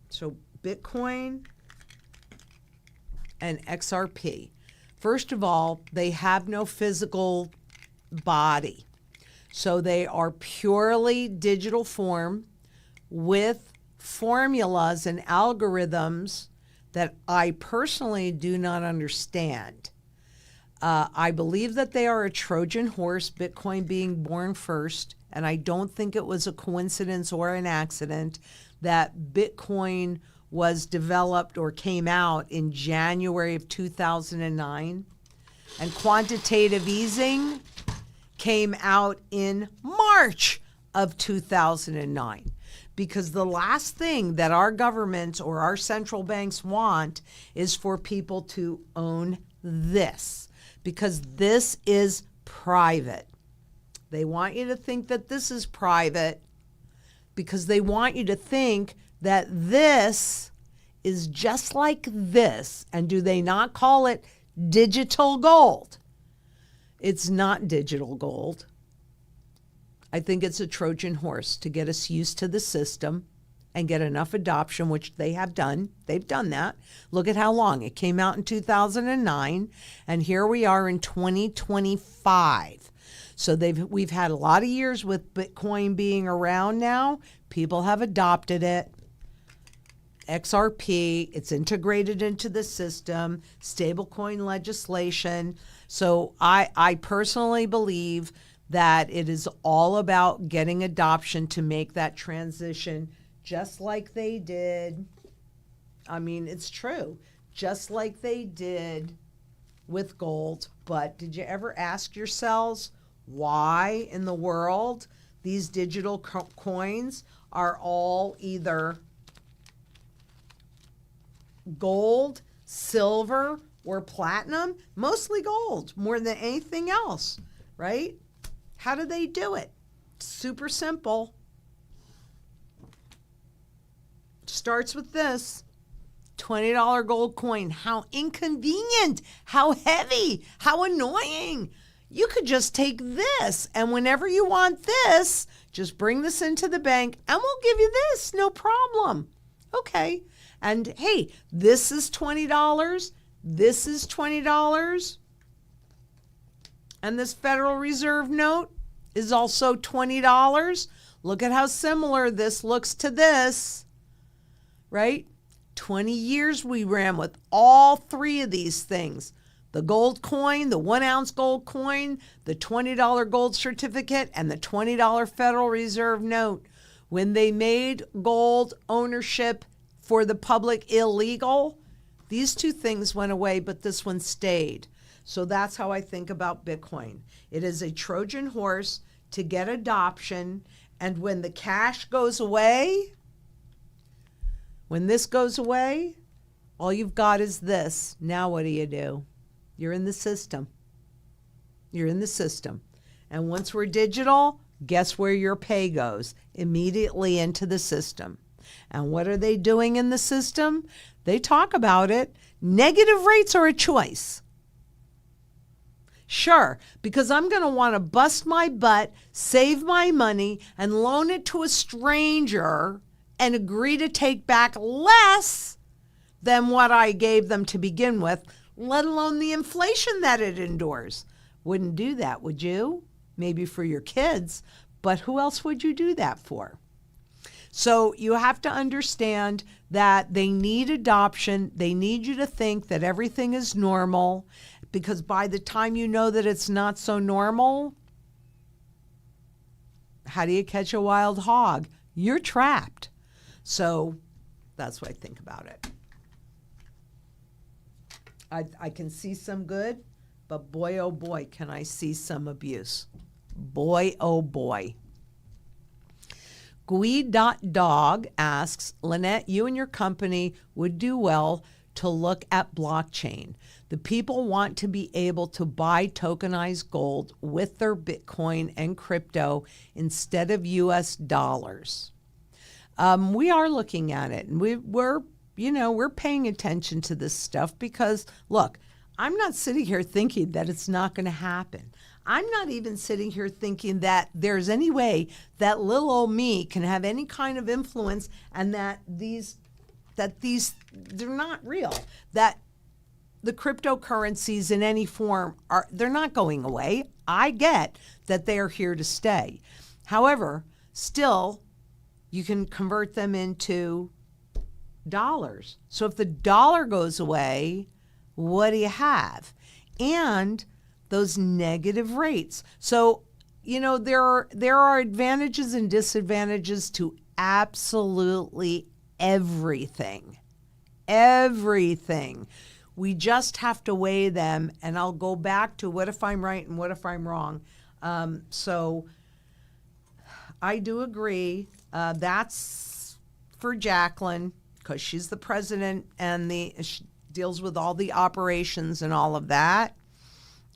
So Bitcoin and XRP. First of all, they have no physical body. So they are purely digital form with formulas and algorithms that I personally do not understand. I believe that they are a Trojan horse, Bitcoin being born first, and I don't think it was a coincidence or an accident that Bitcoin was developed or came out in January of 2009, and quantitative easing came out in March of 2009. Because the last thing that our governments or our central banks want is for people to own this, because this is private. They want you to think that this is private because they want you to think that this is just like this. And do they not call it digital gold? It's not digital gold. I think it's a Trojan horse to get us used to the system and get enough adoption, which they have done. They've done that. Look at how long. It came out in 2009, and here we are in 2025. So we've had a lot of years with Bitcoin being around now. People have adopted it. XRP. It's integrated into the system, stablecoin legislation. So I personally believe that it is all about getting adoption to make that transition just like they did. I mean, it's true, just like they did with gold. But did you ever ask yourselves why in the world these digital coins are all either gold, silver, or platinum? Mostly gold, more than anything else, right? How do they do it? Super simple. Starts with this $20 gold coin. How inconvenient, how heavy, how annoying. You could just take this, and whenever you want this, just bring this into the bank and we'll give you this, no problem. Okay. And hey, this is $20. This is $20. And this Federal Reserve note is also $20. Look at how similar this looks to this, right? 20 years we ran with all three of these things. The gold coin, the 1 ounce gold coin, the $20 gold certificate, and the $20 Federal Reserve note. When they made gold ownership for the public illegal, these two things went away, but this one stayed. So that's how I think about Bitcoin. It is a Trojan horse to get adoption. And when the cash goes away, when this goes away, all you've got is this. Now what do? You're in the system. You're in the system. And once we're digital, guess where your pay goes? Immediately into the system. And what are they doing in the system? They talk about it. Negative rates are a choice. Sure, because I'm going to want to bust my butt, save my money, and loan it to a stranger and agree to take back less than what I gave them to begin with, let alone the inflation that it endures. Wouldn't do that, would you? Maybe for your kids, but who else would you do that for? So you have to understand that they need adoption. They need you to think that everything is normal, because by the time you know that it's not so normal, how do you catch a wild hog? You're trapped. So that's what I think about it. I can see some good, but boy, oh boy, can I see some abuse. Boy, oh boy. Gui.dog asks, Lynette, you and your company would do well to look at blockchain. The people want to be able to buy tokenized gold with their Bitcoin and crypto instead of US dollars. We are looking at it, and we're paying attention to this stuff because, look, I'm not sitting here thinking that it's not going to happen. I'm not even sitting here thinking that there's any way that little old me can have any kind of influence, and that these they're not real. That the cryptocurrencies in any form they're not going away. I get that they are here to stay. However, still, you can convert them into dollars. So if the dollar goes away, what do you have? And those negative rates. So, there are advantages and disadvantages to absolutely everything. Everything. We just have to weigh them, and I'll go back to what if I'm right and what if I'm wrong. So I do agree. That's for Jacqueline, because she's the president and she deals with all the operations and all of that.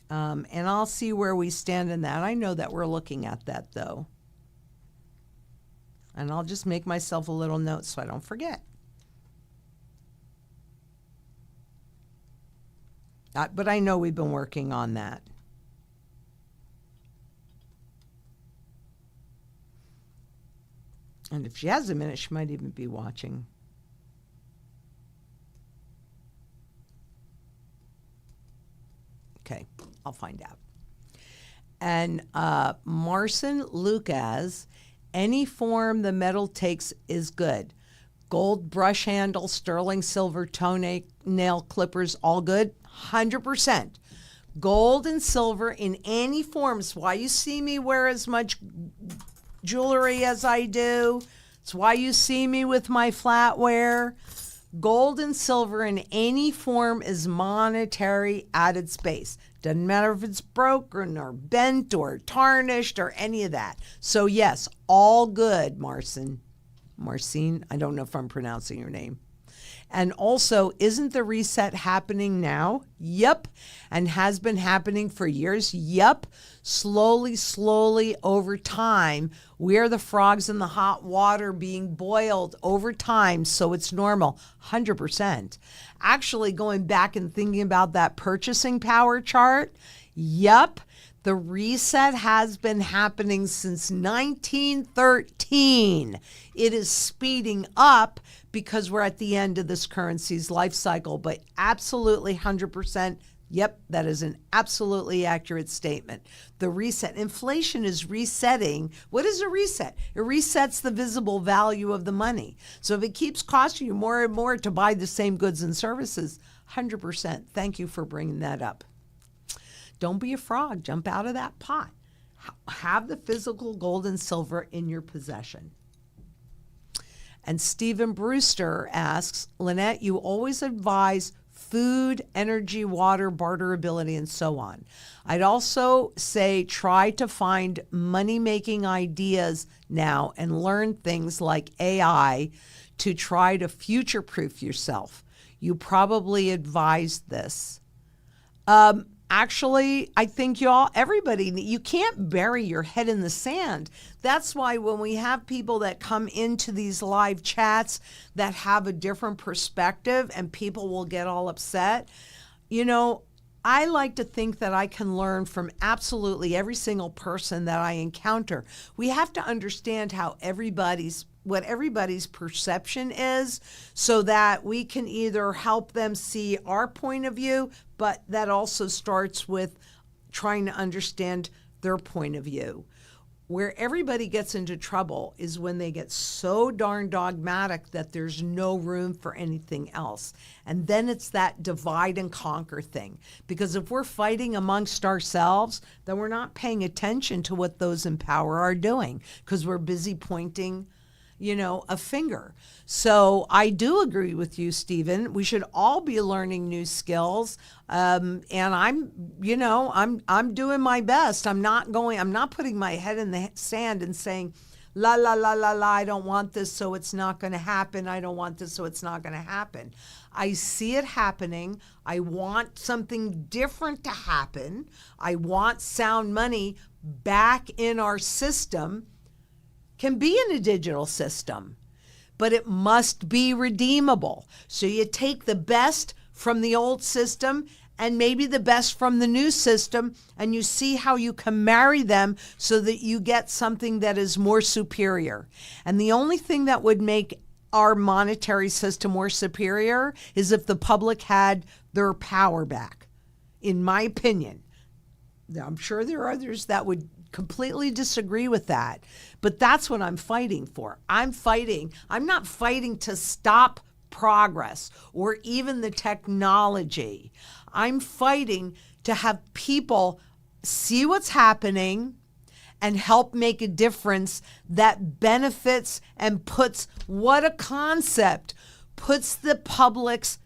And I'll see where we stand in that. I know that we're looking at that, though. And I'll just make myself a little note so I don't forget. But I know we've been working on that. And if she has a minute, she might even be watching. Okay, I'll find out. And Marcin Lucas, any form the metal takes is good. Gold brush handle, sterling silver toenail clippers, all good? 100%. Gold and silver in any form. It's why you see me wear as much jewelry as I do. It's why you see me with my flatware. Gold and silver in any form is monetary at its base. Doesn't matter if it's broken or bent or tarnished or any of that. So yes, all good, Marcin. Marcin, I don't know if I'm pronouncing your name. And also, isn't the reset happening now? Yep. And has been happening for years? Yep. Slowly over time, we're the frogs in the hot water being boiled over time, so it's normal. 100%. Actually, going back and thinking about that purchasing power chart, yep. The reset has been happening since 1913. It is speeding up because we're at the end of this currency's life cycle, but absolutely 100%. Yep, that is an absolutely accurate statement. The reset, inflation is resetting. What is a reset? It resets the visible value of the money. So if it keeps costing you more and more to buy the same goods and services, 100%. Thank you for bringing that up. Don't be a frog. Jump out of that pot. Have the physical gold and silver in your possession. And Stephen Brewster asks, Lynette, you always advise food, energy, water, barterability, and so on. I'd also say try to find money-making ideas now and learn things like AI to try to future-proof yourself. You probably advised this. Actually, I think everybody, you can't bury your head in the sand. That's why when we have people that come into these live chats that have a different perspective and people will get all upset, I like to think that I can learn from absolutely every single person that I encounter. We have to understand what everybody's perception is so that we can either help them see our point of view, but that also starts with trying to understand their point of view. Where everybody gets into trouble is when they get so darn dogmatic that there's no room for anything else. And then it's that divide and conquer thing. Because if we're fighting amongst ourselves, then we're not paying attention to what those in power are doing because we're busy pointing a finger. So I do agree with you, Stephen. We should all be learning new skills. And I'm doing my best. I'm not putting my head in the sand and saying, la, la, la, la, la, I don't want this, so it's not going to happen. I don't want this, so it's not going to happen. I see it happening. I want something different to happen. I want sound money back in our system. Can be in a digital system, but it must be redeemable. So you take the best from the old system and maybe the best from the new system, and you see how you can marry them so that you get something that is more superior. And the only thing that would make our monetary system more superior is if the public had their power back, in my opinion. I'm sure there are others that would completely disagree with that, but that's what I'm fighting for. I'm not fighting to stop progress or even the technology. I'm fighting to have people see what's happening and help make a difference that benefits and puts the public's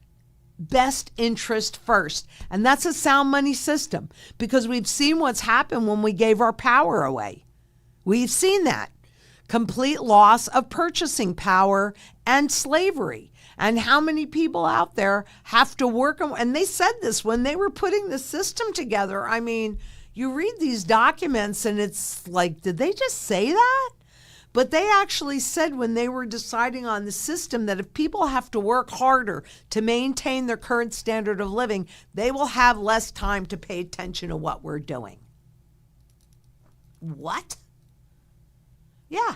best interest first. And that's a sound money system because we've seen what's happened when we gave our power away. We've seen that. Complete loss of purchasing power and slavery. And how many people out there have to work? And they said this when they were putting the system together. I mean, you read these documents and it's like, did they just say that? But they actually said when they were deciding on the system that if people have to work harder to maintain their current standard of living, they will have less time to pay attention to what we're doing. What? Yeah,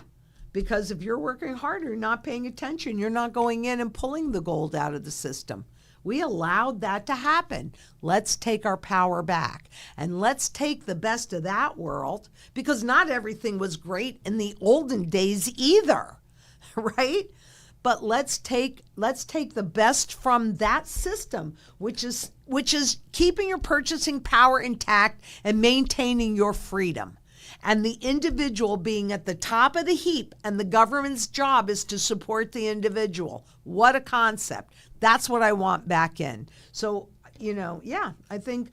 because if you're working harder, you're not paying attention, you're not going in and pulling the gold out of the system. We allowed that to happen. Let's take our power back. And let's take the best of that world, because not everything was great in the olden days either, right? but let's take the best from that system, which is keeping your purchasing power intact and maintaining your freedom. And the individual being at the top of the heap, and the government's job is to support the individual. What a concept. That's what I want back in. So, yeah, I think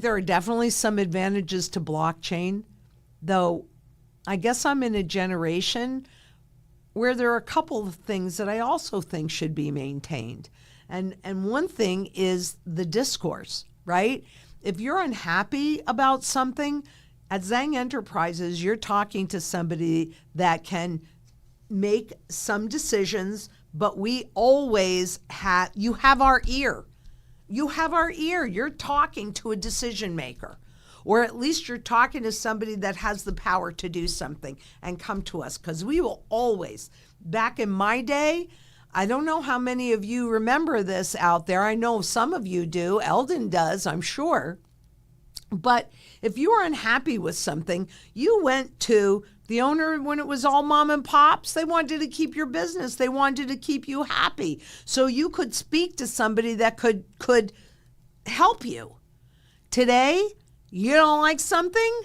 there are definitely some advantages to blockchain, though I guess I'm in a generation where there are a couple of things that I also think should be maintained. And one thing is the discourse, right? If you're unhappy about something, at Zang Enterprises, you're talking to somebody that can make some decisions, but we always you have our ear. You have our ear. You're talking to a decision maker, or at least you're talking to somebody that has the power to do something and come to us, because we will always. Back in my day, I don't know how many of you remember this out there. I know some of you do. Eldon does, I'm sure. But if you were unhappy with something, you went to the owner when it was all mom and pops. They wanted to keep your business. They wanted to keep you happy. So you could speak to somebody that could help you. Today, you don't like something?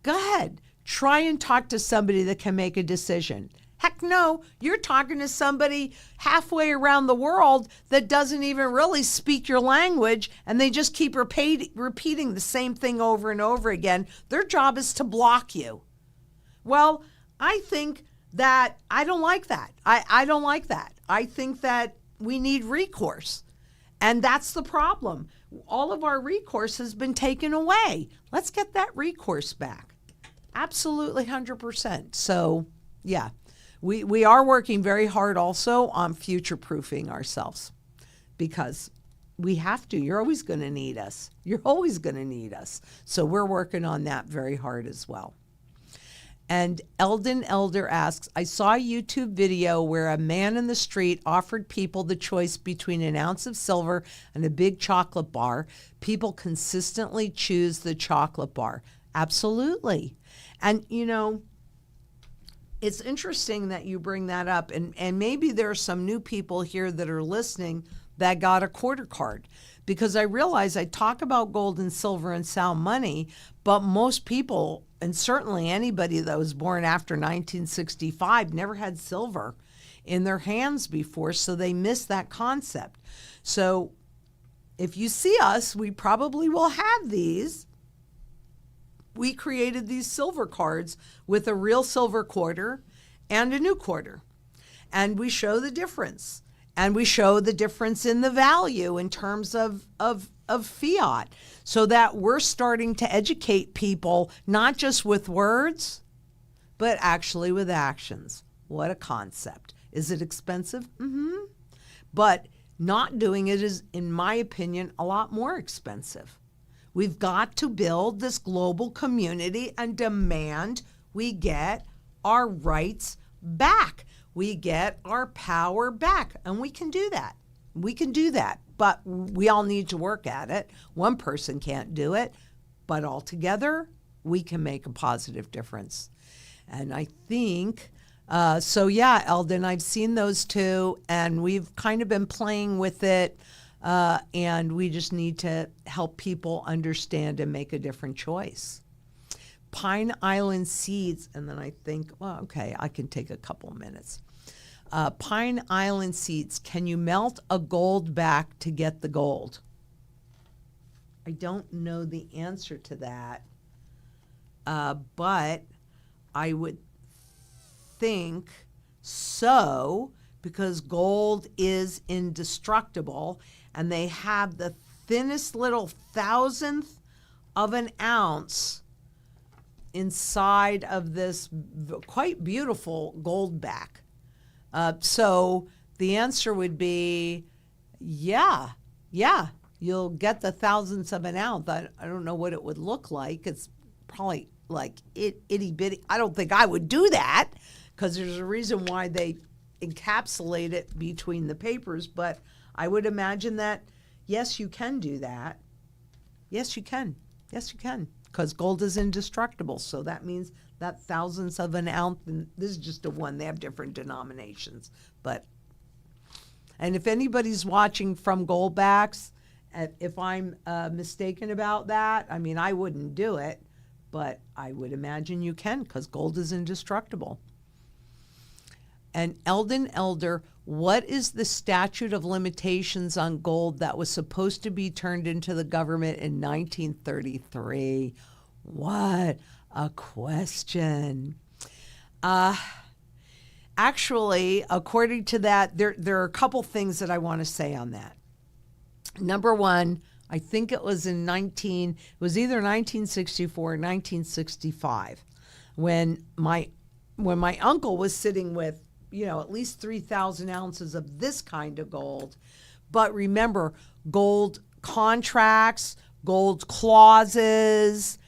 Go ahead. Try and talk to somebody that can make a decision. Heck no, you're talking to somebody halfway around the world that doesn't even really speak your language, and they just keep repeating the same thing over and over again. Their job is to block you. Well, I think that I don't like that. I don't like that. I think that we need recourse, and that's the problem. All of our recourse has been taken away. Let's get that recourse back. Absolutely 100%. So, yeah. We are working very hard also on future-proofing ourselves, because we have to. You're always going to need us. You're always going to need us. So we're working on that very hard as well. And Eldon Elder asks, I saw a YouTube video where a man in the street offered people the choice between an ounce of silver and a big chocolate bar. People consistently choose the chocolate bar. Absolutely. And, it's interesting that you bring that up, and maybe there are some new people here that are listening that got a quarter card, because I realize I talk about gold and silver and sound money, but most people, and certainly anybody that was born after 1965, never had silver in their hands before, so they miss that concept. So if you see us, we probably will have these. We created these silver cards with a real silver quarter and a new quarter. And we show the difference. And we show the difference in the value in terms of fiat, so that we're starting to educate people, not just with words, but actually with actions. What a concept. Is it expensive? Mm-hmm. But not doing it is, in my opinion, a lot more expensive. We've got to build this global community and demand we get our rights back. We get our power back. And we can do that. We can do that. But we all need to work at it. One person can't do it. But altogether, we can make a positive difference. And I think, yeah, Eldon, I've seen those two. And we've kind of been playing with it. And we just need to help people understand and make a different choice. Pine Island Seeds, and then I think, well, okay, I can take a couple minutes. Pine Island Seeds, can you melt a gold back to get the gold? I don't know the answer to that, but I would think so, because gold is indestructible, and they have the thinnest little thousandth of an ounce inside of this quite beautiful gold back. So the answer would be, yeah, you'll get the thousandths of an ounce. I don't know what it would look like. It's probably like itty bitty. I don't think I would do that, because there's a reason why they encapsulate it between the papers. But I would imagine that, yes, you can do that. Yes, you can. Yes, you can. Because gold is indestructible. So that means that thousandths of an ounce, and this is just a one. They have different denominations. But And if anybody's watching from Goldbacks, if I'm mistaken about that, I mean, I wouldn't do it, but I would imagine you can because gold is indestructible. And Eldon Elder, what is the statute of limitations on gold that was supposed to be turned into the government in 1933? What a question. Actually, according to that, there are a couple things that I want to say on that. Number one, I think it was either 1964 or 1965 when my uncle was sitting with, at least 3,000 ounces of this kind of gold. But remember, gold contracts, gold clauses,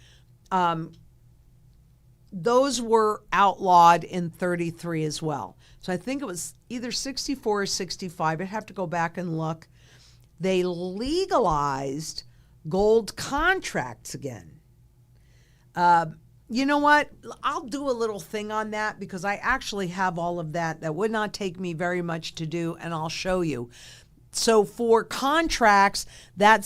those were outlawed in 33 as well. So I think it was either 64 or 65. I'd have to go back and look. They legalized gold contracts again. You know what? I'll do a little thing on that because I actually have all of that. That would not take me very much to do, and I'll show you. So for contracts, that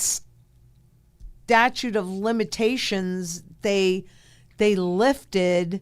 statute of limitations, they lifted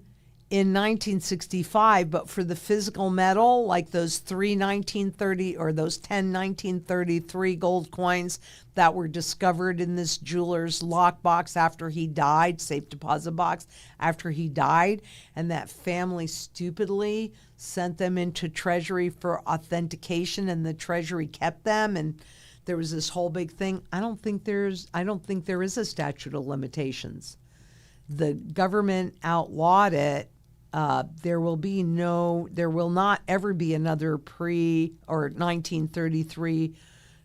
in 1965, but for the physical metal, like those 3 1930 or those 10 1933 gold coins that were discovered in this jeweler's lockbox after he died, safe deposit box after he died, and that family stupidly sent them into Treasury for authentication, and the Treasury kept them, and there was this whole big thing. I don't think there is a statute of limitations. The government outlawed it. There will not ever be another pre or 1933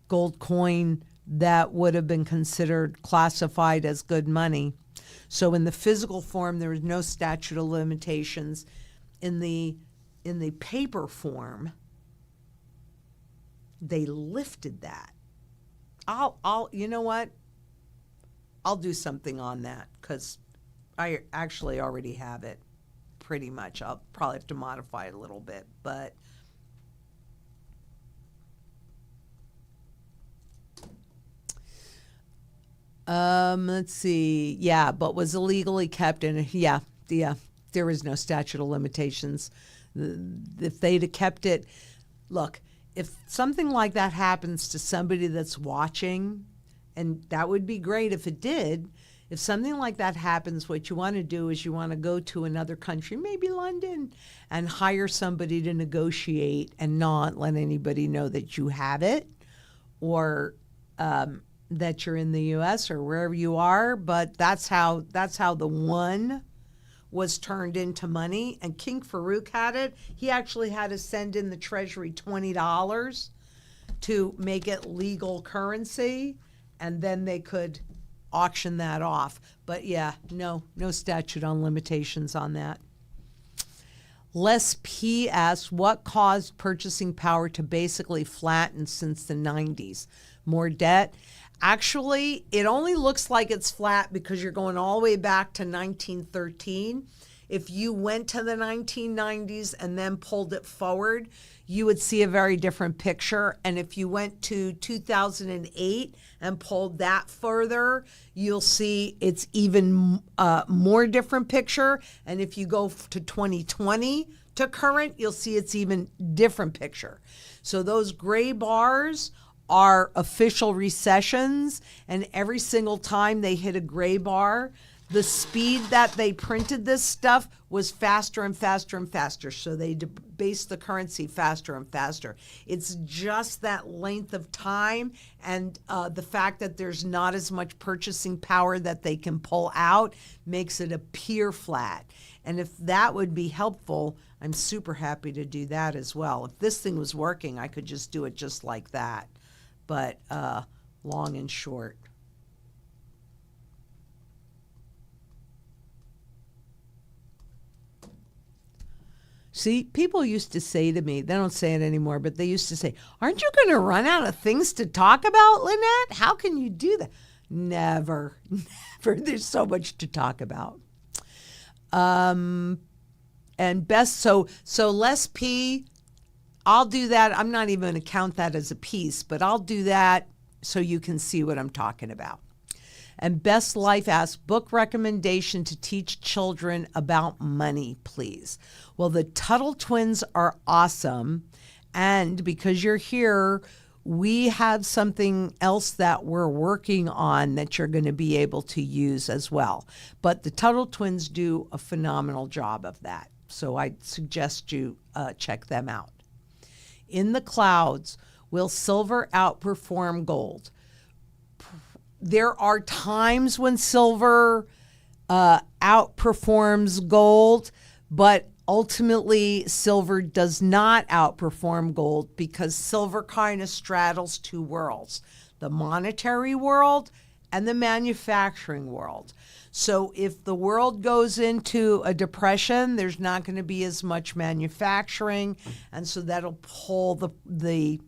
gold coin that would have been considered classified as good money. So in the physical form, there is no statute of limitations. In the paper form, they lifted that. You know what? I'll do something on that because I actually already have it pretty much. I'll probably have to modify it a little bit, but let's see. Yeah, but was illegally kept in. Yeah, there is no statute of limitations. If they'd have kept it, look, if something like that happens to somebody that's watching, and that would be great if it did. If something like that happens, what you want to do is you want to go to another country, maybe London, and hire somebody to negotiate and not let anybody know that you have it or that you're in the U.S. or wherever you are. But that's how the one was turned into money. And King Farouk had it. He actually had to send in the Treasury $20 to make it legal currency, and then they could auction that off. But yeah, no statute on limitations on that. Les P asks, what caused purchasing power to basically flatten since the 90s? More debt? Actually, it only looks like it's flat because you're going all the way back to 1913. If you went to the 1990s and then pulled it forward, you would see a very different picture. And if you went to 2008 and pulled that further, you'll see it's even more different picture. And if you go to 2020 to current, you'll see it's even different picture. So those gray bars are official recessions, and every single time they hit a gray bar, the speed that they printed this stuff was faster and faster and faster. So they debased the currency faster and faster. It's just that length of time and the fact that there's not as much purchasing power that they can pull out makes it appear flat. And if that would be helpful, I'm super happy to do that as well. If this thing was working, I could just do it just like that. But long and short. See, people used to say to me, they don't say it anymore, but they used to say, aren't you going to run out of things to talk about, Lynette? How can you do that? Never. There's so much to talk about. And best, so Les P, I'll do that. I'm not even going to count that as a piece, but I'll do that so you can see what I'm talking about. And Best Life asks, book recommendation to teach children about money, please. Well, the Tuttle twins are awesome. And because you're here, we have something else that we're working on that you're going to be able to use as well. But the Tuttle twins do a phenomenal job of that. So I suggest you check them out. In the clouds, will silver outperform gold? There are times when silver outperforms gold, but ultimately silver does not outperform gold because silver kind of straddles two worlds, the monetary world and the manufacturing world. So if the world goes into a depression, there's not going to be as much manufacturing, and so that'll pull the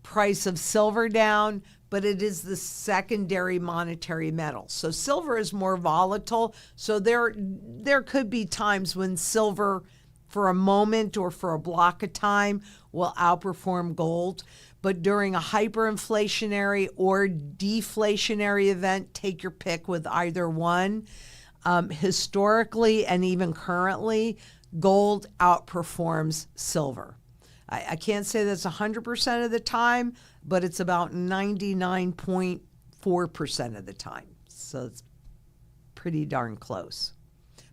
price of silver down, but it is the secondary monetary metal. So silver is more volatile. So there could be times when silver, for a moment or for a block of time, will outperform gold. But during a hyperinflationary or deflationary event, take your pick with either one. Historically and even currently, gold outperforms silver. I can't say that's 100% of the time, but it's about 99.4% of the time. So it's pretty darn close.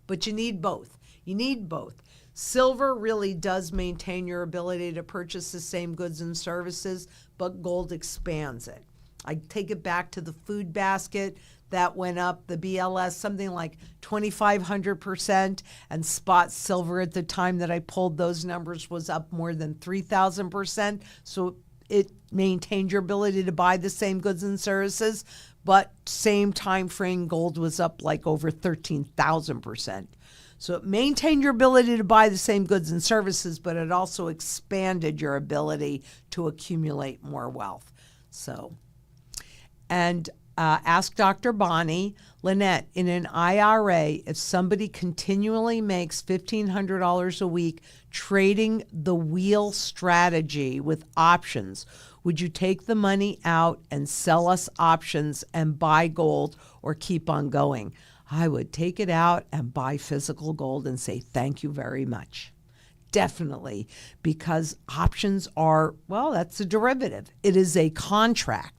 But you need both. You need both. Silver really does maintain your ability to purchase the same goods and services, but gold expands it. I take it back to the food basket that went up, the BLS, something like 2,500%, and spot silver at the time that I pulled those numbers was up more than 3,000%. So it maintained your ability to buy the same goods and services, but same time frame, gold was up like over 13,000%. So it maintained your ability to buy the same goods and services, but it also expanded your ability to accumulate more wealth. So, and ask Dr. Bonnie, Lynette, in an IRA, if somebody continually makes $1,500 a week trading the wheel strategy with options, would you take the money out and sell us options and buy gold or keep on going? I would take it out and buy physical gold and say, thank you very much. Definitely, because options are, well, that's a derivative. It is a contract.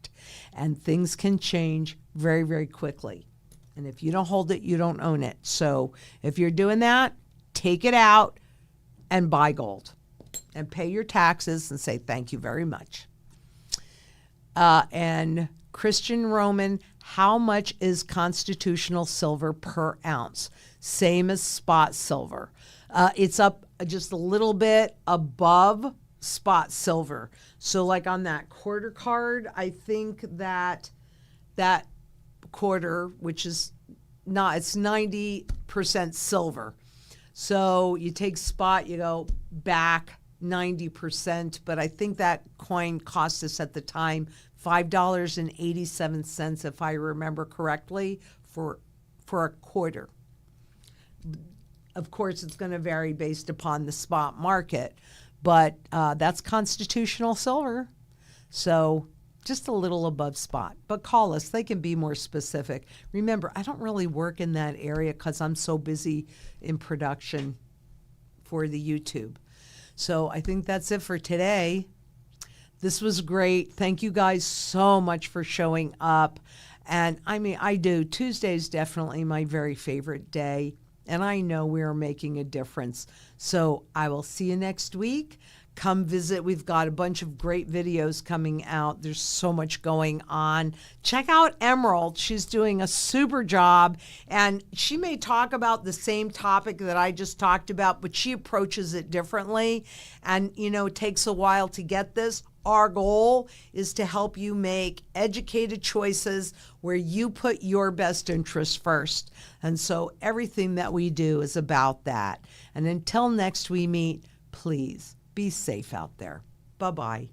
And things can change very, very quickly. And if you don't hold it, you don't own it. So if you're doing that, take it out and buy gold and pay your taxes and say thank you very much. And Christian Roman, how much is constitutional silver per ounce? Same as spot silver. It's up just a little bit above spot silver. So like on that quarter card, I think that quarter, which is not, it's 90% silver. So you take spot, you go back 90%, but I think that coin cost us at the time $5.87, if I remember correctly, for a quarter. Of course, it's going to vary based upon the spot market, but that's constitutional silver. So just a little above spot. But call us. They can be more specific. Remember, I don't really work in that area because I'm so busy in production for the YouTube. So I think that's it for today. This was great. Thank you guys so much for showing up. And I mean, I do. Tuesday is definitely my very favorite day. And I know we are making a difference. So I will see you next week. Come visit. We've got a bunch of great videos coming out. There's so much going on. Check out Emerald. She's doing a super job. And she may talk about the same topic that I just talked about, but she approaches it differently. And, you know, it takes a while to get this. Our goal is to help you make educated choices where you put your best interests first. And so everything that we do is about that. And until next we meet, please be safe out there. Bye-bye.